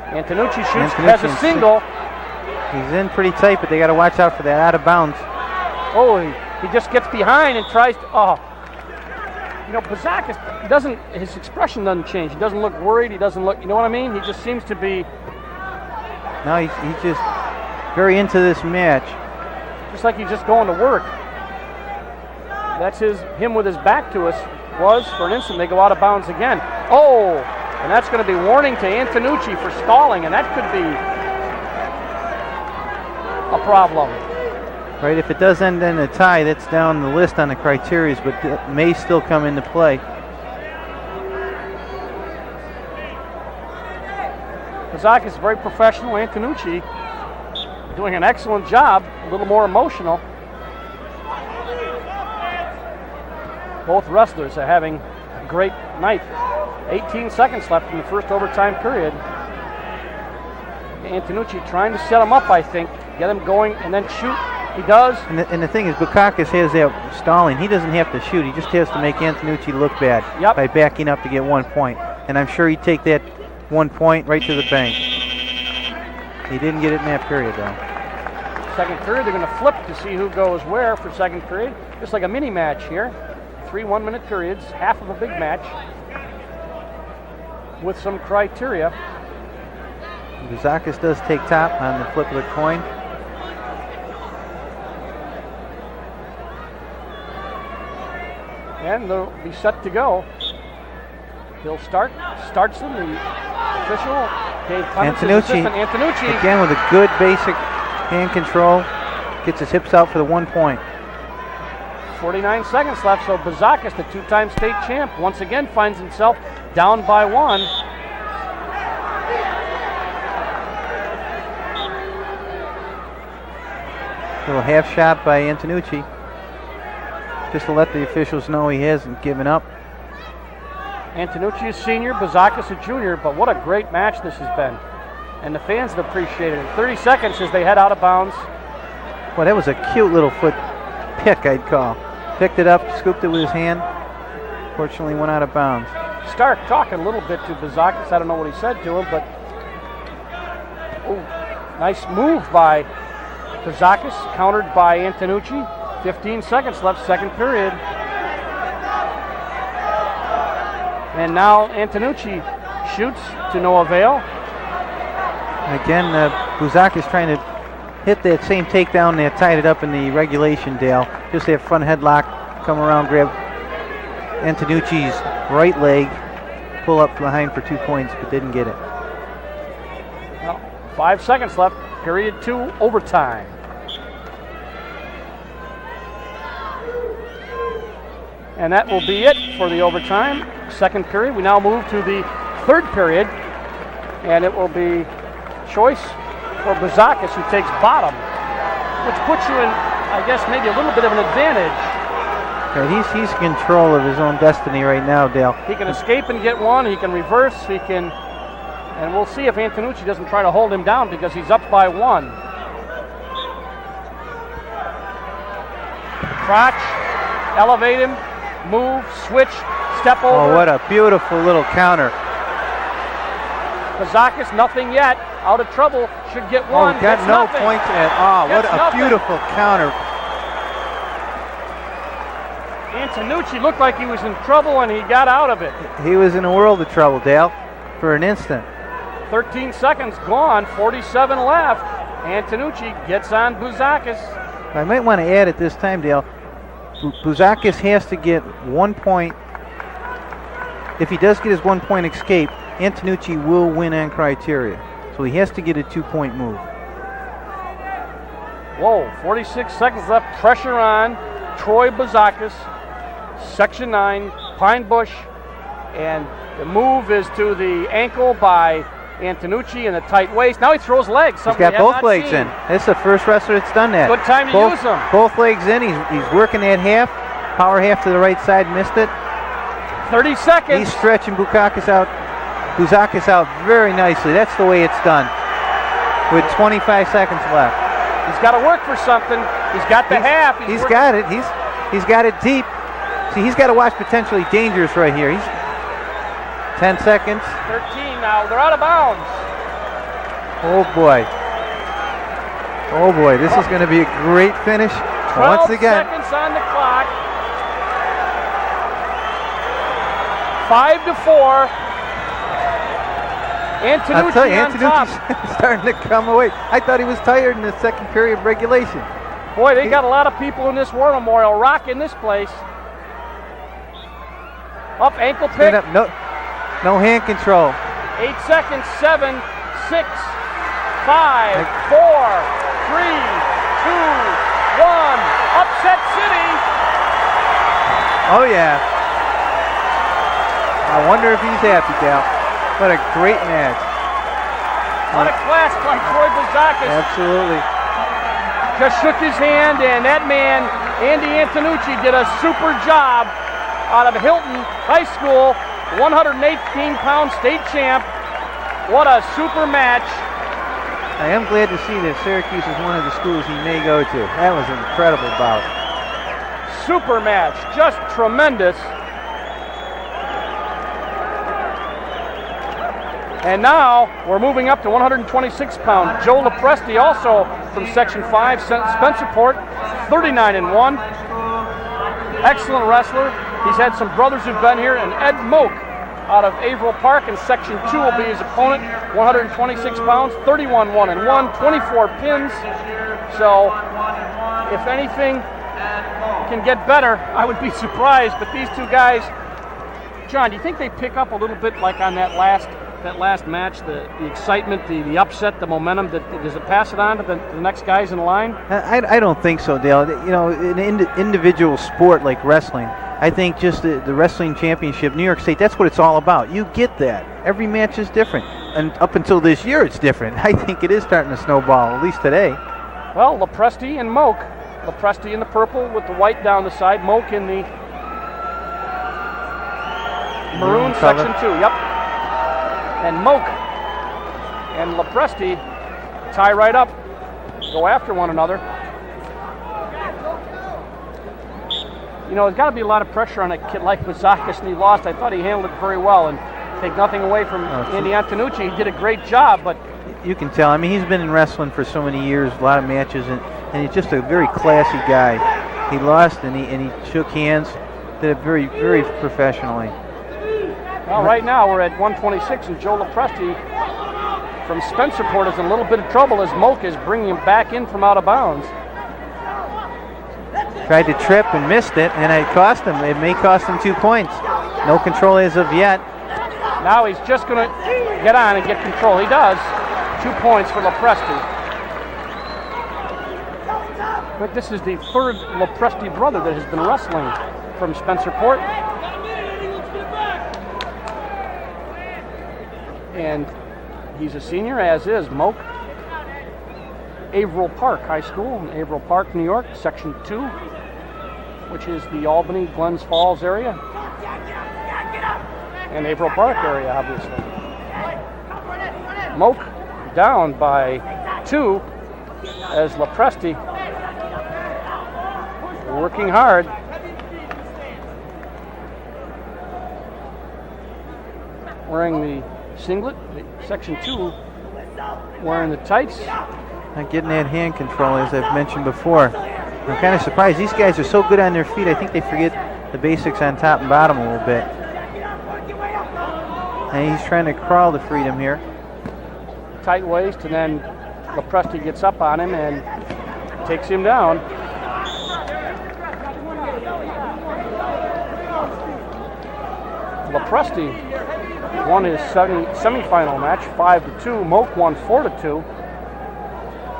Antonucci shoots, has a single. He's in pretty tight, but they got to watch out for that out of bounds. Oh, he just gets behind and tries to, You know, Bazakis doesn't, his expression doesn't change. He doesn't look worried. He doesn't look, you know what I mean? He just seems to be. No, he's just very into this match. Just like he's just going to work. That's him with his back to us was, for an instant, they go out of bounds again. Oh, and that's going to be warning to Antonucci for stalling, and that could be a problem. Right, if it does end in a tie, that's down the list on the criteria, but it may still come into play. Bazakis is very professional. Antonucci doing an excellent job, a little more emotional. Both wrestlers are having a great night. 18 seconds left in the first overtime period. Antonucci trying to set him up, I think, get him going and then shoot. He does. And the thing is, Bukakis has that stalling. He doesn't have to shoot. He just has to make Antonucci look bad by backing up to get 1 point. And I'm sure he'd take that 1 point right to the bank. He didn't get it in that period, though. Second period, they're going to flip to see who goes where for second period. Just like a mini match here. 3 1-minute periods, half of a big match with some criteria. Buzakis does take top on the flip of the coin. And they'll be set to go. He'll starts them, the official, Dave Clements, Antonucci. Again with a good basic hand control, gets his hips out for the 1 point. 49 seconds left, so Bazakis, the two-time state champ, once again finds himself down by 1. Little half shot by Antonucci, just to let the officials know he hasn't given up. Antonucci is senior, Bazakis a junior, but what a great match this has been. And the fans have appreciated it. 30 seconds as they head out of bounds. Well, that was a cute little foot pick, I'd call. Picked it up, scooped it with his hand. Fortunately, went out of bounds. Stark talking a little bit to Bazakis. I don't know what he said to him, but nice move by Bazakis, countered by Antonucci. 15 seconds left, second period. And now Antonucci shoots to no avail. Again, Buzakis trying to hit that same takedown that tied it up in the regulation, Dale. Just that front headlock, come around, grab Antonucci's right leg, pull up behind for 2 points, but didn't get it. Well, 5 seconds left, period 2, overtime. And that will be it for the overtime. Second period. We now move to the third period, and it will be choice for Bazakis, who takes bottom, which puts you in, I guess, maybe a little bit of an advantage. Yeah, he's in control of his own destiny right now, Dale. He can escape and get one. He can reverse. He can, and we'll see if Antonucci doesn't try to hold him down because he's up by 1. Crotch, elevate him, move, switch, step over. Oh, what a beautiful little counter. Bazakis, nothing yet. Out of trouble, should get 1. Oh, got no points at all. What a beautiful counter. Antonucci looked like he was in trouble and he got out of it. He was in a world of trouble, Dale, for an instant. 13 seconds gone, 47 left. Antonucci gets on Bazakis. I might want to add at this time, Dale, Bazakis has to get 1 point. If he does get his 1 point escape, Antonucci will win on criteria. So he has to get a 2 point move. Whoa, 46 seconds left. Pressure on Troy Bazakis, Section 9, Pine Bush. And the move is to the ankle by Antonucci in a tight waist. Now he throws legs. He's got both legs in. This is the first wrestler that's done that. Good time to use them. Both legs in. He's working that half. Power half to the right side, missed it. 30 seconds. He's stretching Buzakis out very nicely. That's the way it's done. With 25 seconds left. He's got to work for something. He's got the half. He's got it. He's got it deep. See, he's got to watch potentially dangerous right here. 10 seconds. 13 now. They're out of bounds. Oh boy. Oh boy, this is going to be a great finish. 12 Once again. seconds on the clock. 5-4. I'll tell you, Antonucci on top. Antonucci's starting to come away. I thought he was tired in the second period of regulation. Boy, they got a lot of people in this War Memorial rocking this place. Up, ankle pick. Up. No hand control. 8 seconds. 7, 6, 5, 4, 3, 2, 1. Upset City. Oh yeah. I wonder if he's happy, Dal. What a great match. What a class by Troy Bazakis. Absolutely. Just shook his hand, and that man, Andy Antonucci, did a super job out of Hilton High School, 118-pound state champ. What a super match. I am glad to see that Syracuse is one of the schools he may go to. That was an incredible bout. Super match, just tremendous. And now we're moving up to 126-pound. Joe Lopresti, also from Section 5, Spencerport, 39-1. Excellent wrestler. He's had some brothers who've been here, and Ed Moak out of Averill Park in Section 2 will be his opponent. 126 pounds, 31-1-1, 24 pins. So if anything can get better, I would be surprised. But these two guys, John, do you think they pick up a little bit like on that last match, the excitement, the upset, the momentum? Does it pass it on to the next guys in line? I don't think so, Dale. You know, in an individual sport like wrestling, I think just the wrestling championship, New York State, that's what it's all about. You get that. Every match is different. And up until this year, it's different. I think it is starting to snowball, at least today. Well, Lopresti and Moak. Lopresti in the purple with the white down the side. Moak in the maroon Section 2. Yep. And Moak and Lopresti tie right up, go after one another. You know, there's got to be a lot of pressure on a kid like Bazakis, and he lost. I thought he handled it very well, and take nothing away from Andy Antonucci. He did a great job, but you can tell. I mean, he's been in wrestling for so many years, a lot of matches, and he's just a very classy guy. He lost, and he shook hands, did it very, very professionally. Well, right now we're at 126, and Joe Lopresti from Spencerport is in a little bit of trouble as Moak is bringing him back in from out of bounds. Tried to trip and missed it, and it cost him. It may cost him 2 points. No control as of yet. Now he's just going to get on and get control. He does. 2 points for Lopresti. But this is the third Lopresti brother that has been wrestling from Spencerport. And he's a senior, as is Moak. Averill Park High School in Averill Park, New York, Section 2, which is the Albany, Glens Falls area. And Averill Park area, obviously. Moak down by 2 as Lopresti working hard. Wearing the singlet, Section 2, wearing the tights. Not getting that hand control, as I've mentioned before. I'm kind of surprised. These guys are so good on their feet, I think they forget the basics on top and bottom a little bit. And he's trying to crawl to freedom here. Tight waist, and then Lopresti gets up on him and takes him down. Lopresti won his semifinal match 5-2. Moak won 4-2.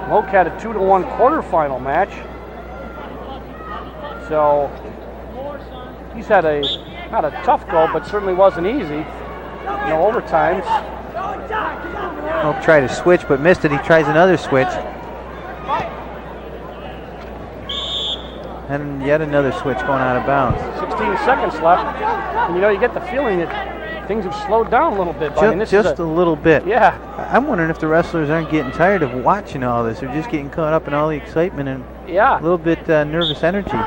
Moak had a 2-1 quarterfinal match. So he's had not a tough go, but certainly wasn't easy. No overtimes. Moak tried to switch, but missed it. He tries another switch. And yet another switch going out of bounds. 16 seconds left. And you know, you get the feeling that things have slowed down a little bit. Just a little bit. Yeah. I'm wondering if the wrestlers aren't getting tired of watching all this. They're just getting caught up in all the excitement and a little bit nervous energy.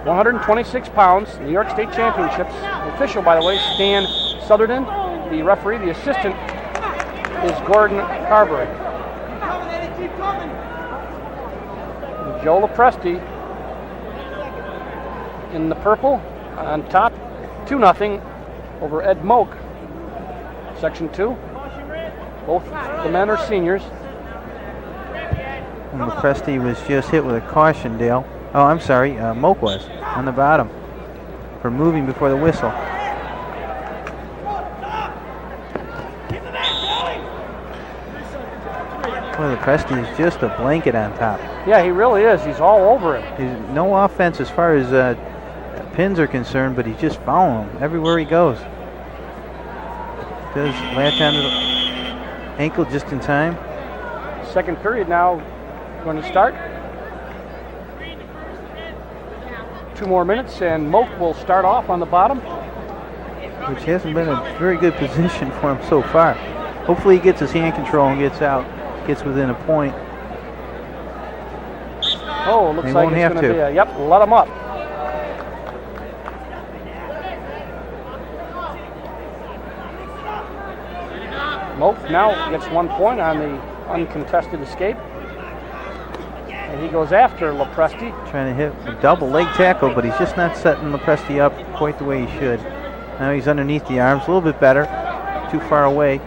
126 pounds, New York State Championships. The official, by the way, Stan Southerden. The referee, the assistant, is Gordon Carberry. And Joe Lopresti in the purple on top, 2-0 over Ed Moak. Section 2. Both the men are seniors. And Lopresti was just hit with a caution, Dale. Oh, I'm sorry, Moak was on the bottom for moving before the whistle. Boy, Lopresti is just a blanket on top. Yeah, he really is. He's all over it. He's no offense as far as pins are concerned, but he's just following him everywhere he goes. Does latch onto the ankle just in time. Second period now going to start. 2 more minutes, and Moak will start off on the bottom. Which hasn't been a very good position for him so far. Hopefully he gets his hand control and gets out, gets within a point. Oh, looks He like won't it's have going to to. be a, yep, let him up. Moak now gets 1 point on the uncontested escape. And he goes after Lopresti. Trying to hit a double leg tackle, but he's just not setting Lopresti up quite the way he should. Now he's underneath the arms, a little bit better, too far away.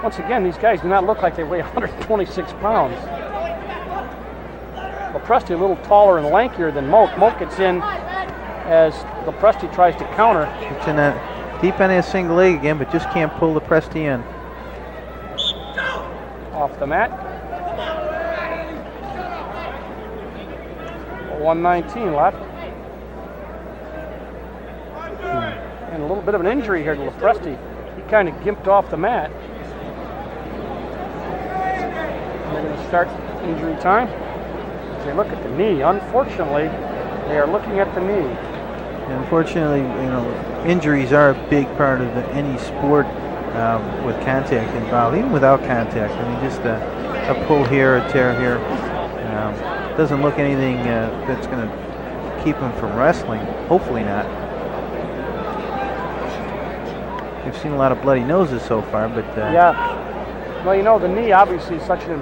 Once again, these guys do not look like they weigh 126 pounds. Lopresti a little taller and lankier than Moak. Moak gets in as Lopresti tries to counter. It's in that deep on his single leg again, but just can't pull Lopresti in. Off the mat. 119 left. And a little bit of an injury here to Lopresti. He kind of gimped off the mat. And they're going to start injury time. As they look at the knee. Unfortunately, they are looking at the knee. And unfortunately, injuries are a big part of any sport with contact involved, even without contact. I mean, just a pull here, a tear here. Doesn't look anything that's going to keep him from wrestling. Hopefully not. We've seen a lot of bloody noses so far, but yeah. Well, the knee obviously is such an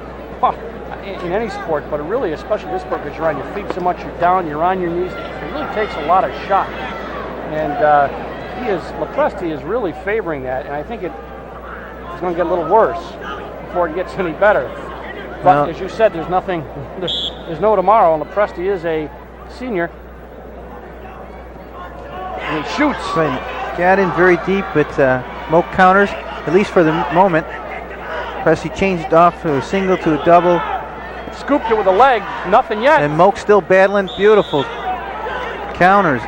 in any sport, but really, especially this sport, because you're on your feet so much, you're down, you're on your knees. It really takes a lot of shock, and Lopresti is really favoring that, and I think it's going to get a little worse before it gets any better. But as you said, there's no tomorrow, and Lopresti is a senior. And he shoots. Right. Got in very deep, but Moak counters, at least for the moment. Lopresti changed off to a single to a double. Scooped it with a leg, nothing yet. And Moak still battling, beautiful counters.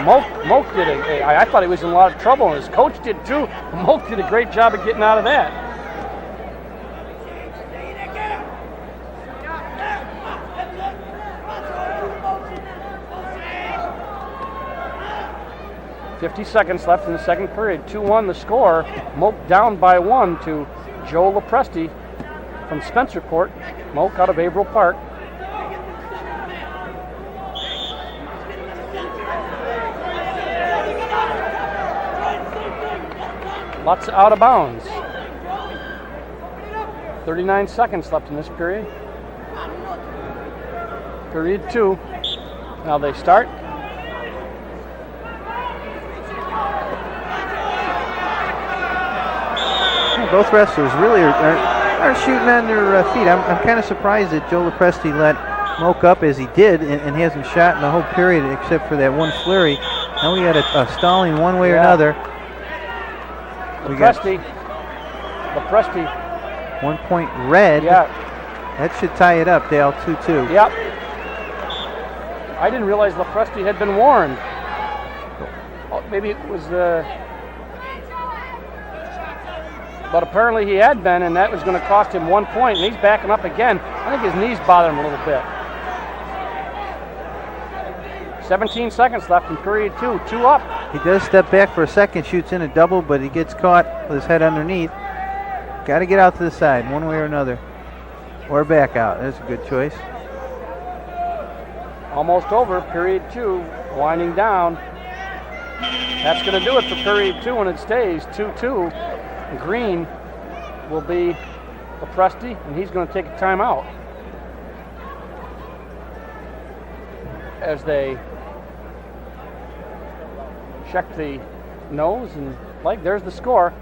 Moak did I thought he was in a lot of trouble, and his coach did too. Moak did a great job of getting out of that. .50 seconds left in the second period. 2-1 the score. Moak down by 1 to Joe Lopresti from Spencerport. Moak out of Averill Park. Lots out of bounds. 39 seconds left in this period. Period 2. Now they start. Both wrestlers really are shooting on their feet. I'm kind of surprised that Joe Lopresti let Moak up as he did and hasn't shot in the whole period except for that one flurry. Now we got a stalling one way or another. Lopresti. 1 point red. Yeah. That should tie it up, Dale. 2-2. Yep. I didn't realize Lopresti had been warned. Oh, maybe it was but apparently he had been, and that was going to cost him 1 point, and he's backing up again. I think his knees bother him a little bit. 17 seconds left in period 2. 2 up. He does step back for a second, shoots in a double, but he gets caught with his head underneath. Got to get out to the side, one way or another. Or back out. That's a good choice. Almost over, period 2, winding down. That's going to do it for period 2 when it stays 2-2. Green will be Lepresti, and he's going to take a timeout as they check the nose and leg. There's the score.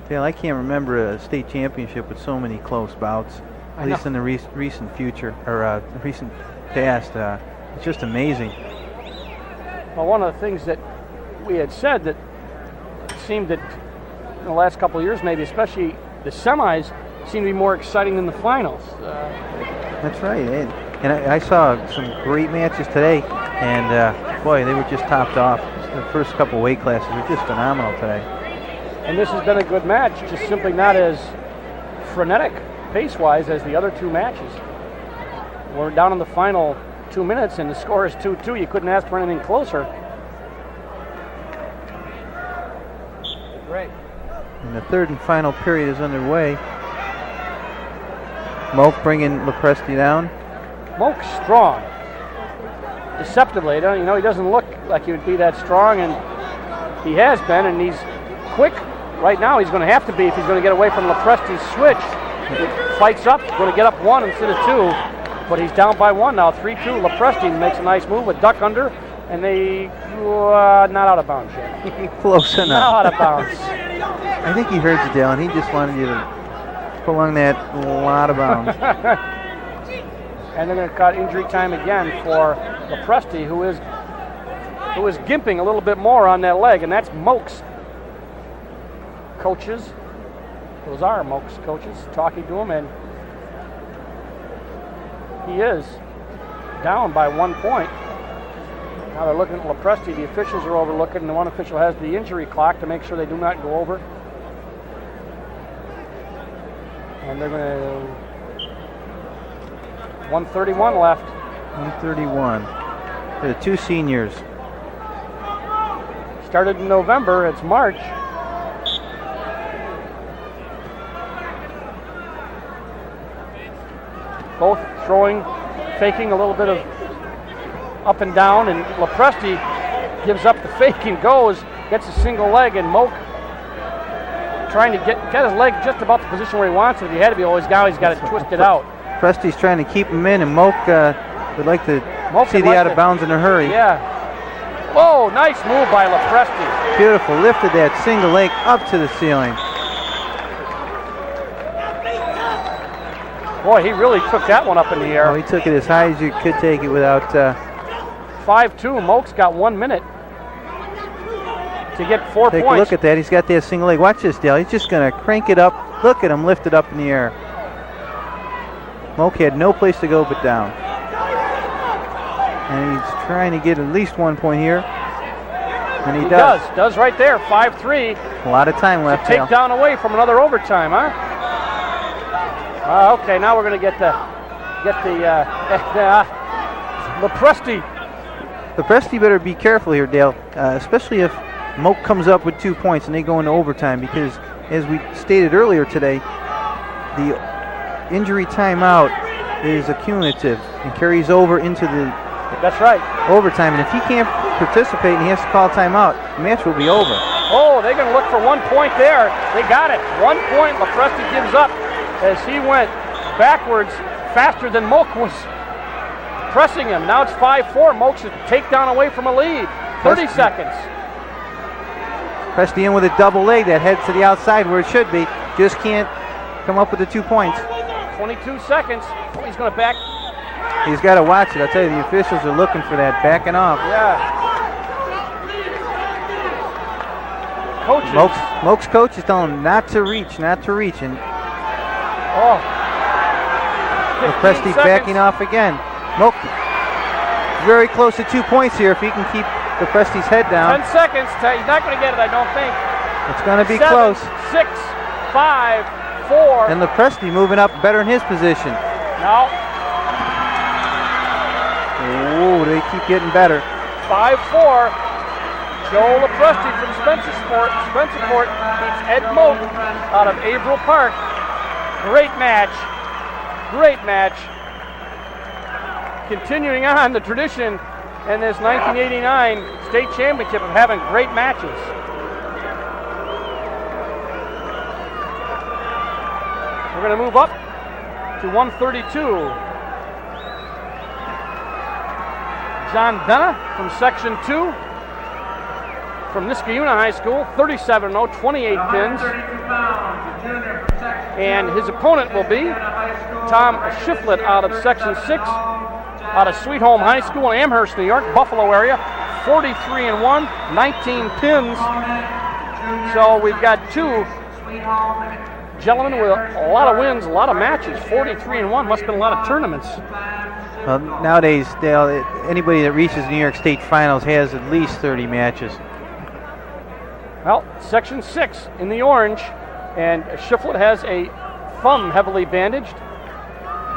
Dale, I can't remember a state championship with so many close bouts, at least in the recent future, or recent past. It's just amazing. Well, one of the things that we had said that it seemed that in the last couple of years, maybe especially the semis, seem to be more exciting than the finals. That's right. And I saw some great matches today, and boy, they were just topped off. The first couple weight classes were just phenomenal today. And this has been a good match, just simply not as frenetic pace-wise as the other two matches. We're down in the final 2 minutes, and the score is 2-2. You couldn't ask for anything closer. Great. And the third and final period is underway. Moak bringing Lepresti down. Moak's strong. Deceptively, he doesn't look like he would be that strong, and he has been, and he's quick. Right now, he's going to have to be if he's going to get away from Lepresti's switch. He fights up, going to get up 1 instead of 2, but he's down by 1 now, 3-2. Lepresti makes a nice move, a duck under, and they not out of bounds yet. Close enough. Not out of bounds. I think he heard you, Dale, and he just wanted you to prolong that lot of bounds. And they're going to cut injury time again for Lepresti, who is gimping a little bit more on that leg, and that's Moak's coaches. Those are Moak's coaches talking to him, and he is down by 1 point. Now they're looking at Lepresti. The officials are overlooking, and the one official has the injury clock to make sure they do not go over. And they're going to 1:31 left. 1:31. The two seniors. Started in November. It's March. Both throwing, faking a little bit of up and down, and Lepresti gives up the fake and goes, gets a single leg, and Moak trying to get his leg just about the position where he wants it. If he had to be always now, he's got it twisted out. Presti's trying to keep him in, and Moak would like to see the out of bounds in a hurry. Yeah. Whoa, nice move by Lepresti. Beautiful, lifted that single leg up to the ceiling. Boy, he really took that one up in the air. Oh, he took it as high as you could take it without... 5-2, Moak's got 1 minute to get 4 points. Take a look at that, he's got that single leg. Watch this, Dale, he's just going to crank it up. Look at him lift it up in the air. Moak had no place to go but down. And he's trying to get at least 1 point here. And he does. Does right there, 5-3. A lot of time left, Take down away from another overtime, huh? Okay, now we're going to get the Lepresti. Lepresti better be careful here, Dale, especially if Moak comes up with 2 points and they go into overtime, because as we stated earlier today, the injury timeout is accumulative and carries over into the overtime, and if he can't participate and he has to call timeout, the match will be over. Oh, they're going to look for 1 point there. They got it. 1 point. Lepresti gives up as he went backwards faster than Moak was pressing him. Now it's 5-4. Moak's a takedown away from a lead. 30 seconds. Presti in with a double leg that heads to the outside where it should be. Just can't come up with the 2 points. 22 seconds. Oh, he's going to back. He's got to watch it. I'll tell you, the officials are looking for that, backing off. Yeah. Coaches. Moak's coach is telling him not to reach, and Lepresti backing off again. Moak very close to 2 points here if he can keep Lepresti's head down. 10 seconds. He's not going to get it, I don't think. It's going to be 7, close. 6, 5, 4. And Lepresti moving up better in his position. Now. Oh, they keep getting better. 5-4. Joe Lepresti from Spencerport beats Ed Moak out of Averill Park. Great match. continuing on the tradition in this 1989 state championship of having great matches. We're going to move up to 132. John Benna from Section 2 from Niskayuna High School, 37-0, 28 pins. And his opponent will be Tom Shiflett out of Section 6, out of Sweet Home High School in Amherst, New York, Buffalo area, 43-1, 19 pins. So we've got two gentlemen with a lot of wins, a lot of matches, 43-1, must have been a lot of tournaments. Well, nowadays, Dale, anybody that reaches New York State Finals has at least 30 matches. Well, Section 6 in the orange, and Shiflett has a thumb heavily bandaged.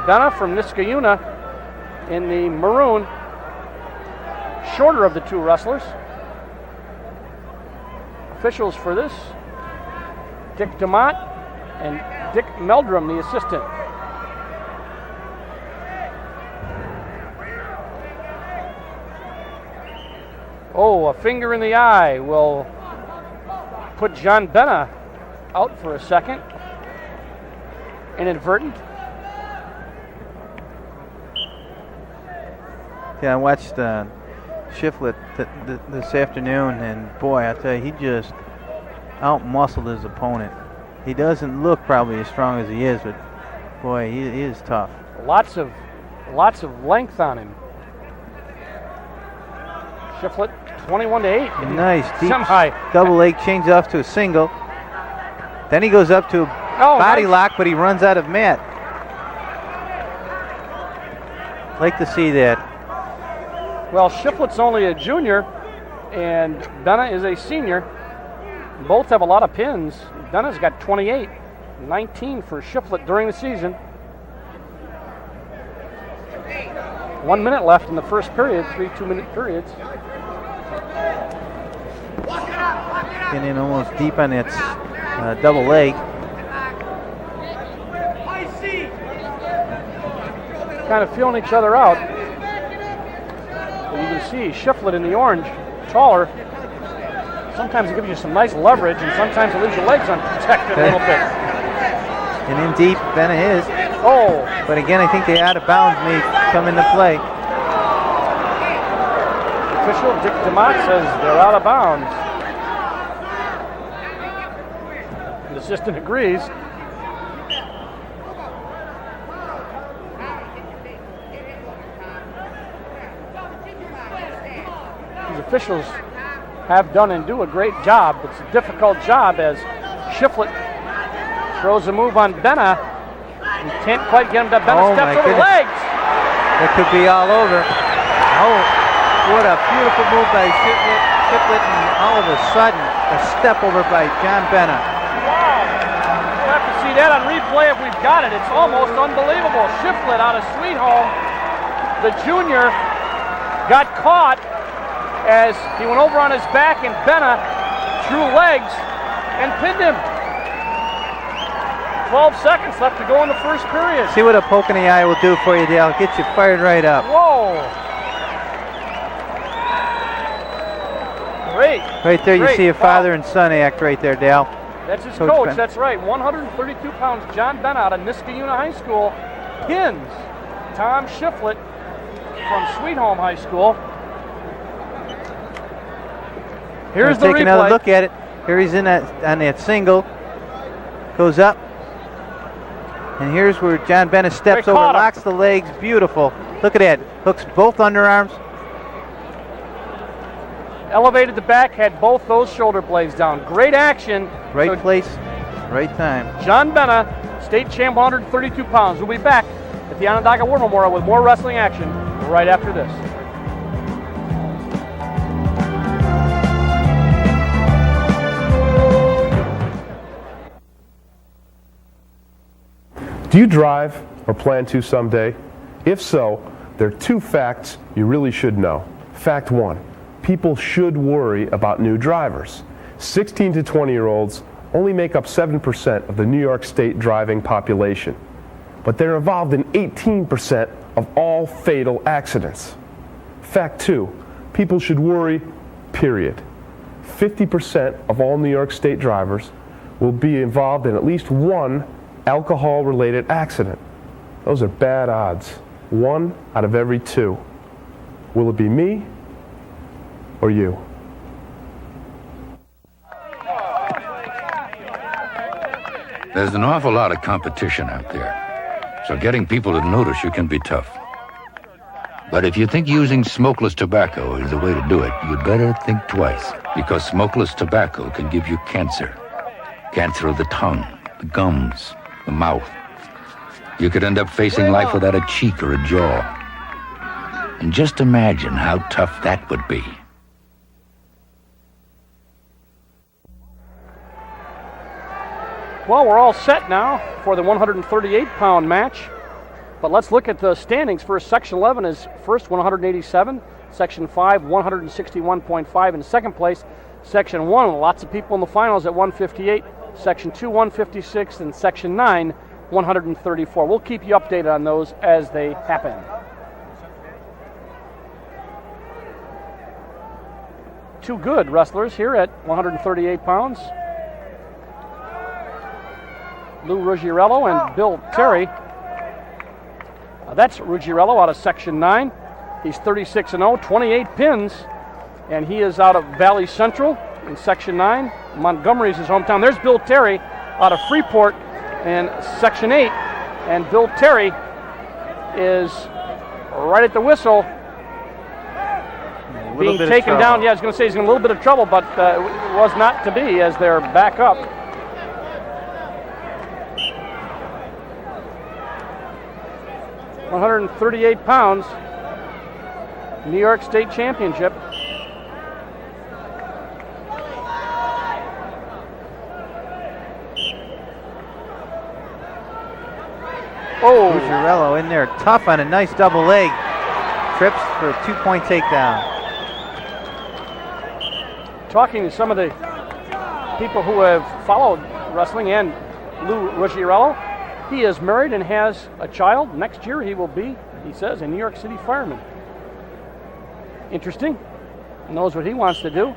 Benna from Niskayuna in the maroon, shorter of the two wrestlers. Officials for this, Dick DeMott and Dick Meldrum, the assistant. Oh, a finger in the eye will put John Benna out for a second. Inadvertent. Yeah, I watched Shiflett this afternoon, and boy, I tell you, he just out-muscled his opponent. He doesn't look probably as strong as he is, but boy, he is tough. Lots of length on him. Shiflett 21-8. Nice deep Semi. double leg change off to a single. Then he goes up to a body lock, but he runs out of mat. Like to see that. Well, Shiflett's only a junior, and Benna is a senior. Both have a lot of pins. Benna's got 28, 19 for Shiflett during the season. 1 minute left in the first period, 3 2-minute periods. Getting in almost deep on that double leg. Kind of feeling each other out. But you can see Shiflett in the orange, taller. Sometimes it gives you some nice leverage, and sometimes it leaves your legs unprotected a little bit. And in deep, Benna is. Oh! But again, I think the out of bounds may come into play. Official Dick DeMott says they're out of bounds. The assistant agrees. These officials have done and do a great job. It's a difficult job as Shiflett throws a move on Benna. He can't quite get him to Benna. Steps over legs. That could be all over. Oh, what a beautiful move by Shiflett, and all of a sudden, a step over by John Benna. Wow. We'll have to see that on replay if we've got it. It's almost unbelievable. Shiflett out of Sweet Home, the junior, got caught as he went over on his back, and Benna threw legs and pinned him. 12 seconds left to go in the first period. See what a poke in the eye will do for you, Dale. Get you fired right up. Whoa. Great. Right there, you Great. see a father and son act right there, Dale. That's his Coach coach, Ben. that's right. 132 pounds, John Benna out of Niskayuna High School pins Tom Shiflett from Sweet Home High School. Here's the take replay. another look at it. Here he's in on that single. Goes up. And here's where John Benna steps over, locks the legs. Beautiful. Look at that. Hooks both underarms. Elevated the back, had both those shoulder blades down. Great action. Right place, right time. John Benna, state champ, 132 pounds. We'll be back at the Onondaga War Memorial with more wrestling action right after this. Do you drive or plan to someday? If so, there are two facts you really should know. Fact one, people should worry about new drivers. 16 to 20-year-olds only make up 7% of the New York State driving population, but they're involved in 18% of all fatal accidents. Fact 2, people should worry, period. 50% of all New York State drivers will be involved in at least one alcohol-related accident. Those are bad odds. 1 out of every 2. Will it be me or you? There's an awful lot of competition out there, so getting people to notice you can be tough. But if you think using smokeless tobacco is the way to do it, you'd better think twice, because smokeless tobacco can give you cancer. Cancer of the tongue, the gums, the mouth. You could end up facing life without a cheek or a jaw. And just imagine how tough that would be. Well, we're all set now for the 138-pound match. But let's look at the standings. First, Section 11 is first, 187. Section 5, 161.5 in second place. Section 1, lots of people in the finals at 158. Section 2, 156. And Section 9, 134. We'll keep you updated on those as they happen. Two good wrestlers here at 138 pounds. Lou Ruggiero and Bill Terry. That's Ruggiero out of Section 9. He's 36-0, 28 pins, and he is out of Valley Central in Section 9. Montgomery's his hometown. There's Bill Terry out of Freeport in Section 8, and Bill Terry is right at the whistle, being taken down. Yeah, I was going to say he's in a little bit of trouble, but it was not to be as they're back up. $138 pounds, New York State Championship. Oh, Ruggiero in there, tough on a nice double leg. Trips for a 2-point takedown. Talking to some of the people who have followed wrestling and Lou Ruggiero, he is married and has a child. Next year he will be, he says, a New York City fireman. Interesting. Knows what he wants to do.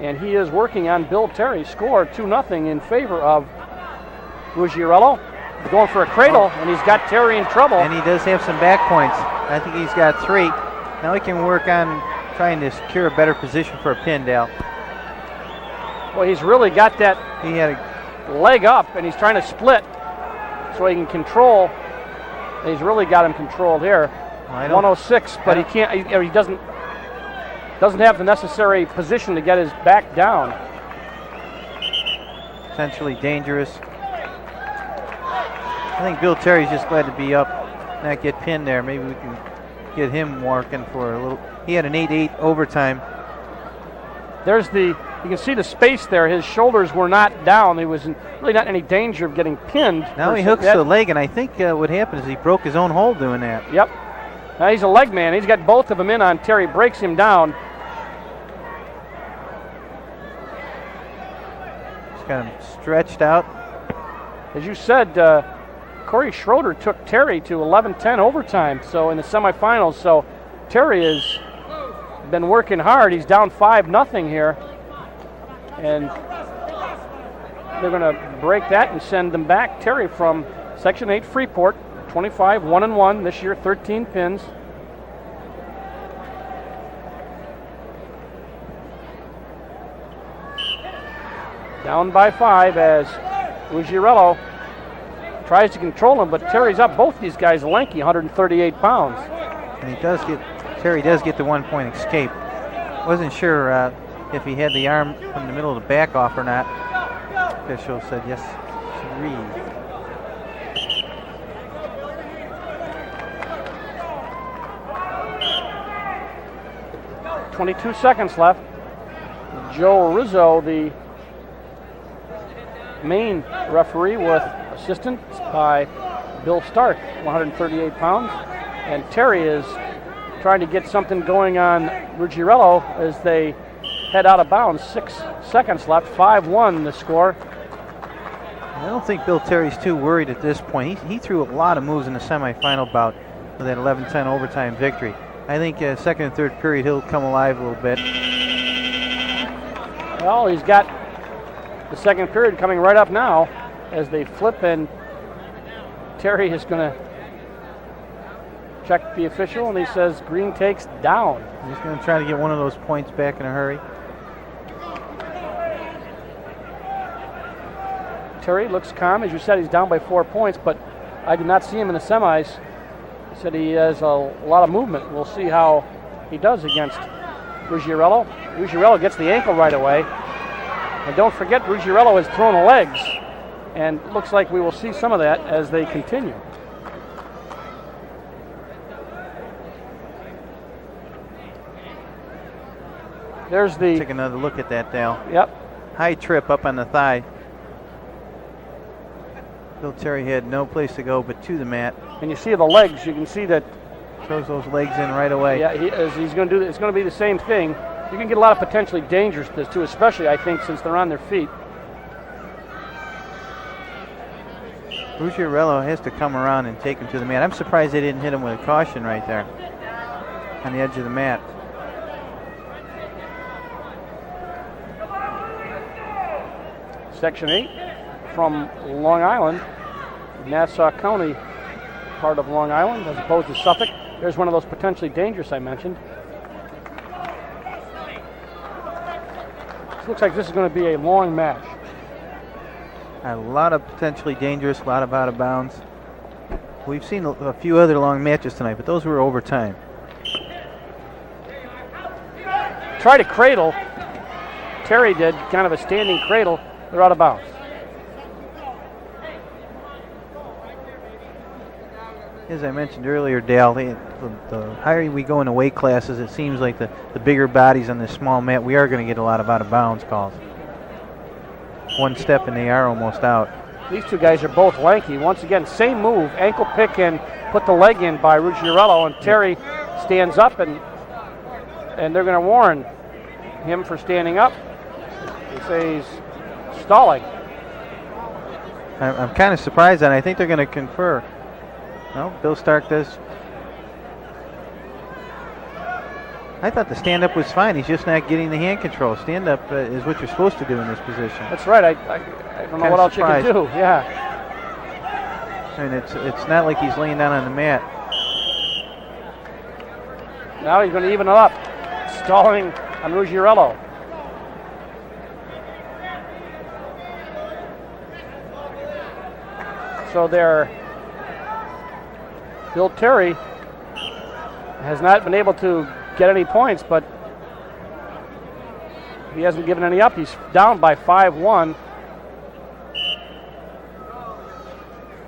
And he is working on Bill Terry's score 2-0 in favor of Ruggiero. He's going for a cradle, and he's got Terry in trouble. And he does have some back points. I think he's got 3. Now he can work on trying to secure a better position for a pin, Dale. Well, he's really got that He had a leg up, and he's trying to split so he can control. He's really got him controlled here. 106, but he can't. He doesn't have the necessary position to get his back down. potentially dangerous. I think Bill Terry's just glad to be up, not get pinned there. Maybe we can get him working for a little. He had an 8-8 overtime. There's you can see the space there. His shoulders were not down. He was really not in any danger of getting pinned. Now he hooks the leg, and I think what happened is he broke his own hold doing that. Yep. Now he's a leg man. He's got both of them in on Terry, breaks him down. He's got him stretched out. As you said, Corey Schroeder took Terry to 11-10 overtime, so in the semifinals. So Terry has been working hard. He's down 5-0 here. And they're going to break that and send them back. Terry from Section 8 Freeport, 25, 1-1 this year, 13 pins. Down by 5 as Ruggiero tries to control him, but Terry's up. Both these guys are lanky, 138 pounds. And Terry does get the 1-point escape. Wasn't sure if he had the arm from the middle of the back off or not. Official said yes, 3. 22 seconds left. Joe Rizzo, the main referee, with assistance by Bill Stark, 138 pounds. And Terry is trying to get something going on Ruggiero as they head out of bounds. 6 seconds left, 5-1 the score. I don't think Bill Terry's too worried at this point. He threw a lot of moves in the semifinal bout. with that 11-10 overtime victory. I think second and third period he'll come alive a little bit. Well, he's got the second period coming right up now as they flip, and Terry is going to check the official, and he says Green takes down. He's going to try to get one of those points back in a hurry. Terry looks calm. As you said, he's down by 4 points, but I did not see him in the semis. He said he has a lot of movement. We'll see how he does against Ruggiero. Ruggiero gets the ankle right away. And don't forget, Ruggiero has thrown legs, and looks like we will see some of that as they continue. There's the... Take another look at that, Dale. Yep. High trip up on the thigh. Bill Terry had no place to go but to the mat. And you see the legs. You can see that... Throws those legs in right away. Yeah, he's going to do. It's going to be the same thing. You can get a lot of potentially dangerous this too, especially I think since they're on their feet. Ruggiero has to come around and take him to the mat. I'm surprised they didn't hit him with a caution right there on the edge of the mat. Section 8 from Long Island, Nassau County, part of Long Island as opposed to Suffolk. There's one of those potentially dangerous I mentioned. This looks like this is going to be a long match. A lot of potentially dangerous, a lot of out of bounds. We've seen a few other long matches tonight, but those were overtime. Try to cradle. Terry did kind of a standing cradle. They're out of bounds. As I mentioned earlier, Dale, the higher we go in the weight classes, it seems like the bigger bodies on this small mat, we are going to get a lot of out of bounds calls. One step and they are almost out. These two guys are both lanky. Once again, same move, ankle pick and put the leg in by Ruggiero, and Terry stands up, and they're going to warn him for standing up. They say he's stalling. I'm kind of surprised, and I think they're going to confer. No, Bill Stark does. I thought the stand-up was fine. He's just not getting the hand control. Stand-up is what you're supposed to do in this position. That's right. I don't know what else you can do. Yeah. And it's not like he's laying down on the mat. Now he's going to even it up. Stalling on Ruggiero. So Bill Terry has not been able to get any points, but he hasn't given any up. He's down by 5-1.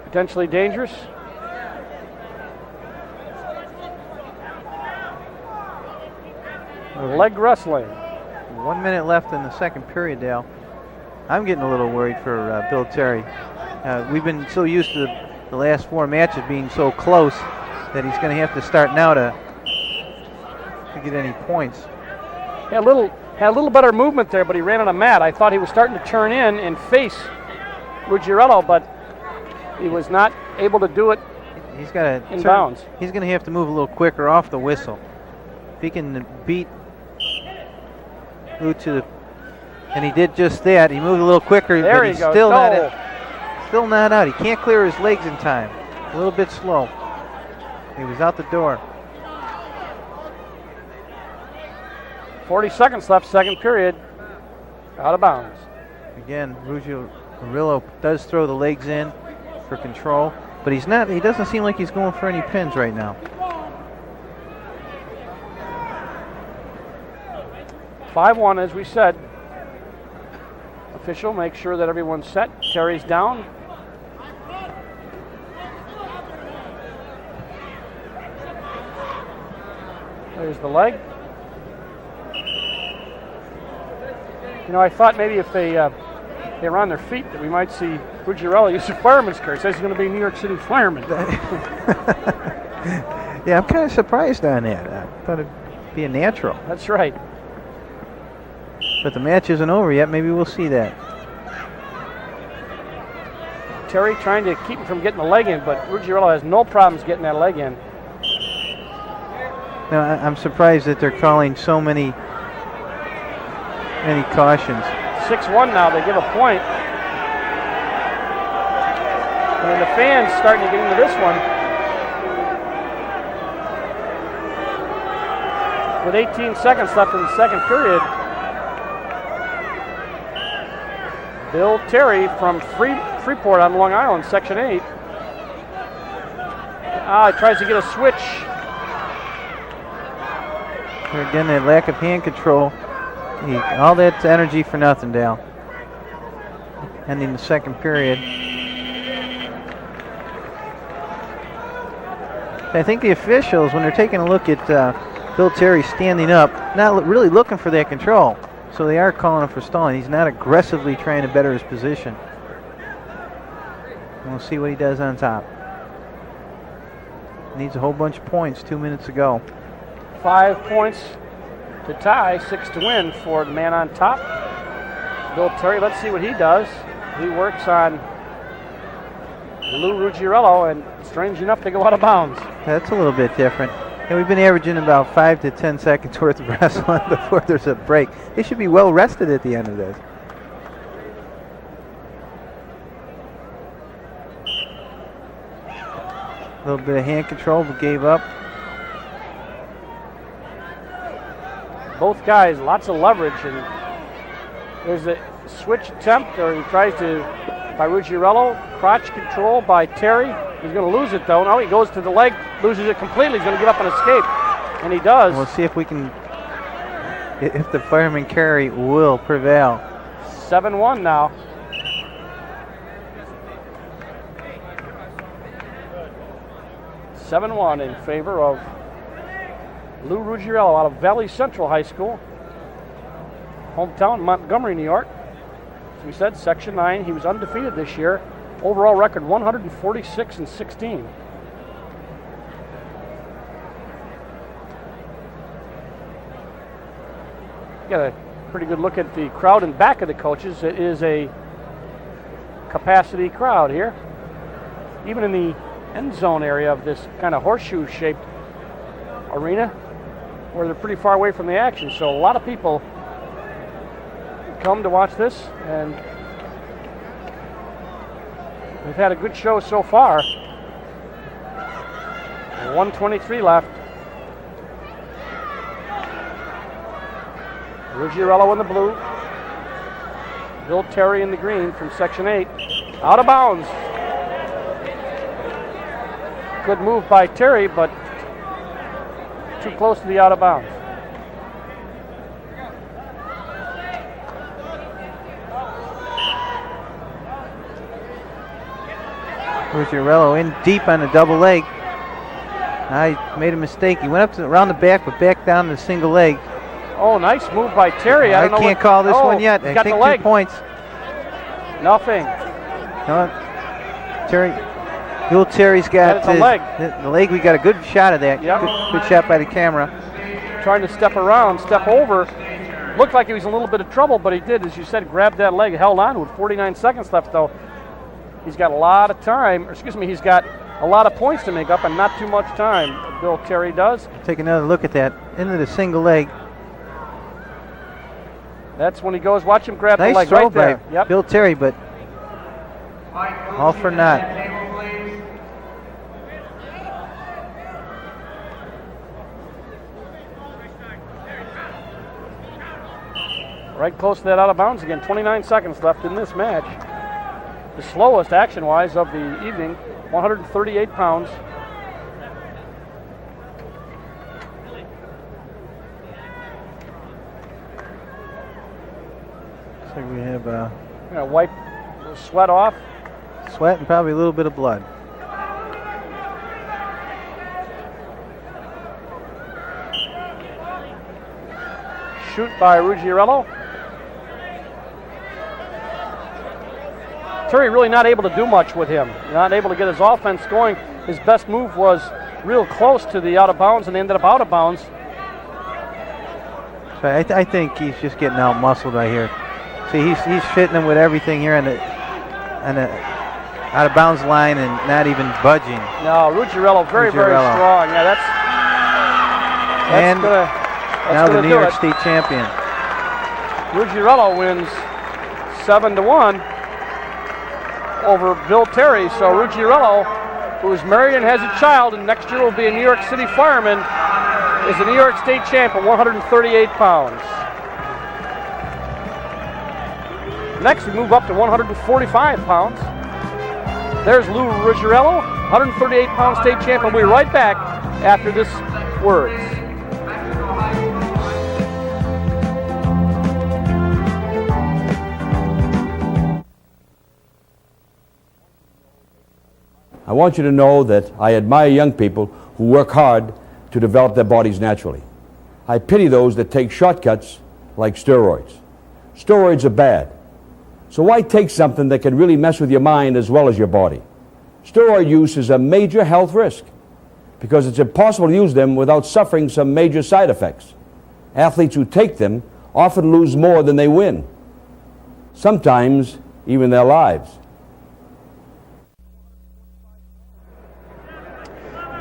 Potentially dangerous. Leg wrestling. 1 minute left in the second period, Dale. I'm getting a little worried for Bill Terry. We've been so used to the last four matches being so close that he's going to have to start now to get any points. Had a little better movement there, but he ran on a mat. I thought he was starting to turn in and face Ruggiero, but he was not able to do it. He's got to bounds. He's going to have to move a little quicker off the whistle. If he can beat Lou to the, and he did just that. He moved a little quicker, there but he's goes. still not out. He can't clear his legs in time. A little bit slow. He was out the door. 40 seconds left, second period. Out of bounds. Again, Ruggiero does throw the legs in for control, but he's not. He doesn't seem like he's going for any pins right now. 5-1, as we said. Official, make sure that everyone's set. Terry's down. There's the leg. You know, I thought maybe if they were on their feet that we might see Ruggiero use a fireman's car. He says he's going to be a New York City fireman. Yeah, I'm kind of surprised on that. I thought it'd be a natural. That's right. But the match isn't over yet. Maybe we'll see that. Terry trying to keep him from getting the leg in, but Ruggiero has no problems getting that leg in. No, I'm surprised that they're calling so many cautions. 6-1 now. They give a point. And the fans starting to get into this one. With 18 seconds left in the second period. Bill Terry from Freeport on Long Island, Section 8. He tries to get a switch. Again, that lack of hand control. All that energy for nothing, Dale. Ending the second period. I think the officials, when they're taking a look at Bill Terry standing up, not really looking for that control. So they are calling him for stalling. He's not aggressively trying to better his position. We'll see what he does on top. Needs a whole bunch of points, 2 minutes to go. 5 points to tie, 6 to win for the man on top. Bill Terry, let's see what he does. He works on Lou Ruggiero, and strange enough, they go out of bounds. That's a little bit different. And we've been averaging about 5 to 10 seconds worth of wrestling before there's a break. They should be well rested at the end of this. A little bit of hand control, but gave up. Both guys, lots of leverage, and there's a switch attempt, or he tries to, by Ruggiero, crotch control by Terry. He's going to lose it though. Now he goes to the leg, loses it completely. He's going to get up and escape, and he does. We'll see if we can, if the fireman carry will prevail. 7-1 now. In favor of Lou Ruggiero out of Valley Central High School. Hometown, Montgomery, New York. As we said, Section 9. He was undefeated this year. Overall record 146-16. Got a pretty good look at the crowd in back of the coaches. It is a capacity crowd here. Even in the end zone area of this kind of horseshoe-shaped arena, where they're pretty far away from the action. So a lot of people come to watch this, and we've had a good show so far. 1:23 left. Ruggiero in the blue. Bill Terry in the green from Section 8. Out of bounds. Good move by Terry, but too close to the out of bounds. Ruggiero in deep on the double leg. I made a mistake. He went up to around the back, but back down to the single leg. Oh, nice move by Terry. I can't call this one yet. I got think the leg. 2 points. Nothing. No, Terry. Bill Terry's got the leg. The leg. We got a good shot of that. Yep. Good shot by the camera. Trying to step around, step over. Looked like he was in a little bit of trouble, but he did, as you said, grab that leg, held on with 49 seconds left, though. He's got a lot of time, he's got a lot of points to make up and not too much time. Bill Terry does. Take another look at that. Into the single leg. That's when he goes. Watch him grab nice the leg throw right there. by Yep. Bill Terry, but all for naught. Right close to that out of bounds again. 29 seconds left in this match. The slowest action-wise of the evening, 138 pounds. Looks like we have Gonna wipe the sweat off. sweat and probably a little bit of blood. Shoot by Ruggiero. Terry really not able to do much with him. Not able to get his offense going. His best move was real close to the out of bounds and ended up out of bounds. So I think he's just getting out muscled right here. See, he's fitting him with everything here on the out of bounds line and not even budging. No, Ruggiero very Ruggiero. strong. Yeah, that's And now the New York State champion. Ruggiero wins 7-1 over Bill Terry. So Ruggiero, who is married and has a child and next year will be a New York City fireman, is the New York State champ at 138 pounds. Next, we move up to 145 pounds. There's Lou Ruggiero, 138-pound state champ, and we'll be right back after this words. I want you to know that I admire young people who work hard to develop their bodies naturally. I pity those that take shortcuts like steroids. Steroids are bad. So why take something that can really mess with your mind as well as your body? Steroid use is a major health risk because it's impossible to use them without suffering some major side effects. Athletes who take them often lose more than they win, sometimes even their lives.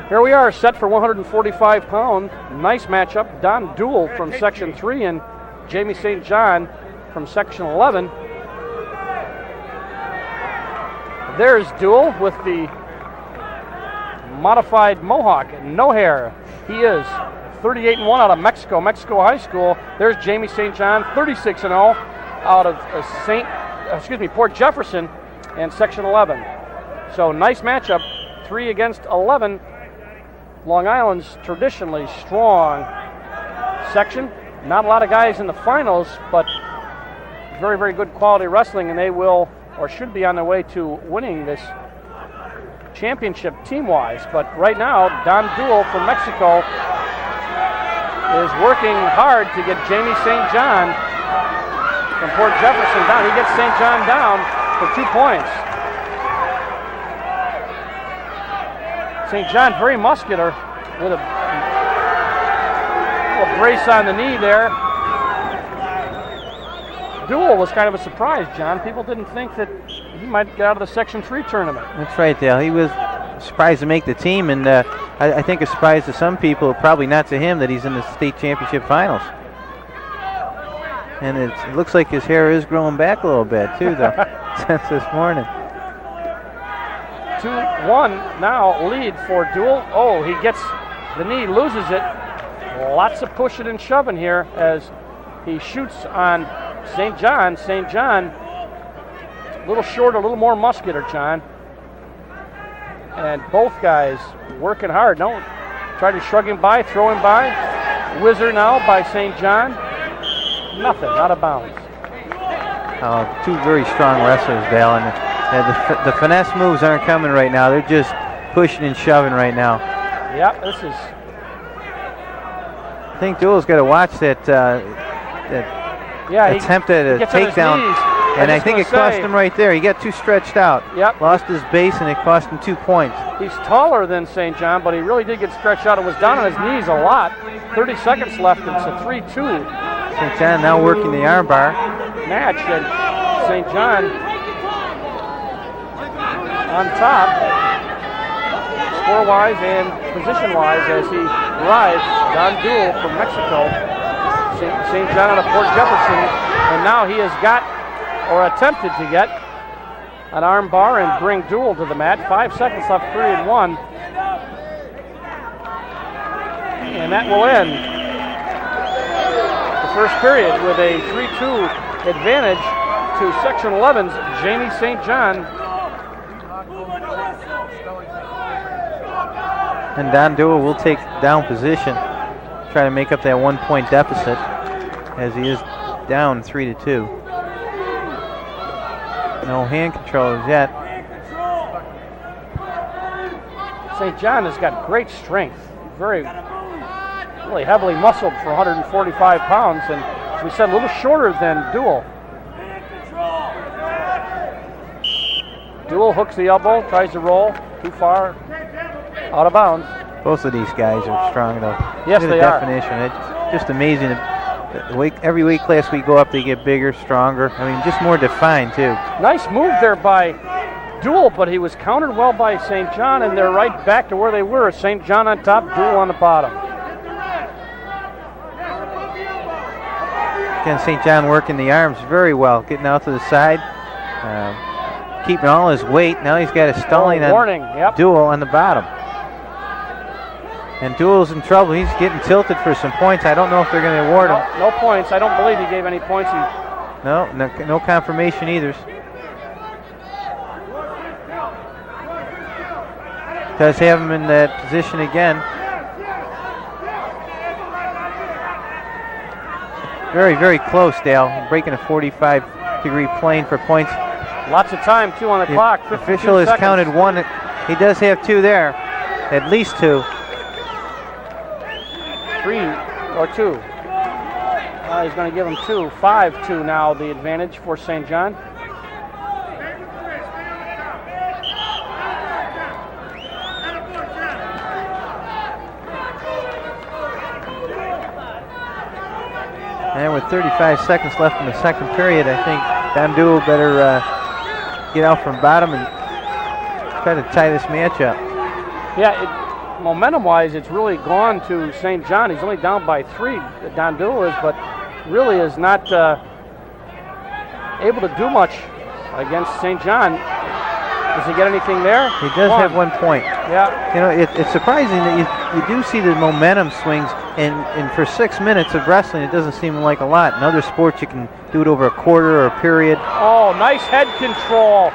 Here we are, set for 145 pounds. Nice matchup. Don Duell from Section 3 and Jamie St. John from Section 11. There's Duell with the modified mohawk, no hair. He is 38-1 out of Mexico High School. There's Jamie St. John, 36-0 out of Port Jefferson and Section 11. So nice matchup, 3 against 11. Long Island's traditionally strong section. Not a lot of guys in the finals, but very, very good quality wrestling, and they will or should be on their way to winning this championship team-wise. But right now, Don Duell from Mexico is working hard to get Jamie St. John from Port Jefferson down. He gets St. John down for 2 points. St. John very muscular with a brace on the knee there. Duell was kind of a surprise, John. People didn't think that he might get out of the Section 3 tournament. That's right, Dale. He was surprised to make the team, and I think a surprise to some people, probably not to him, that he's in the state championship finals. And it looks like his hair is growing back a little bit, too, though, since this morning. 2-1 now lead for Duell. Oh, he gets the knee, loses it. Lots of pushing and shoving here as he shoots on St. John. St. John, a little shorter, a little more muscular, John. And both guys working hard. Don't try to shrug him by, throw him by. Whizzer now by St. John. Nothing, out of bounds. Two very strong wrestlers, Dale. And the finesse moves aren't coming right now. They're just pushing and shoving right now. Yeah, this is. I think Duell's got to watch that attempt at a takedown. And I think it cost him right there. He got too stretched out. Yep. Lost his base, and it cost him 2 points. He's taller than St. John, but he really did get stretched out. It was down on his knees a lot. 30 seconds left. It's a 3-2. St. John now working the armbar match, and St. John on top, score-wise and position-wise, as he rides Don Duell from Mexico. St. John out of Port Jefferson, and now he has got, or attempted to get, an arm bar and bring Duell to the mat. 5 seconds left, period 1. And that will end the first period with a 3-2 advantage to Section 11's Jamie St. John. And Don Duell will take down position, try to make up that 1 point deficit, as he is down 3-2. No hand controls yet. St. John has got great strength, really heavily muscled for 145 pounds, and as we said, a little shorter than Duell. Duell hooks the elbow, tries to roll, too far, out of bounds. Both of these guys are strong, though. Yes, they are. Definition. It's just amazing. Every weight class we go up, they get bigger, stronger. I mean, just more defined, too. Nice move there by Duell, but he was countered well by St. John, and they're right back to where they were. St. John on top, Duell on the bottom. Again, St. John working the arms very well, getting out to the side, keeping all his weight. Now he's got a stalling on Duel on the bottom. And Duel's in trouble. He's getting tilted for some points. I don't know if they're going to award him. No points. I don't believe he gave any points. No confirmation either. Does have him in that position again. Very, very close, Dale. Breaking a 45-degree plane for points. Lots of time, too, on the clock. The official has counted one. He does have two there, at least two. 3 or 2. He's going to give him 2. 5-2 now, the advantage for St. John. And with 35 seconds left in the second period, I think Don Duel better get out from bottom and try to tie this match up. Yeah, momentum-wise, it's really gone to St. John. He's only down by 3, Don Duel is, but really is not able to do much against St. John. Does he get anything there? He does have 1 point. Yeah. You know, it's surprising that you do see the momentum swings, and for 6 minutes of wrestling, it doesn't seem like a lot. In other sports, you can do it over a quarter or a period. Oh, nice head control.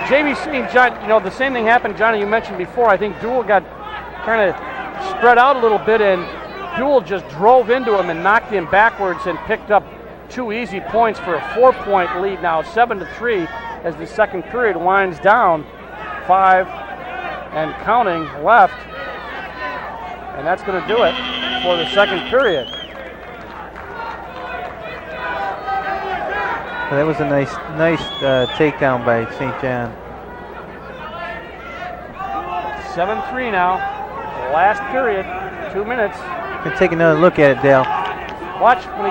Jamie St. John, you know, the same thing happened, Johnny, you mentioned before. I think Duel got kind of spread out a little bit, and Duel just drove into him and knocked him backwards and picked up 2 easy points for a 4-point lead now, 7-3. As the second period winds down. 5 and counting left. And that's going to do it for the second period. Well, that was a nice takedown by St. John. 7-3 now. Last period. 2 minutes. Let's take another look at it, Dale. Watch when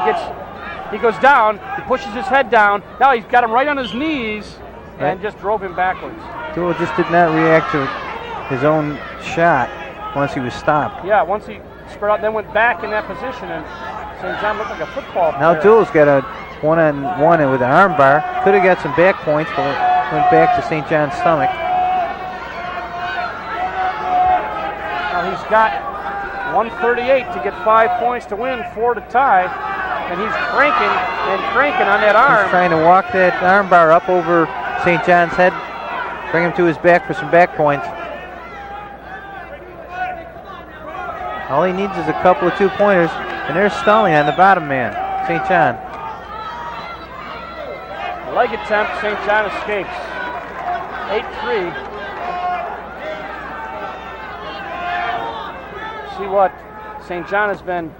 he goes down, he pushes his head down. Now he's got him right on his knees and just drove him backwards. Duel just did not react to his own shot once he was stopped. Yeah, once he spread out, then went back in that position, and St. John looked like a football player. Now Duel's got a one-on-one with an arm bar. Could have got some back points, but it went back to St. John's stomach. Now he's got 138 to get 5 points to win, 4 to tie. And he's cranking on that arm. He's trying to walk that arm bar up over St. John's head, bring him to his back for some back points. All he needs is a couple of 2-pointers, and there's stalling on the bottom man, St. John. Leg attempt, St. John escapes. 8-3. See what St. John has been.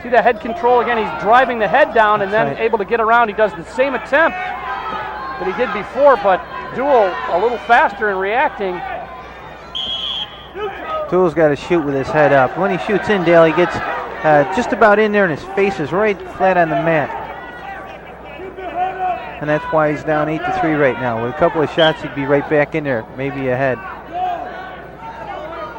See the head control again. He's driving the head down and then able to get around. He does the same attempt that he did before, but Duel a little faster in reacting. Duel's got to shoot with his head up. When he shoots in, Dale, he gets just about in there, and his face is right flat on the mat. And that's why he's down 8-3 right now. With a couple of shots, he'd be right back in there, maybe ahead.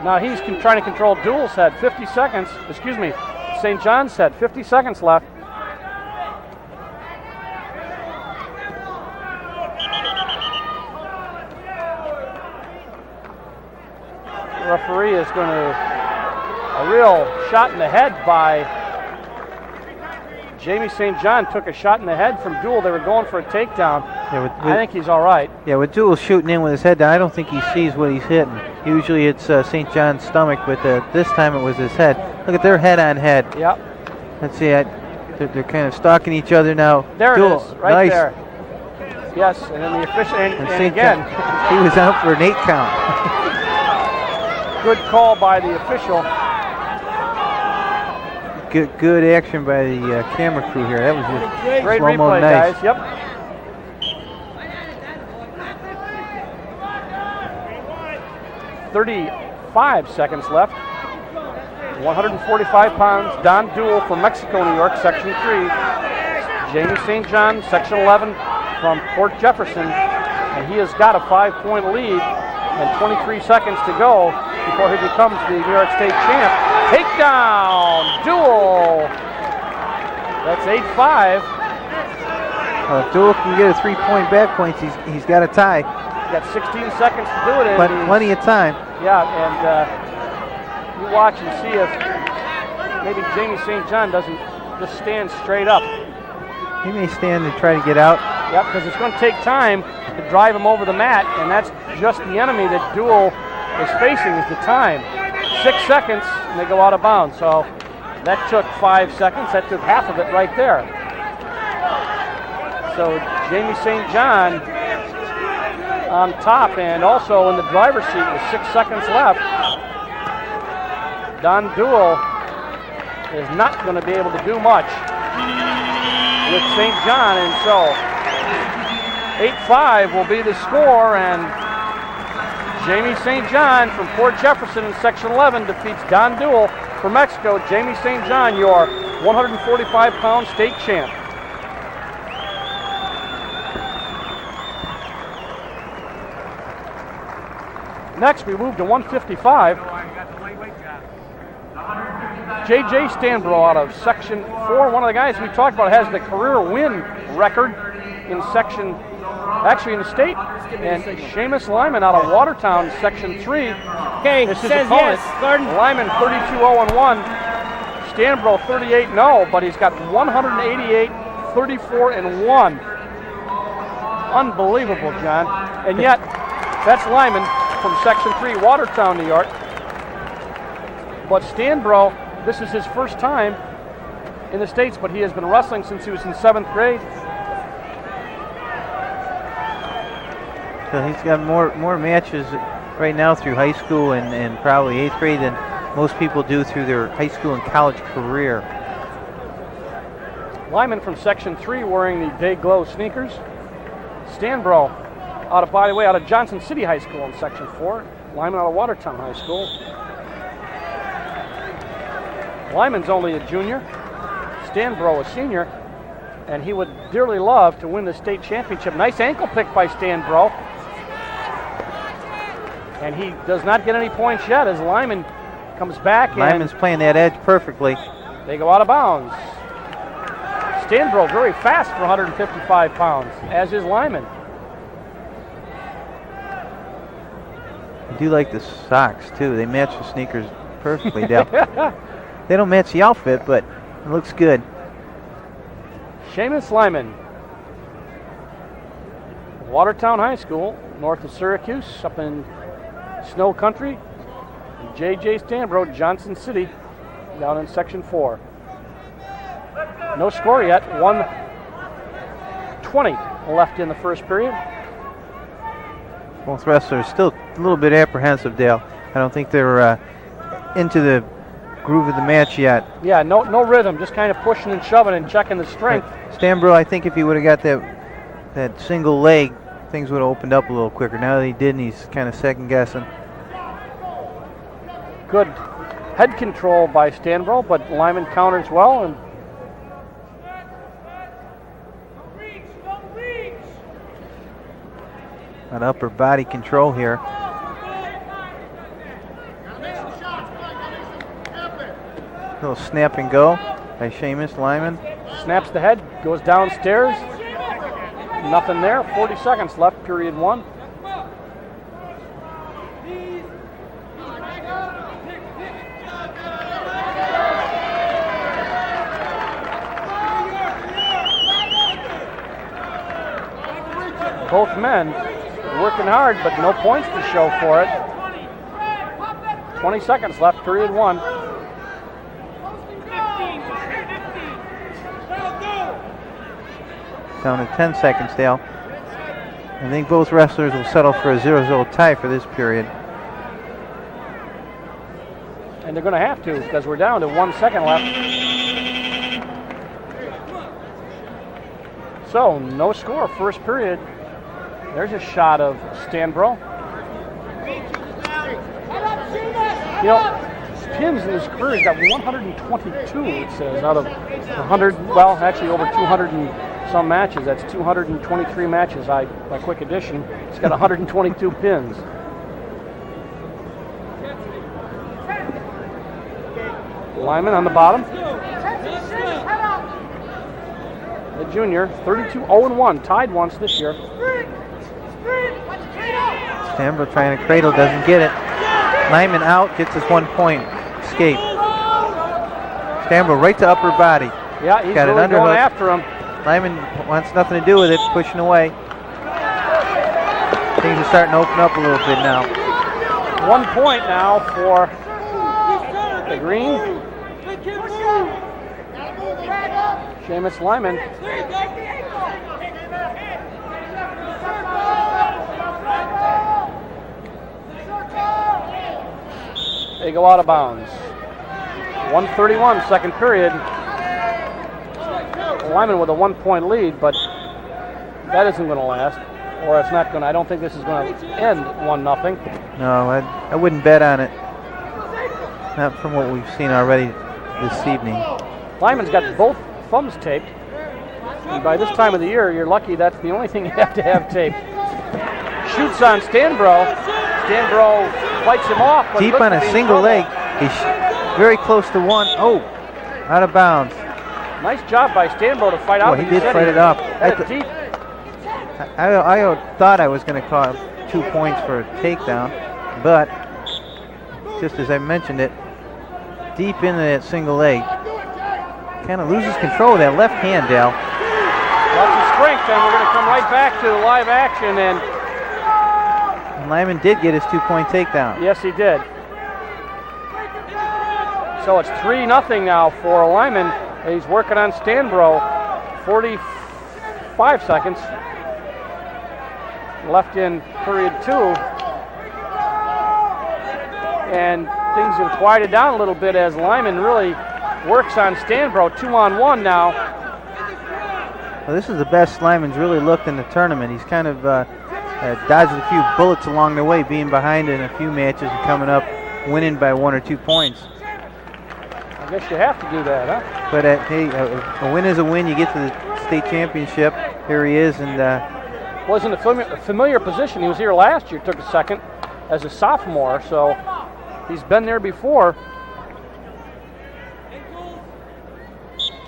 Now he's trying to control Duel's head. 50 seconds, excuse me, St. John's head. 50 seconds left. The referee is going to, a real shot in the head by Jamie St. John. Took a shot in the head from Duel. They were going for a takedown. Yeah, I think he's all right. Yeah, with Duel shooting in with his head down, I don't think he sees what he's hitting. Usually it's St. John's stomach, but this time it was his head. Look at their head on head. Yep. Let's see, they're kind of stalking each other now. There Duel, it is, right there. Yes, and then the official, and again. He was out for an 8 count. Good call by the official. Good action by the camera crew here. That was just great slow-mo replay, nice. guys. Yep. .35 seconds left. 145 pounds. Don Duel from Mexico, New York, Section 3. Jamie St. John, Section 11 from Port Jefferson. And he has got a 5-point lead and 23 seconds to go before he becomes the New York State champ. Takedown, Duel. That's 8-5. If Duel can get a 3-point back points, he's got a tie. Got 16 seconds to do it. But plenty of time. Yeah, and you watch and see if maybe Jamie St. John doesn't just stand straight up. He may stand and try to get out. Yep, because it's going to take time to drive him over the mat, and that's just the enemy that Duel is facing is the time. 6 seconds, and they go out of bounds. So that took 5 seconds. That took half of it right there. So Jamie St. John on top, and also in the driver's seat with 6 seconds left. Don Duel is not going to be able to do much with St. John, and so 8-5 will be the score, and Jamie St. John from Port Jefferson in Section 11 defeats Don Duel from Mexico. Jamie St. John, your 145-pound state champ. Next, we move to 155. J.J. Stanbro out of Section 4. One of the guys we talked about has the career win record in Section, actually in the state. And Seamus Lyman out of Watertown, Section 3. Okay, this is says opponent. yes. Garden. Lyman 32-0-1. Stanbro 38-0, but he's got 188, 34-1. Unbelievable, John. And yet, that's Lyman from Section 3, Watertown, New York. But Stanbro, this is his first time in the States, but he has been wrestling since he was in 7th grade. So he's got more matches right now through high school and probably 8th grade than most people do through their high school and college career. Lyman from Section 3 wearing the Day Glow sneakers. Stanbro by the way, out of Johnson City High School in Section 4. Lyman out of Watertown High School. Lyman's only a junior. Stanbro a senior. And he would dearly love to win the state championship. Nice ankle pick by Stanbro. And he does not get any points yet as Lyman comes back. Lyman's playing that edge perfectly. They go out of bounds. Stanbro very fast for 155 pounds, as is Lyman. I do like the socks, too. They match the sneakers perfectly, Dale. They don't match the outfit, but it looks good. Seamus Lyman, Watertown High School, north of Syracuse, up in Snow Country. J.J. Stanbro, Johnson City, down in Section 4. No score yet. 1:20 left in the first period. Both wrestlers still a little bit apprehensive, Dale. I don't think they're into the groove of the match yet. Yeah, no rhythm, just kind of pushing and shoving and checking the strength. Stanbro, I think if he would have got that single leg, things would have opened up a little quicker. Now that he didn't, he's kind of second guessing. Good head control by Stanbro, but Lyman counters well. And an upper body control here. Little snap and go by Seamus Lyman. Snaps the head, goes downstairs. Nothing there. 40 seconds left, period 1. Both men working hard, but no points to show for it. 20 seconds left, period 1. Down to 10 seconds, Dale. I think both wrestlers will settle for a 0-0 tie for this period. And they're going to have to because we're down to 1 second left. So, no score, first period. There's a shot of Stanbro. You know, pins in his career, he's got 122, it says, out of 100, well, actually over 200 and some matches. That's 223 matches by quick addition. He's got 122 pins. Lyman on the bottom. junior, 32-0-1, tied once this year. Stanbro trying to cradle, doesn't get it. Lyman out, gets his 1 point escape. Stanbro right to upper body. Yeah, he's got really an going underhook. after him. Lyman wants nothing to do with it, pushing away. Things are starting to open up a little bit now. 1 point now for the green. Seamus Lyman. They go out of bounds. 1:31, second period. Lyman with a 1 point lead, but that isn't going to last. Or it's not going to, I don't think this is going to end 1-0. No, I wouldn't bet on it. Not from what we've seen already this evening. Lyman's got both thumbs taped. And by this time of the year, you're lucky that's the only thing you have to have taped. Shoots on Stanbro. Stanbro fights him off. But Deep on a single leg. He's very close to one. Oh, out of bounds. Nice job by Stanbro to fight out. He did fight it off. Had it deep. I thought I was going to call 2 points for a takedown, but just as I mentioned it, deep into that single leg. Kind of loses control of that left hand, Dale. Lots of strength, and we're going to come right back to the live action. And Lyman did get his 2 point takedown. yes, he did. So it's 3-0 now for Lyman. He's working on Stanbro. 45 seconds left in period 2. And things have quieted down a little bit as Lyman really works on Stanbro. 2-on-1 now. Well, this is the best Lyman's really looked in the tournament. He's kind of dodged a few bullets along the way, being behind in a few matches and coming up winning by 1 or 2 points. I guess you have to do that, huh? But hey, a win is a win. You get to the state championship. Here he is, and Was in a familiar position. He was here last year, took a second as a sophomore, so he's been there before.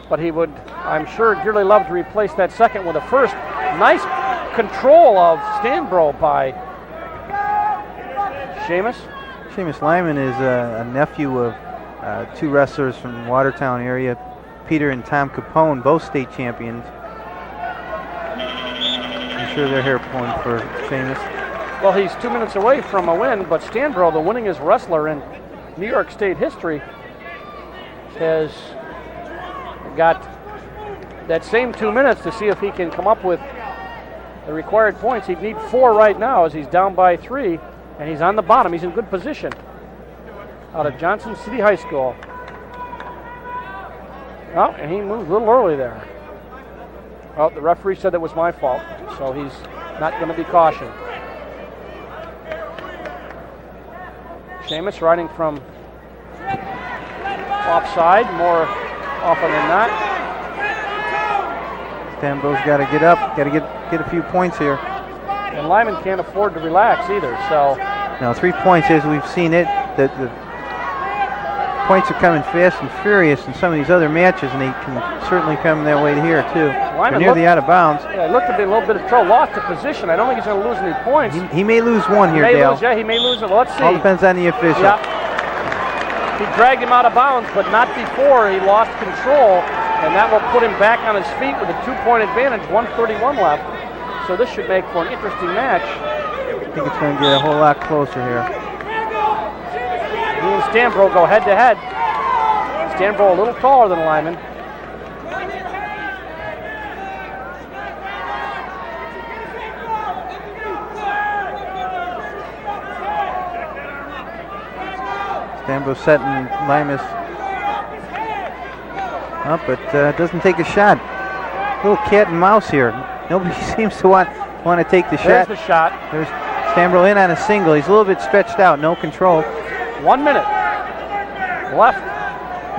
But he would, I'm sure, dearly love to replace that second with a first. Nice control of Stanbro by Seamus. Seamus Lyman is a nephew of 2 wrestlers from the Watertown area, Peter and Tom Capone, both state champions. I'm sure they're here pulling for Seamus. Well, he's 2 minutes away from a win, but Stanbro, the winningest wrestler in New York State history, has got that same 2 minutes to see if he can come up with the required points. He'd need 4 right now as he's down by 3, and he's on the bottom. He's in good position out of Johnson City High School. Oh, and he moved a little early there. Well, the referee said that was my fault, so he's not going to be cautioned. Seamus riding from offside more often than not. Stanbro's got to get up, got to get a few points here. And Lyman can't afford to relax either, so. Now 3 points, as we've seen it, the points are coming fast and furious in some of these other matches, and they can certainly come that way here too. They're near the out of bounds. Yeah, he looked to be a little bit of trouble, lost the position. I don't think he's going to lose any points. He may lose one here, Dale. He may lose it. Well, let's see. All depends on the official. Yeah. He dragged him out of bounds, but not before he lost control, and that will put him back on his feet with a 2-point advantage, 1:31 left. So this should make for an interesting match. I think it's going to get a whole lot closer here. He and Stanbro go head to head. Stanbro a little taller than Lyman. Stanbro setting Limas up, but doesn't take a shot. Little cat and mouse here. Nobody seems to want to take the shot. There's the shot. There's Stanbro in on a single. He's a little bit stretched out, no control. 1 minute left.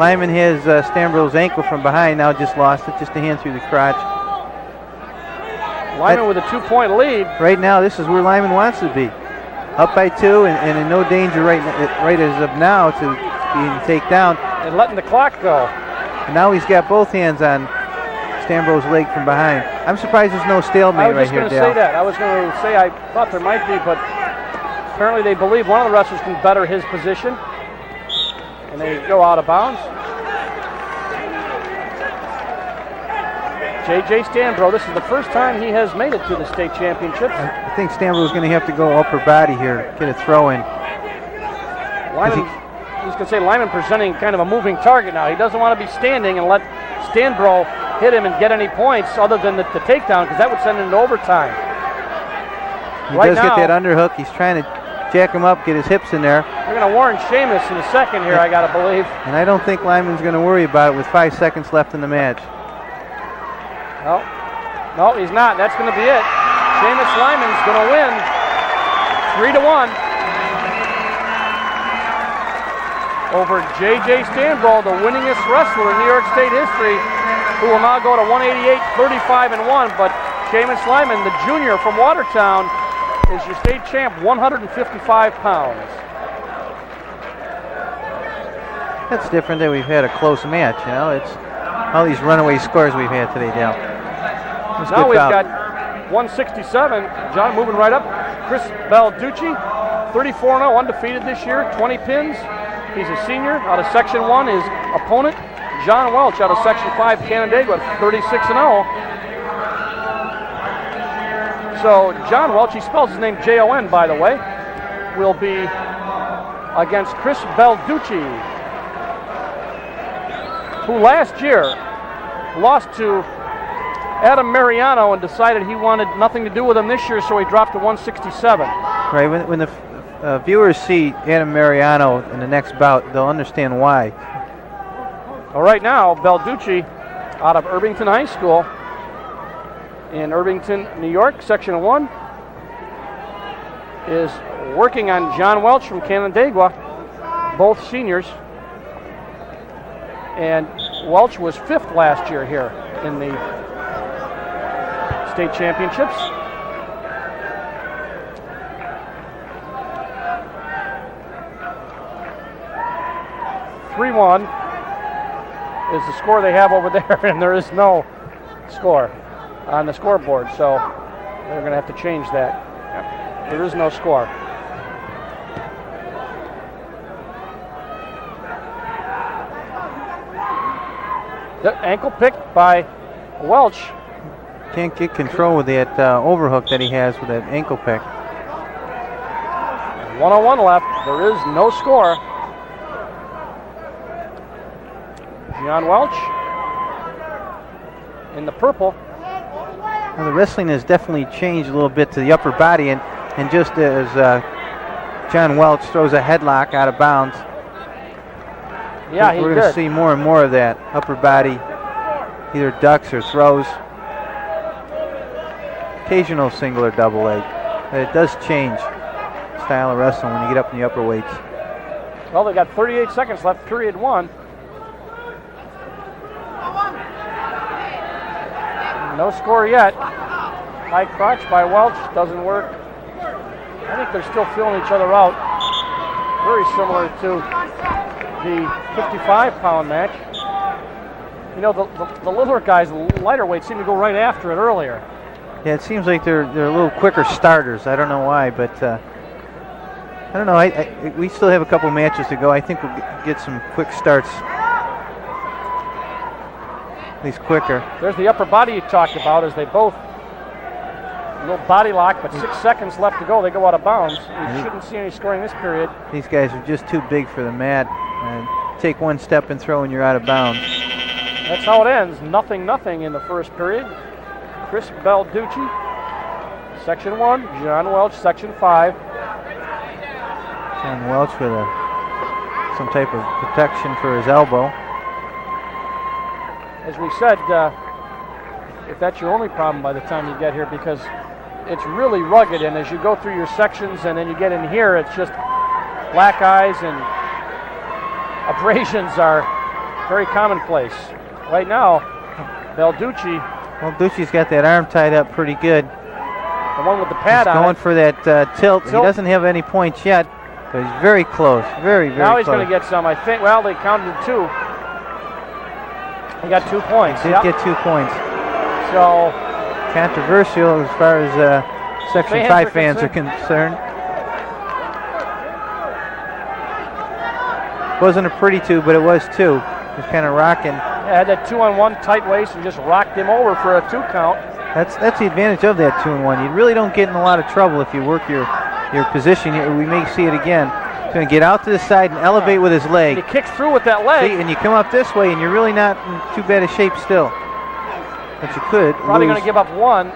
Lyman has Stanbro's ankle from behind, now just lost it, just a hand through the crotch. Lyman with a 2-point lead. Right now, this is where Lyman wants to be. Up by 2 and in no danger right as of now to being taken down. And letting the clock go. And now he's got both hands on Stanbro's leg from behind. I'm surprised there's no stalemate right here, Dale. I was going to say I thought there might be, but apparently they believe one of the wrestlers can better his position. And they go out of bounds. J.J. Stanbro, this is the first time he has made it to the state championships. I think Stanbro's going to have to go upper body here, get a throw in. Lyman, he's going to say Lyman presenting kind of a moving target now. He doesn't want to be standing and let Stanbro hit him and get any points other than the takedown, because that would send him into overtime. He does get that underhook. He's trying to jack him up, get his hips in there. They're going to warn Sheamus in a second here, I got to believe. And I don't think Lyman's going to worry about it with 5 seconds left in the match. No, he's not. That's going to be it. Sheamus Lyman's going to win 3-1 over J.J. Stanbro, the winningest wrestler in New York State history, who will now go to 188, 35-1. But Sheamus Lyman, the junior from Watertown, is your state champ, 155 pounds. That's different that we've had a close match, you know. It's all these runaway scores we've had today, Dale. Now we've got 167. John moving right up. Chris Balducci, 34-0, undefeated this year, 20 pins. He's a senior. Out of Section 1, his opponent, John Welch, out of Section 5, Canandaigua, 36-0. So John Welch, he spells his name Jon, by the way, will be against Chris Balducci, who last year lost to Adam Mariano and decided he wanted nothing to do with him this year, so he dropped to 167. Right, when the viewers see Adam Mariano in the next bout, they'll understand why. Well, right now, Balducci out of Irvington High School in Irvington, New York, Section 1, is working on John Welch from Canandaigua, both seniors. And Welch was 5th last year here in the state championships. (3-1) is the score they have over there, and there is no score on the scoreboard, so they're going to have to change that. Yep. There is no score. The ankle pick by Welch. Can't get control with that overhook that he has with that ankle pick. 101 left. There is no score. John Welch in the purple. Well, the wrestling has definitely changed a little bit to the upper body, and just as John Welch throws a headlock out of bounds, yeah, we're going to see more and more of that upper body, either ducks or throws. Occasional single or double leg. But it does change style of wrestling when you get up in the upper weights. Well, they got 38 seconds left, period 1. No score yet. High crotch by Welch doesn't work. I think they're still feeling each other out. Very similar to the 55-pound match. You know, the littler guys, the lighter weights, seem to go right after it earlier. Yeah, it seems like they're a little quicker starters. I don't know why, but I don't know. We still have a couple matches to go. I think we'll get some quick starts. At least quicker. There's the upper body you talked about as they both, a little body lock, but 6 seconds left to go. They go out of bounds. You shouldn't see any scoring this period. These guys are just too big for the mat. And take one step and throw and you're out of bounds. That's how it ends. 0-0 in the first period. Chris Balducci, Section 1. John Welch, Section 5. John Welch with some type of protection for his elbow. As we said, if that's your only problem by the time you get here, because it's really rugged, and as you go through your sections and then you get in here, it's just black eyes and abrasions are very commonplace. Right now, Balducci's got that arm tied up pretty good. The one with the pad on. He's going for that tilt. He doesn't have any points yet, but he's very close. Very close. Now he's going to get some, I think. Well, they counted 2. He got 2 points. He did get 2 points. So controversial as far as Section 5 fans are concerned. Wasn't a pretty two, but it was two. Just kind of rocking. Yeah, had that 2-on-1 tight waist and just rocked him over for a 2 count. That's the advantage of that 2-on-1. You really don't get in a lot of trouble if you work your position. We may see it again. He's going to get out to the side and elevate with his leg. He kicks through with that leg. See, and you come up this way, and you're really not in too bad a shape still. But you could Probably going to give up 1.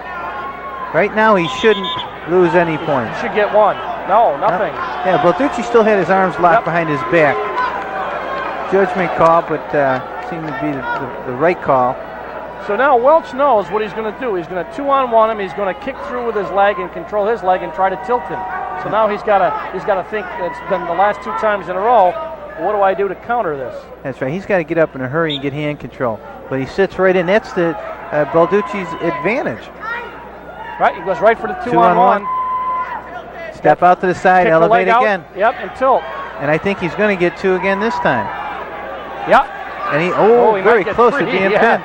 Right now, he shouldn't lose any points. He should get 1. No, nothing. Yeah, Balducci still had his arms locked behind his back. Judgment call, but seemed to be the right call. So now Welch knows what he's going to do. He's going to 2-on-1 him. He's going to kick through with his leg and control his leg and try to tilt him. So now he's got to think. It's been the last 2 times in a row. What do I do to counter this? That's right. He's got to get up in a hurry and get hand control. But he sits right in. That's the Balducci's advantage. Right. He goes right for the 2-on-1. Step out to the side, elevate again. Yep, and tilt. And I think he's going to get 2 again this time. Yep. And he very close to being pinned.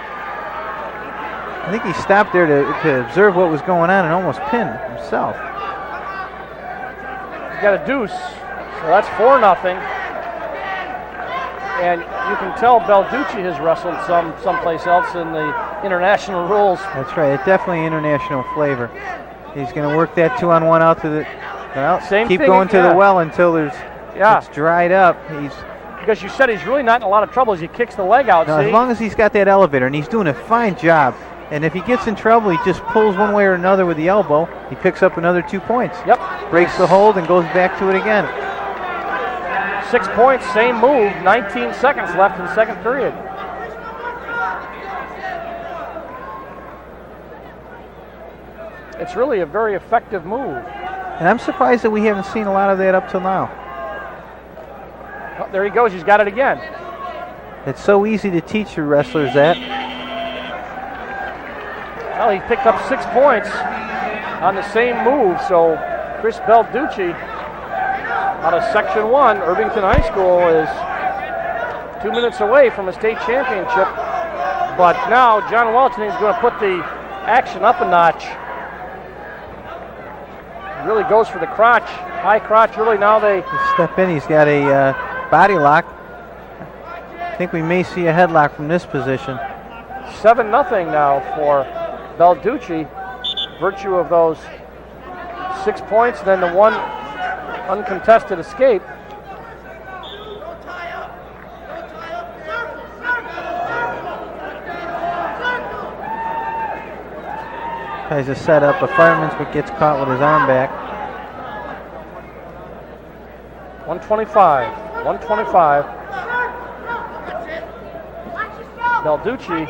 I think he stopped there to observe what was going on and almost pinned himself. He's got a deuce, so that's 4-0. And you can tell Balducci has wrestled someplace else in the international rules. That's right. It's definitely international flavor. He's going to work that 2-on-1 out to the. Well, keep going to the well until it's dried up. Because you said he's really not in a lot of trouble as he kicks the leg out. No, as long as he's got that elevator, and he's doing a fine job. And if he gets in trouble, he just pulls one way or another with the elbow. He picks up another 2 points. Yep. Breaks the hold and goes back to it again. 6 points, same move. 19 seconds left in the second period. It's really a very effective move. And I'm surprised that we haven't seen a lot of that up till now. Oh, there he goes. He's got it again. It's so easy to teach your wrestlers that. Well, he picked up 6 points on the same move. So Chris Balducci out of Section 1, Irvington High School, is 2 minutes away from a state championship. But now John Welch is going to put the action up a notch. He really goes for the crotch, high crotch. Really now they step in. He's got a body lock. I think we may see a headlock from this position. 7-0 now for Balducci. Virtue of those 6 points, then the 1 uncontested escape. Tries to set up a fireman's, but gets caught with his arm back. 125. Balducci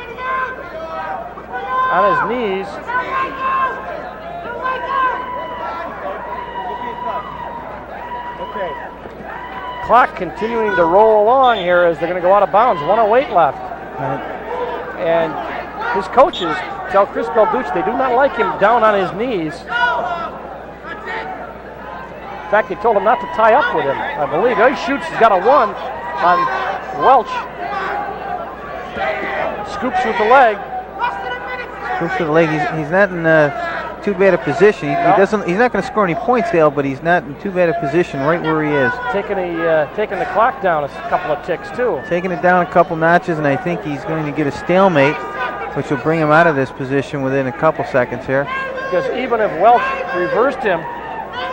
on his knees. Okay. Clock continuing to roll along here as they're going to go out of bounds. 1:08 left. And his coaches tell Chris Balducci they do not like him down on his knees. In fact, they told him not to tie up with him, I believe. He shoots, he's got a 1 on Welch. Scoops with the leg. Scoops with the leg. He's not in too bad a position. He's not going to score any points, Dale, but he's not in too bad a position right where he is. Taking the clock down a couple of ticks, too. Taking it down a couple notches, and I think he's going to get a stalemate, which will bring him out of this position within a couple seconds here. Because even if Welch reversed him,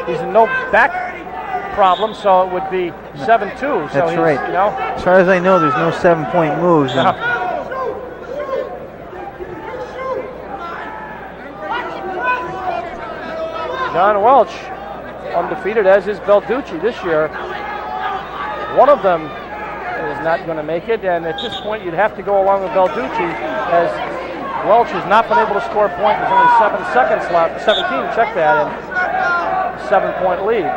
he's in no back problem, so it would be 7-2. So that's right. You know, as far as I know, there's no 7-point moves. John Welch, undefeated, as is Balducci this year. One of them is not going to make it, and at this point, you'd have to go along with Balducci, as Welch has not been able to score a point. There's only 7 seconds left. 17, check that, and 7-point lead.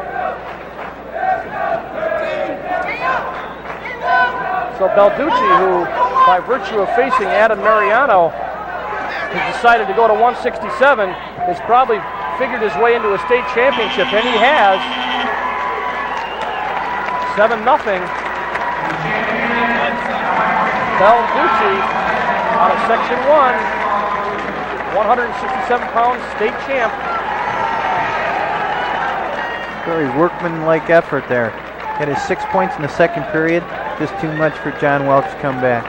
So Balducci, who by virtue of facing Adam Mariano has decided to go to 167, has probably figured his way into a state championship, and he has. 7-0. Balducci out of Section 1 167-pound state champ. Very workmanlike effort there. Had his 6 points in the second period. Just too much for John Welch to come back.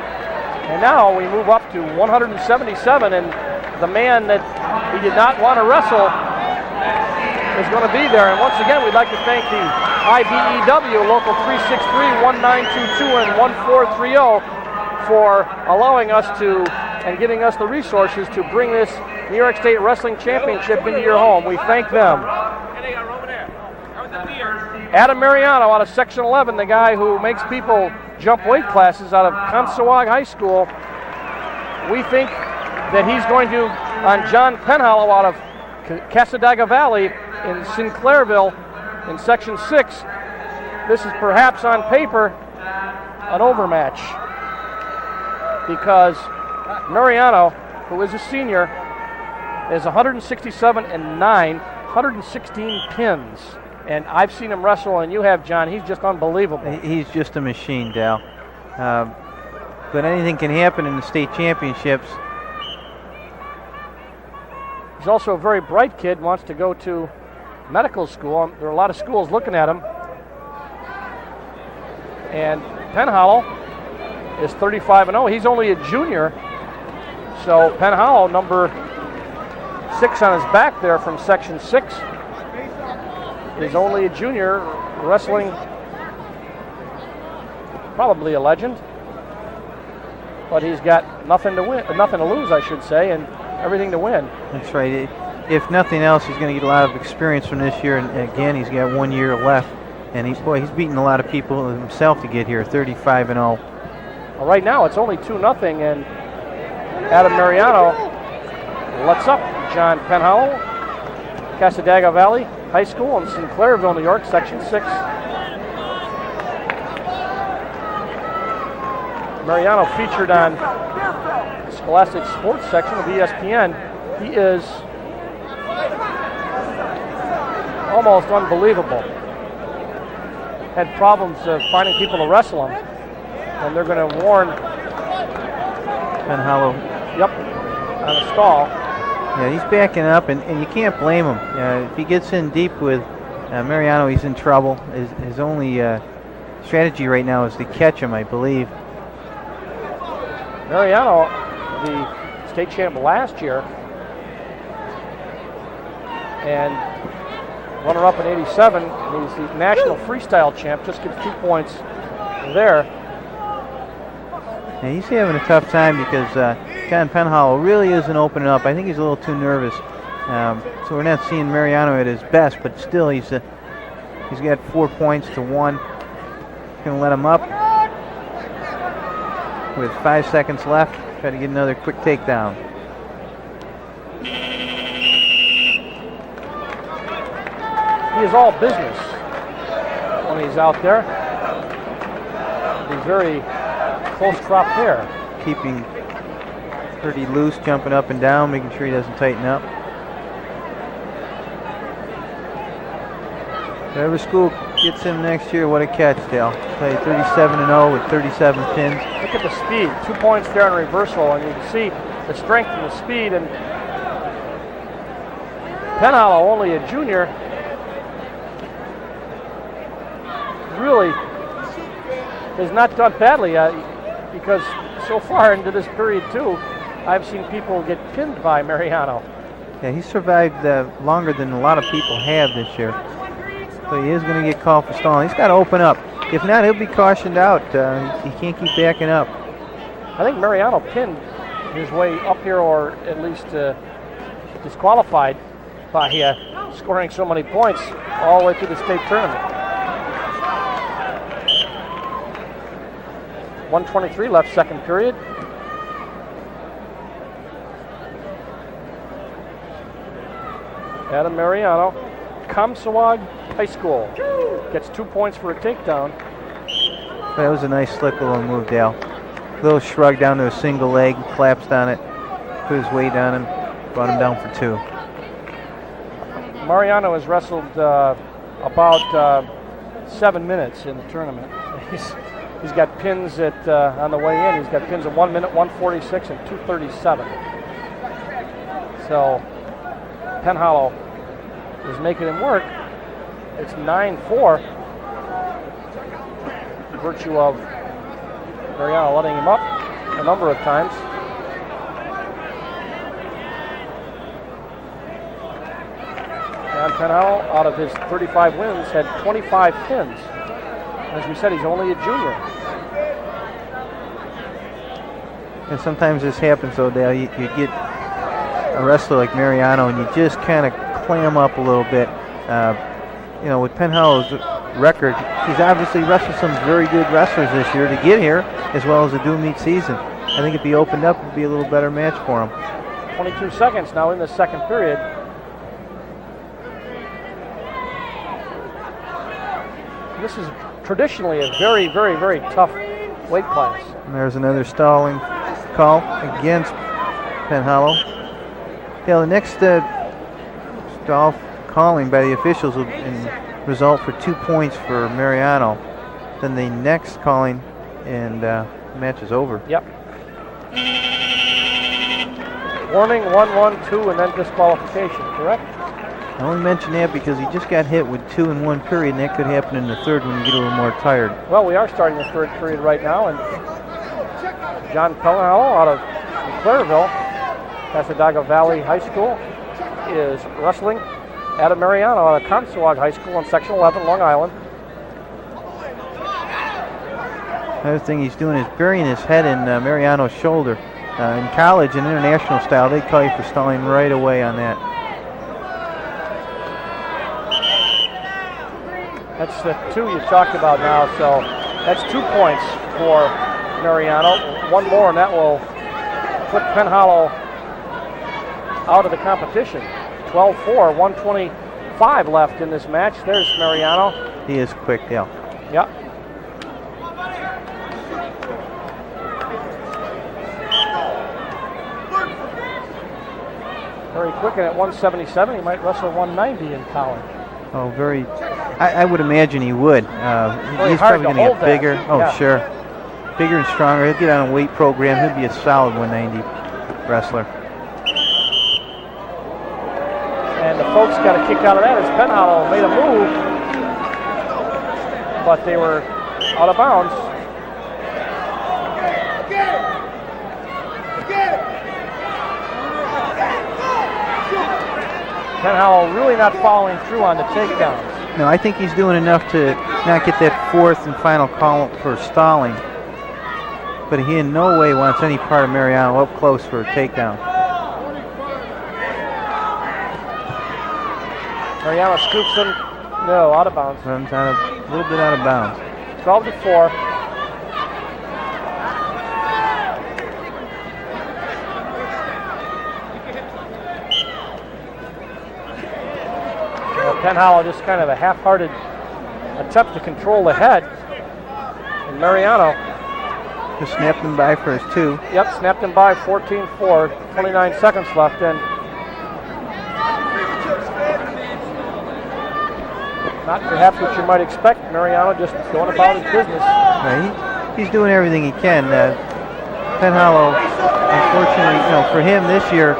And now we move up to 177, and the man that he did not want to wrestle is going to be there. And once again, we'd like to thank the IBEW Local 363, 1922, and 1430 for allowing us to and giving us the resources to bring this New York State Wrestling Championship into your home. We thank them. Adam Mariano out of Section 11, the guy who makes people jump weight classes out of Consowag High School. We think that he's going to, on John Penhallow out of Casadaga Valley in Sinclairville in Section 6, this is perhaps on paper an overmatch, because Mariano, who is a senior, is 167-9, 116 pins. And I've seen him wrestle, and you have, John. He's just unbelievable. He's just a machine, Dal. But anything can happen in the state championships. He's also a very bright kid, wants to go to medical school. There are a lot of schools looking at him. And Penhallow is 35-0. He's only a junior. So Penhallow, number 6 on his back there from Section 6, is only a junior wrestling, probably a legend. But he's got nothing to win, nothing to lose, I should say, and everything to win. That's right. If nothing else, he's going to get a lot of experience from this year. And again, he's got 1 year left. And he's beaten a lot of people himself to get here, 35-0. Well, right now, it's only 2-0, and Adam Mariano lets up John Penhallow, Casadaga Valley High School in Sinclairville, New York, Section 6. Mariano featured on the Scholastic Sports section of ESPN. He is almost unbelievable. Had problems finding people to wrestle him, and they're going to warn Penhallow. Yep, on a stall. Yeah, he's backing up, and you can't blame him. If he gets in deep with Mariano, he's in trouble. His only strategy right now is to catch him, I believe. Mariano, the state champ last year, and runner-up in '87. He's the national freestyle champ. Just gets 2 points there. Yeah, he's having a tough time because John Penhallow really isn't opening up. I think he's a little too nervous. So we're not seeing Mariano at his best, but still he's got 4 points to 1. He's going to let him up with 5 seconds left. Try to get another quick takedown. He is all business when he's out there. He's very close crop hair. Keeping pretty loose, jumping up and down, making sure he doesn't tighten up. Whatever school gets him next year, what a catch, Dale. Play 37-0 with 37 pins. Look at the speed. 2 points there in reversal, and you can see the strength and the speed. And Penhallow, only a junior, really has not done badly because so far into this period too, I've seen people get pinned by Mariano. Yeah, he survived longer than a lot of people have this year. So he is going to get called for stalling. He's got to open up. If not, he'll be cautioned out. He can't keep backing up. I think Mariano pinned his way up here, or at least disqualified by scoring so many points all the way through the state tournament. 1:23 left, second period. Adam Mariano, Comsawag High School, gets 2 points for a takedown. That was a nice slick little move, Dale. Little shrug down to a single leg, collapsed on it, put his weight on him, brought him down for 2. Mariano has wrestled about 7 minutes in the tournament. He's got pins at on the way in. He's got pins at 1 minute, 1:46, and 2:37. So Penn Hollow is making him work. It's 9-4. In virtue of Mariano letting him up a number of times. And Penn Hollow, out of his 35 wins, had 25 pins. As we said, he's only a junior. And sometimes this happens, though, Dale. You get a wrestler like Mariano, and you just kind of clam up a little bit. With Penn Hollow's record, he's obviously wrestled some very good wrestlers this year to get here, as well as the dual meet season. I think if he opened up, it would be a little better match for him. 22 seconds now in the second period. This is traditionally a very, very, very tough weight class. And there's another stalling call against Penn Hollow. The next stall calling by the officials will result for 2 points for Mariano. Then the next calling, and the match is over. Yep. Warning, 1-1-2, and then disqualification, correct? I only mention that because he just got hit with 2 in 1 period, and that could happen in the third when you get a little more tired. Well, we are starting the third period right now, and John Penhallow out of Clairville, Cassadaga Valley High School, is wrestling Adam Mariano out of Comstock High School in Section 11, Long Island. Another thing he's doing is burying his head in Mariano's shoulder. In college and international style, they call you for stalling right away on that. That's the 2 you talked about now, so that's 2 points for Mariano. One more, and that will put Penn Hollow out of the competition. 12-4, 1:25 left in this match. There's Mariano. He is quick, yeah. Yep. Very quick, and at 177, he might wrestle 190 in college. Oh, very. I would imagine he would. He's probably going to get bigger. That. Oh, yeah. Sure. Bigger and stronger. He'll get on a weight program. He'll be a solid 190 wrestler. And the folks got a kick out of that as Penn Hollow made a move, but they were out of bounds. Penn Hollow really not following through on the takedowns. No, I think he's doing enough to not get that fourth and final call for stalling. But he in no way wants any part of Mariano up close for a takedown. Mariano scoops him. No, out of bounds. Runs out a little bit out of bounds. 12-4. Penn Hollow just kind of a half-hearted attempt to control the head. And Mariano just snapped him by for his 2. Yep, snapped him by 14-4, 29 seconds left. And not perhaps what you might expect. Mariano just going about his business. He's doing everything he can. Penn Hollow, unfortunately, for him this year,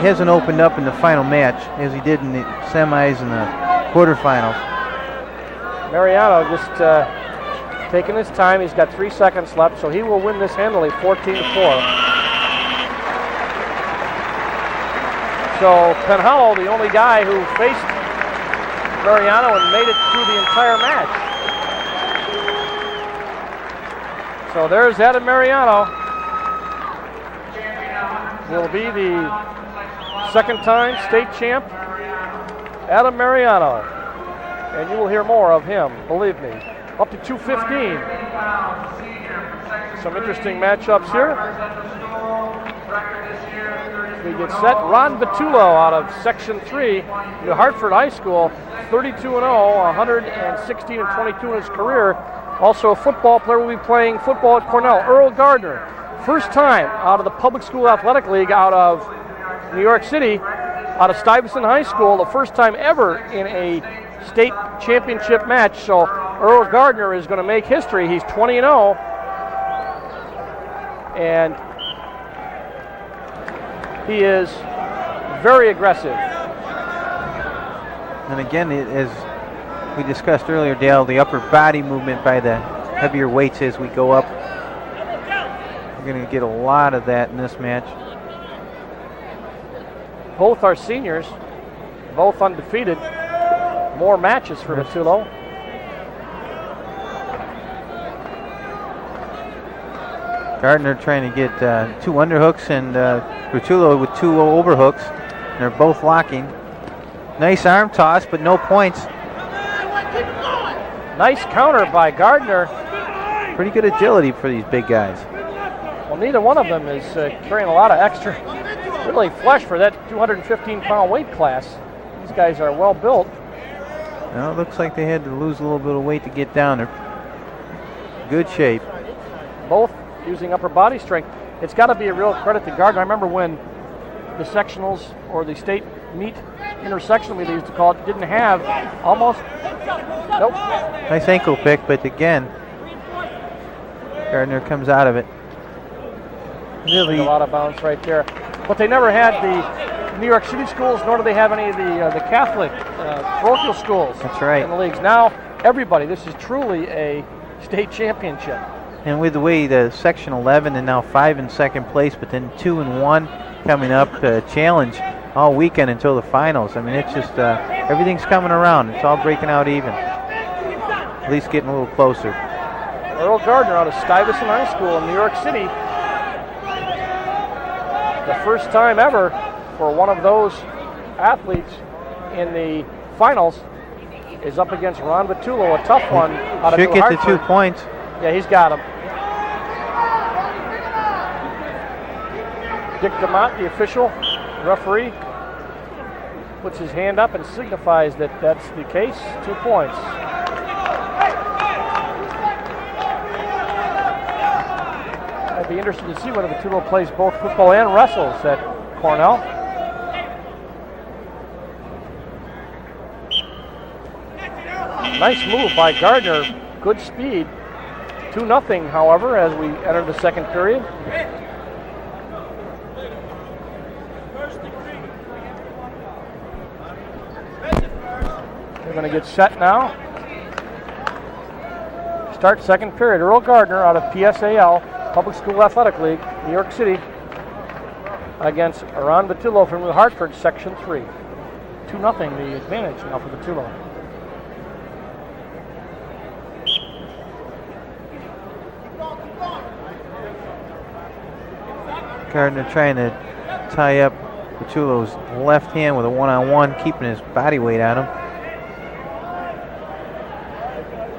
hasn't opened up in the final match as he did in the semis and the quarterfinals. Mariano just taking his time. He's got 3 seconds left, so he will win this handily, 14-4. So Penn Hollow, the only guy who faced Mariano and made it through the entire match. So there's Adam Mariano. Will be the second-time state champ, Adam Mariano. And you will hear more of him, believe me. Up to 2:15. Some interesting matchups here. We get set. Ron Vitullo out of Section 3, New Hartford High School, 32-0, 116-22 in his career. Also a football player, will be playing football at Cornell. Earl Gardner, first time out of the Public School Athletic League out of New York City, out of Stuyvesant High School, the first time ever in a state championship match. So Earl Gardner is going to make history. He's 20-0. And he is very aggressive. And again, as we discussed earlier, Dale, the upper body movement by the heavier weights as we go up. We're going to get a lot of that in this match. Both are seniors, both undefeated. More matches for Vitulo. Gardner trying to get 2 underhooks and Vitulo with 2 overhooks. And they're both locking. Nice arm toss, but no points. Nice counter by Gardner. Pretty good agility for these big guys. Well, neither one of them is carrying a lot of extra, really flesh for that 215-pound weight class. These guys are well built. Well, it looks like they had to lose a little bit of weight to get down there. Good shape. Both using upper body strength. It's got to be a real credit to Gardner. I remember when the sectionals or the state meet intersectional meet, they used to call it, didn't have almost, nope. Nice ankle pick, but again, Gardner comes out of it. Really a lot of bounce right there. But they never had the New York City schools, nor do they have any of the Catholic parochial schools. That's right. In the leagues. Now, everybody, this is truly a state championship. And with the way the section 11 and now 5 in second place, but then 2 and 1 coming up to challenge all weekend until the finals. I mean, it's just everything's coming around. It's all breaking out even. At least getting a little closer. Earl Gardner out of Stuyvesant High School in New York City. The first time ever for one of those athletes in the finals is up against Ron Vitulo, a tough one. Out Should of get the 2 points. Yeah, he's got him. Dick DeMott, the official referee, puts his hand up and signifies that that's the case. 2 points. I'd be interested to see whether Vitulo plays both football and wrestles at Cornell. Nice move by Gardner. Good speed. 2-0, however, as we enter the second period. They're going to get set now. Start second period. Earl Gardner out of PSAL, Public School Athletic League, New York City, against Ron Vitulo from New Hartford, Section 3. 2-0, the advantage now for Vitulo. Gardner trying to tie up Vitulo's left hand with a one-on-one, keeping his body weight on him.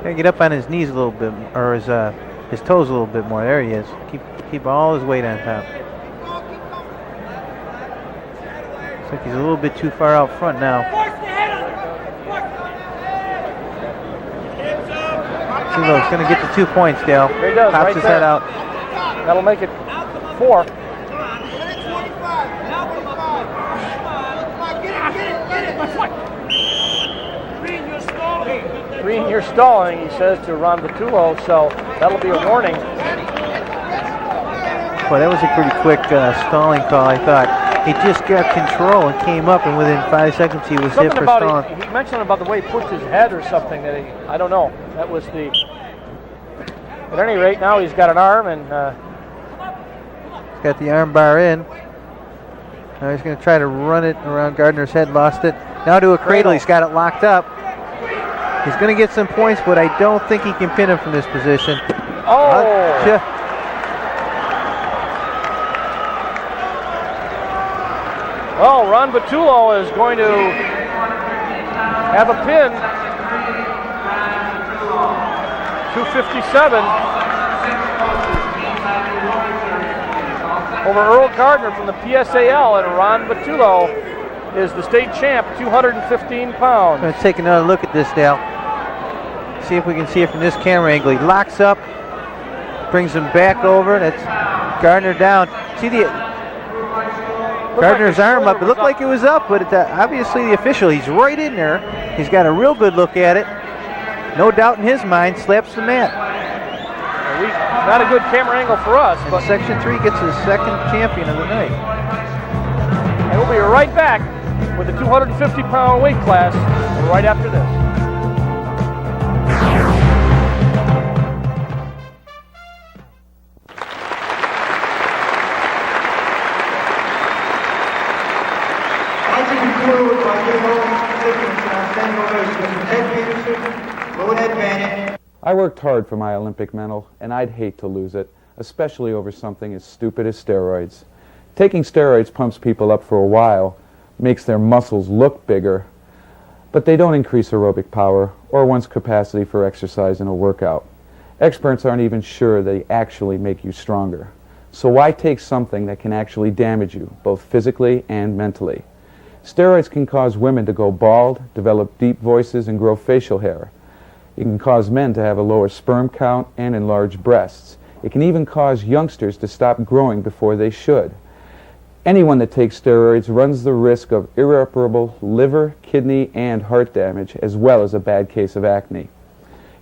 Gotta get up on his knees a little bit, or his toes a little bit more. There he is. Keep all his weight on top. Looks like he's a little bit too far out front now. Vitulo's gonna get the 2 points, Dale. There he does, Pops right his there. head out. That'll make it 4. Green, you're stalling, he says to Ron Vitulo, so that'll be a warning. Boy, that was a pretty quick stalling call, I thought. He just got control and came up, and within 5 seconds he was hit for stalling. He mentioned about the way he pushed his head or something, that I don't know. That was the... At any rate, now he's got an arm and... He's got the arm bar in. Now he's going to try to run it around Gardner's head, lost it. Now to a cradle, he's got it locked up. He's going to get some points, but I don't think he can pin him from this position. Oh! Well, Ron Vitulo is going to have a pin. 257 over Earl Gardner from the PSAL, and Ron Vitulo is the state champ, 215 pounds. Let's take another look at this, Dale. See if we can see it from this camera angle. He locks up, brings him back over. That's Gardner down. See the Gardner's arm up. It looked like it was up, but obviously the official, he's right in there. He's got a real good look at it. No doubt in his mind, slaps the mat. Not a good camera angle for us, and but Section 3 gets his second champion of the night. And we'll be right back with the 250-pound weight class right after this. I worked hard for my Olympic medal, and I'd hate to lose it, especially over something as stupid as steroids. Taking steroids pumps people up for a while, makes their muscles look bigger, but they don't increase aerobic power or one's capacity for exercise in a workout. Experts aren't even sure they actually make you stronger. So why take something that can actually damage you, both physically and mentally? Steroids can cause women to go bald, develop deep voices, and grow facial hair. It can cause men to have a lower sperm count and enlarged breasts. It can even cause youngsters to stop growing before they should. Anyone that takes steroids runs the risk of irreparable liver, kidney, and heart damage, as well as a bad case of acne.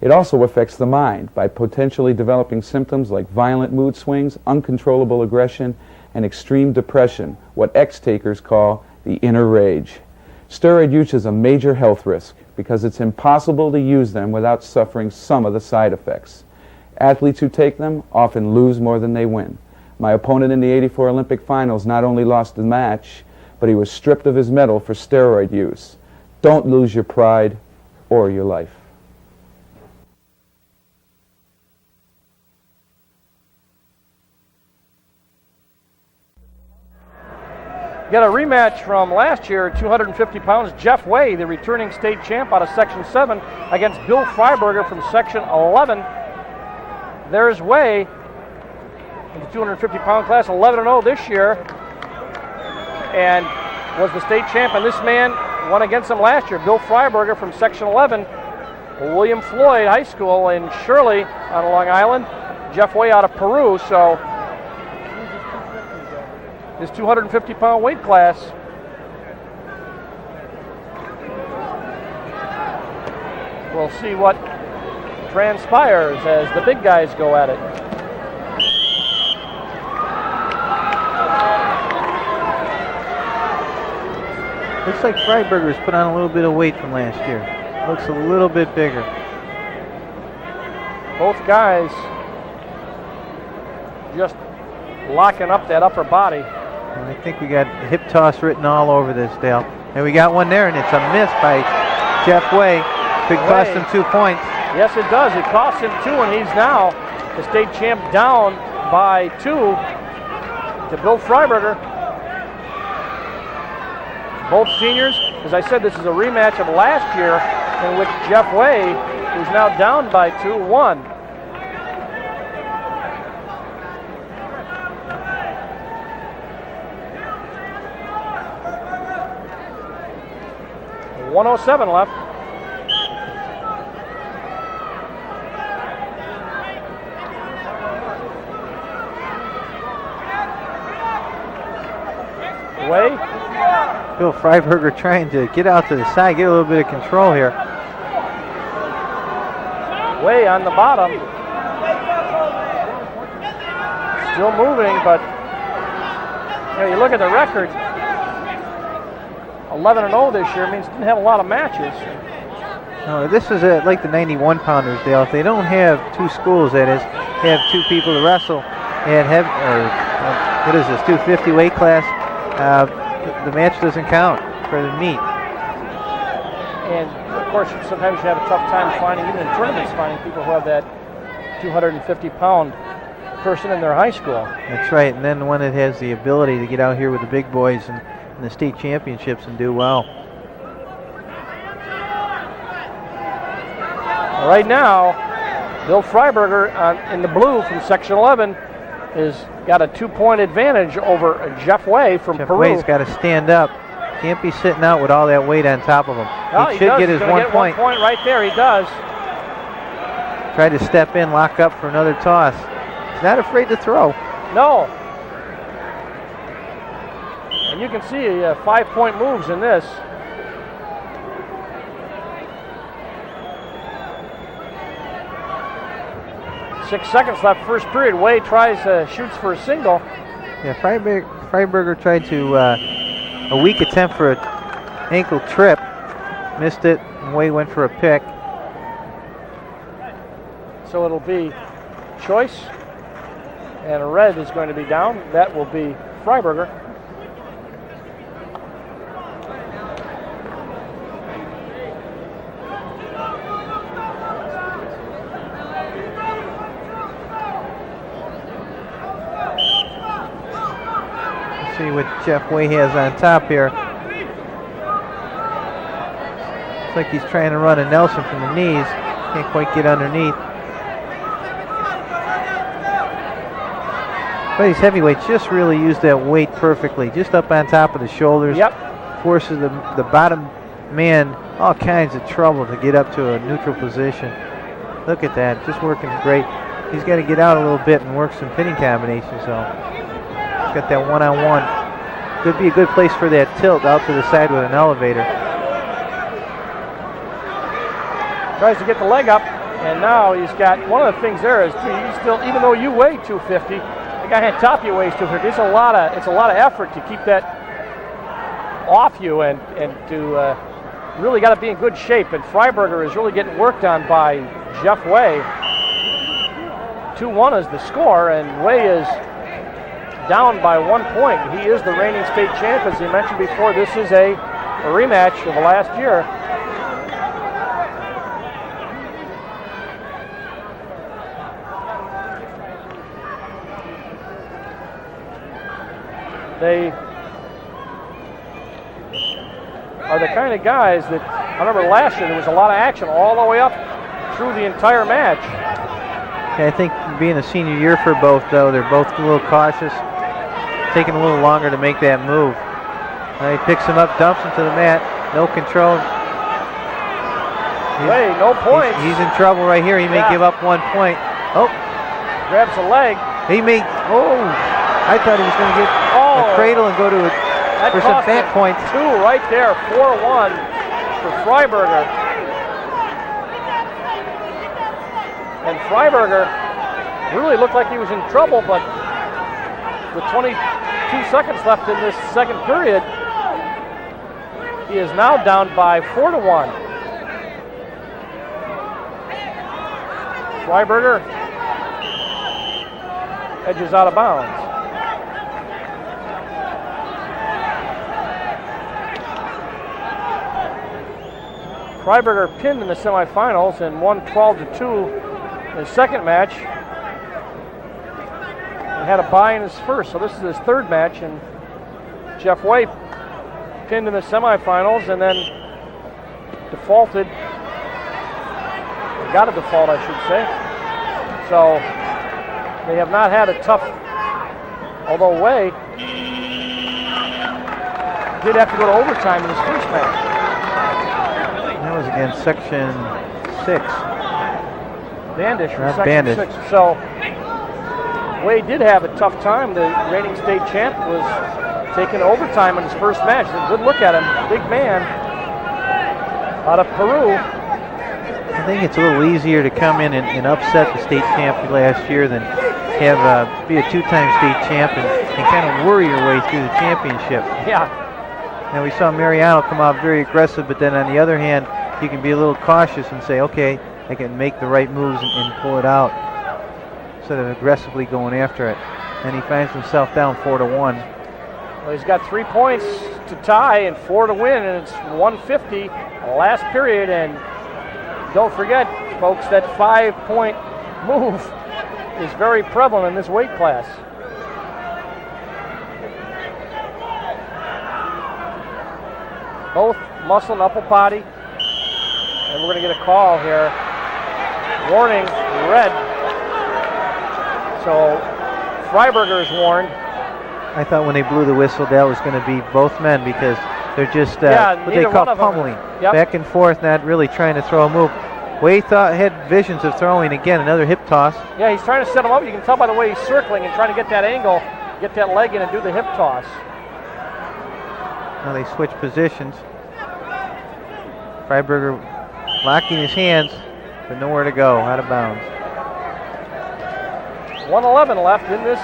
It also affects the mind by potentially developing symptoms like violent mood swings, uncontrollable aggression, and extreme depression, what ex-takers call the inner rage. Steroid use is a major health risk because it's impossible to use them without suffering some of the side effects. Athletes who take them often lose more than they win. My opponent in the '84 Olympic finals not only lost the match, but he was stripped of his medal for steroid use. Don't lose your pride or your life. Got a rematch from last year, 250 pounds. Jeff Way, the returning state champ out of Section 7, against Bill Freiberger from Section 11. There's Way in the 250-pound class, 11-0 this year, and was the state champ. And this man won against him last year, Bill Freiberger from Section 11, William Floyd High School in Shirley on Long Island. Jeff Way out of Peru, so this 250-pound weight class. We'll see what transpires as the big guys go at it. Looks like Freiberger's put on a little bit of weight from last year. Looks a little bit bigger. Both guys just locking up that upper body. And I think we got hip toss written all over this, Dale. And we got one there, and it's a miss by Jeff Way. Could cost him 2 points. Yes, it does. It costs him 2, and he's now the state champ, down by 2 to Bill Freiberger. Both seniors. As I said, this is a rematch of last year in which Jeff Way, who's now down by 2, won. .107 left. Way. Bill Freiberger trying to get out to the side, get a little bit of control here. Way on the bottom. Still moving, but you know, you look at the record. 11-0 this year means didn't have a lot of matches. No, this is like the 91-pounders, Dale. If they don't have 2 schools, that is, have 2 people to wrestle and have, what is this, 250 weight class, the match doesn't count for the meet. And of course, sometimes you have a tough time finding, even in tournaments, finding people who have that 250-pound person in their high school. That's right, and then one that has the ability to get out here with the big boys and the state championships and do well. Right now, Bill Freiberger in the blue from Section 11 is got a 2-point advantage over Jeff Way from Peru. Jeff Way's got to stand up. Can't be sitting out with all that weight on top of him. Well, he should get his 1 point. 1 point right there. He does. Try to step in, lock up for another toss. He's not afraid to throw. No. And you can see 5-point moves in this. Six seconds left, first period. Way tries, shoots for a single. Yeah, Freiberger tried to a weak attempt for an ankle trip. Missed it, and Way went for a pick. So it'll be Choice, and Red is going to be down. That will be Freiberger. Let's see what Jeff Way has on top here. Looks like he's trying to run a Nelson from the knees. Can't quite get underneath. But these heavyweights just really use that weight perfectly. Just up on top of the shoulders. Yep. Forces the bottom man all kinds of trouble to get up to a neutral position. Look at that. Just working great. He's got to get out a little bit and work some pinning combinations, though. He's got that one-on-one. Could be a good place for that tilt out to the side with an elevator. Tries to get the leg up, and now he's got, one of the things there is, too, you still, even though you weigh 250, the guy on top of you weighs 250. It's a lot of effort to keep that off you, and to really got to be in good shape. And Freiberger is really getting worked on by Jeff Way. 2-1 is the score, and Way is down by 1 point. He is the reigning state champ, as he mentioned before. This is a rematch of last year. They are the kind of guys that, I remember last year there was a lot of action all the way up through the entire match. I think being a senior year for both, though, they're both a little cautious, taking a little longer to make that move. He picks him up, dumps him to the mat, no control. Hey, no points. He's in trouble right here. He may give up 1 point. Oh, grabs a leg. He may, I thought he was going to get a cradle and go to for some back points. 2 right there, 4-1 for Freiberger. And Freiberger really looked like he was in trouble, but with 22 seconds left in this second period, he is now down by 4-1. Freiberger edges out of bounds. Freiberger pinned in the semifinals and won 12-2 in his second match. And had a bye in his first, so this is his third match. And Jeff Way pinned in the semifinals and then defaulted. Got a default, I should say. So they have not had a tough, although Way did have to go to overtime in his first match. That was against Section 6. Bandish from Not Section Bandish. 6. So Way did have a tough time. The reigning state champ was taking overtime in his first match. A good look at him. Big man out of Peru. I think it's a little easier to come in and upset the state champ last year than have be a two-time state champ and kind of worry your way through the championship. Yeah. Now we saw Mariano come out very aggressive, but then on the other hand, you can be a little cautious and say, okay, I can make the right moves and pull it out instead of aggressively going after it. And he finds himself down 4-1. Well, he's got 3 points to tie and 4 to win, and it's 150 last period. And don't forget, folks, that 5-point move is very prevalent in this weight class. Both muscle and upper body. And we're going to get a call here. Warning, red. So Freiberger is warned. I thought when they blew the whistle that was going to be both men because they're just what they call pummeling. Yep. Back and forth, not really trying to throw a move. Way had visions of throwing again, another hip toss. Yeah, he's trying to set him up. You can tell by the way he's circling and trying to get that angle, get that leg in and do the hip toss. Now they switch positions. Freiberger locking his hands, but nowhere to go, out of bounds. 111 left in this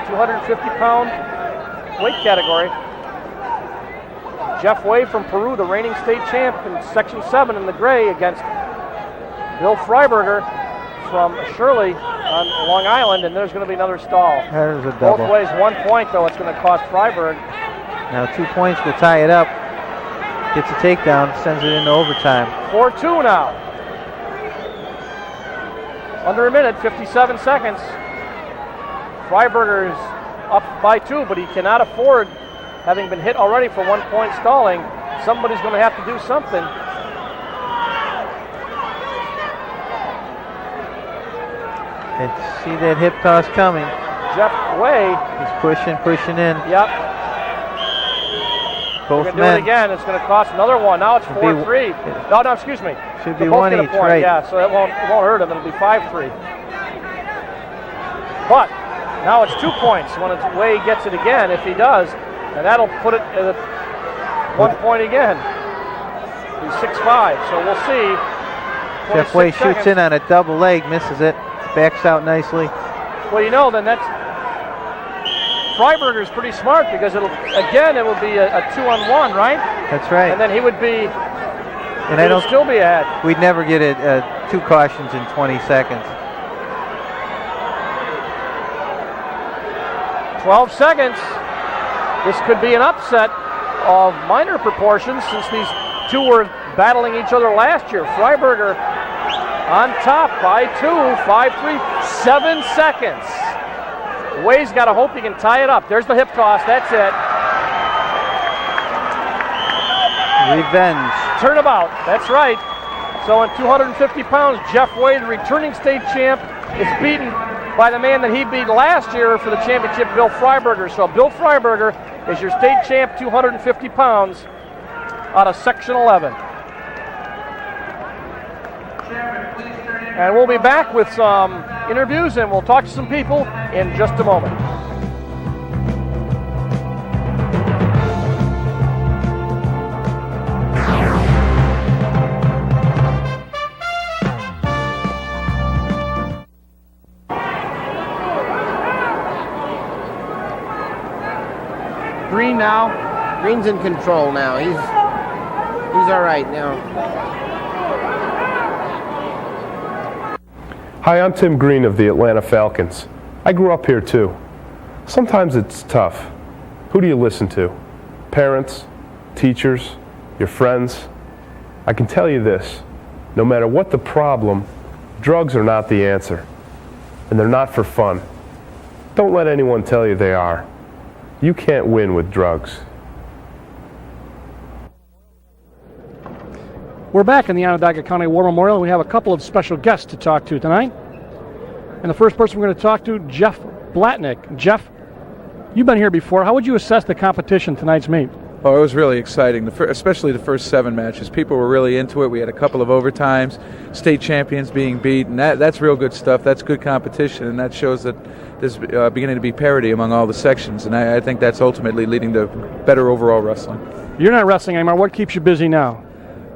250-pound weight category. Jeff Way from Peru, the reigning state champ in Section 7 in the gray, against Bill Freiberger from Shirley on Long Island, and there's going to be another stall. There's a double. Both ways, 1 point, though. It's going to cost Freiberg. Now 2 points will tie it up. Gets a takedown, sends it into overtime. 4-2 now. Under a minute, 57 seconds. Freiberger is up by 2, but he cannot afford, having been hit already for 1 point stalling. Somebody's going to have to do something. And see that hip toss coming. Jeff Way. He's pushing in. Yep. Both We're going to do men. it again. It's going to cost another one. Now it's 4-3. No, excuse me. Should They'll be both one get a each, point. right? Yeah, so it won't hurt them. It'll be 5-3. But now it's 2 points when Way gets it again, if he does, and that'll put it at 1 point again. He's 6'5", so we'll see. Jeff Way shoots in on a double leg, misses it, backs out nicely. Well, you know, then that's Freiberger's pretty smart, because it will be a 2-on-1, right? That's right. And then he would be, and I don't still be ahead. We'd never get it 2 cautions in 20 seconds. 12 seconds. This could be an upset of minor proportions, since these two were battling each other last year. Freiberger on top by 2, 5-3, 7 seconds. Way's got to hope he can tie it up. There's the hip toss. That's it. Revenge. Turnabout. That's right. So in 250 pounds, Jeff Way, the returning state champ, is beaten by the man that he beat last year for the championship, Bill Freiberger. So Bill Freiberger is your state champ, 250 pounds, out of Section 11. And we'll be back with some interviews, and we'll talk to some people in just a moment. Green now. Green's in control now. He's all right now. Hi, I'm Tim Green of the Atlanta Falcons. I grew up here too. Sometimes it's tough. Who do you listen to? Parents, teachers, your friends? I can tell you this, no matter what the problem, drugs are not the answer. And they're not for fun. Don't let anyone tell you they are. You can't win with drugs. We're back in the Onondaga County War Memorial. We have a couple of special guests to talk to tonight. And the first person we're going to talk to, Jeff Blatnick. Jeff, you've been here before. How would you assess the competition tonight's meet? Oh, it was really exciting, especially the first 7 matches. People were really into it. We had a couple of overtimes, state champions being beat, and that's real good stuff. That's good competition, and that shows that there's beginning to be parity among all the sections, and I think that's ultimately leading to better overall wrestling. You're not wrestling anymore. What keeps you busy now?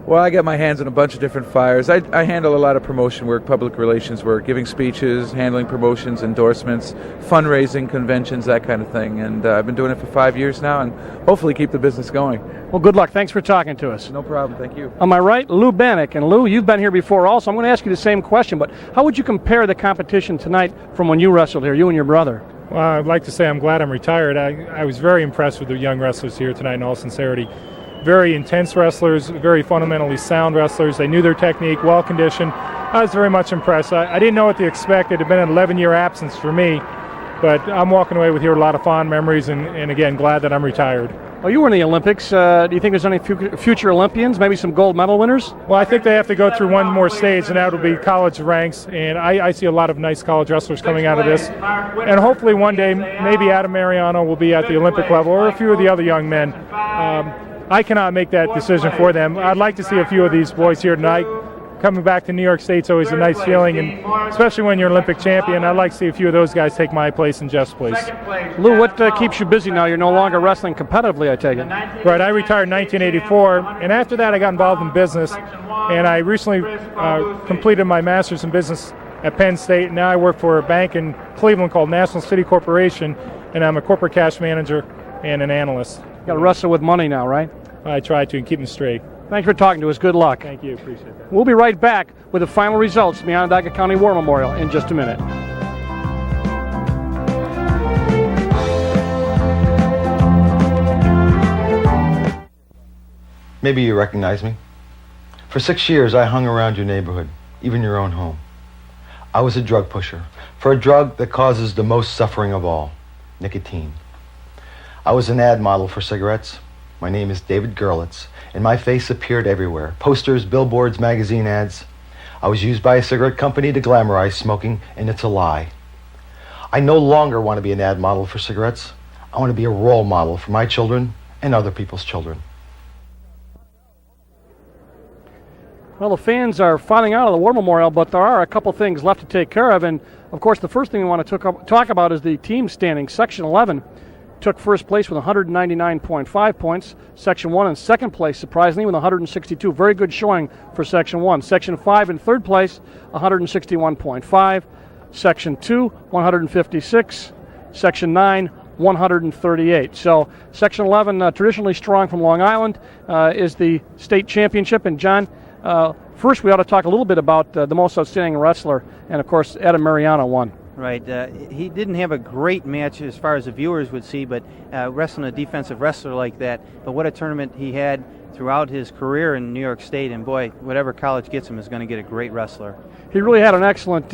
Well, I got my hands on a bunch of different fires. I handle a lot of promotion work, public relations work, giving speeches, handling promotions, endorsements, fundraising, conventions, that kind of thing. And I've been doing it for 5 years now, and hopefully keep the business going. Well, good luck. Thanks for talking to us. No problem. Thank you. On my right, Lou Bannock. And Lou, you've been here before also. I'm going to ask you the same question, but how would you compare the competition tonight from when you wrestled here, you and your brother? Well, I'd like to say I'm glad I'm retired. I was very impressed with the young wrestlers here tonight, in all sincerity. Very intense wrestlers, very fundamentally sound wrestlers. They knew their technique, well-conditioned. I was very much impressed. I didn't know what to expect. It had been an 11-year absence for me, but I'm walking away with here a lot of fond memories, and again, glad that I'm retired. Well, you were in the Olympics. Do you think there's any future Olympians, maybe some gold medal winners? Well, I think they have to go through one more stage, and that will be college ranks, and I see a lot of nice college wrestlers coming out of this. And hopefully one day, maybe Adam Mariano will be at the Olympic level, or a few of the other young men. I cannot make that decision for them. I'd like to see a few of these boys here tonight. Coming back to New York State's always a nice feeling, and especially when you're an Olympic champion, I'd like to see a few of those guys take my place and Jeff's place. Lou, what keeps you busy now? You're no longer wrestling competitively, I take it. Right, I retired in 1984, and after that I got involved in business, and I recently completed my master's in business at Penn State, and now I work for a bank in Cleveland called National City Corporation, and I'm a corporate cash manager and an analyst. You got to wrestle with money now, right? I try to and keep them straight. Thanks for talking to us. Good luck. Thank you. Appreciate that. We'll be right back with the final results from the Onondaga County War Memorial in just a minute. Maybe you recognize me. For 6 years, I hung around your neighborhood, even your own home. I was a drug pusher for a drug that causes the most suffering of all, nicotine. I was an ad model for cigarettes. My name is David Gerlitz, and my face appeared everywhere. Posters, billboards, magazine ads. I was used by a cigarette company to glamorize smoking, and it's a lie. I no longer want to be an ad model for cigarettes. I want to be a role model for my children and other people's children. Well, the fans are filing out of the War Memorial, but there are a couple things left to take care of. And, of course, the first thing we want to talk about is the team standings. Section 11 took first place with 199.5 points. Section 1 in second place, surprisingly, with 162. Very good showing for Section 1. Section 5 in third place, 161.5. Section 2, 156. Section 9, 138. So Section 11, traditionally strong from Long Island, is the state championship. And, John, first, we ought to talk a little bit about the most outstanding wrestler, and of course, Adam Mariano won. Right. He didn't have a great match as far as the viewers would see, but wrestling a defensive wrestler like that, but what a tournament he had throughout his career in New York State, and boy, whatever college gets him is going to get a great wrestler. He really had an excellent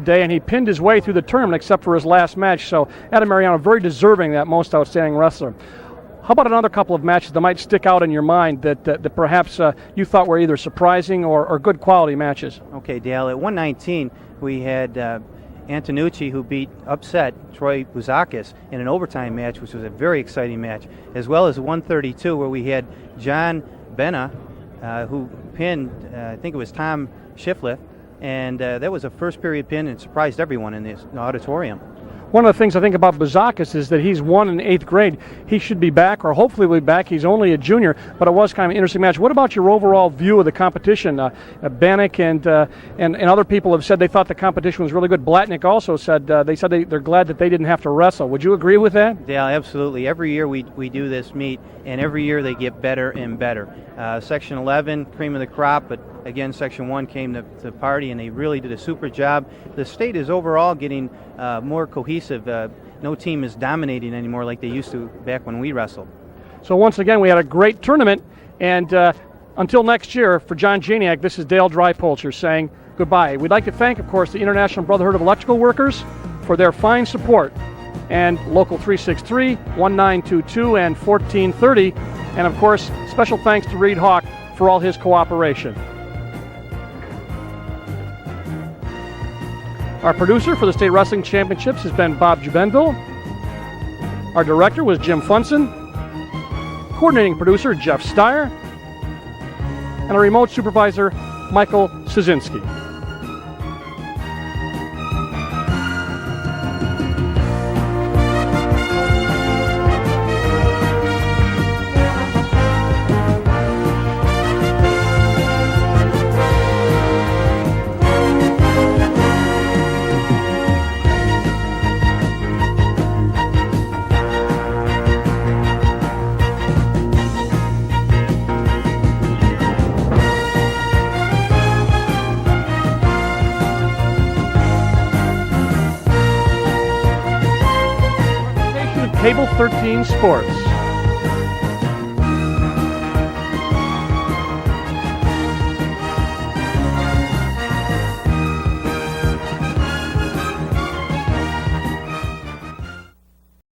day, and he pinned his way through the tournament except for his last match, so Adam Mariano very deserving that most outstanding wrestler. How about another couple of matches that might stick out in your mind that perhaps you thought were either surprising or good quality matches? Okay, Dale, at 119, we had Antonucci, who upset Troy Bouzakis in an overtime match, which was a very exciting match, as well as 132, where we had John Benna, who pinned, I think it was Tom Shiflett, and that was a first period pin and surprised everyone in the auditorium. One of the things I think about Bouzakis is that he's won in 8th grade. He should be back, or hopefully will be back. He's only a junior, but it was kind of an interesting match. What about your overall view of the competition? Bannock and other people have said they thought the competition was really good. Blatnick also said they're glad that they didn't have to wrestle. Would you agree with that? Yeah, absolutely. Every year we do this meet, and every year they get better and better. Section 11, cream of the crop, but again, Section 1 came to the party, and they really did a super job. The state is overall getting more cohesive. No team is dominating anymore like they used to back when we wrestled. So once again, we had a great tournament, and until next year, for John Janiak, this is Dale Drypolcher saying goodbye. We'd like to thank, of course, the International Brotherhood of Electrical Workers for their fine support, and Local 363, 1922, and 1430, and of course, special thanks to Reed Hawk for all his cooperation. Our producer for the State Wrestling Championships has been Bob Jubenville. Our director was Jim Funson. Coordinating producer, Jeff Steyer. And our remote supervisor, Michael Szynski. Cable 13 Sports.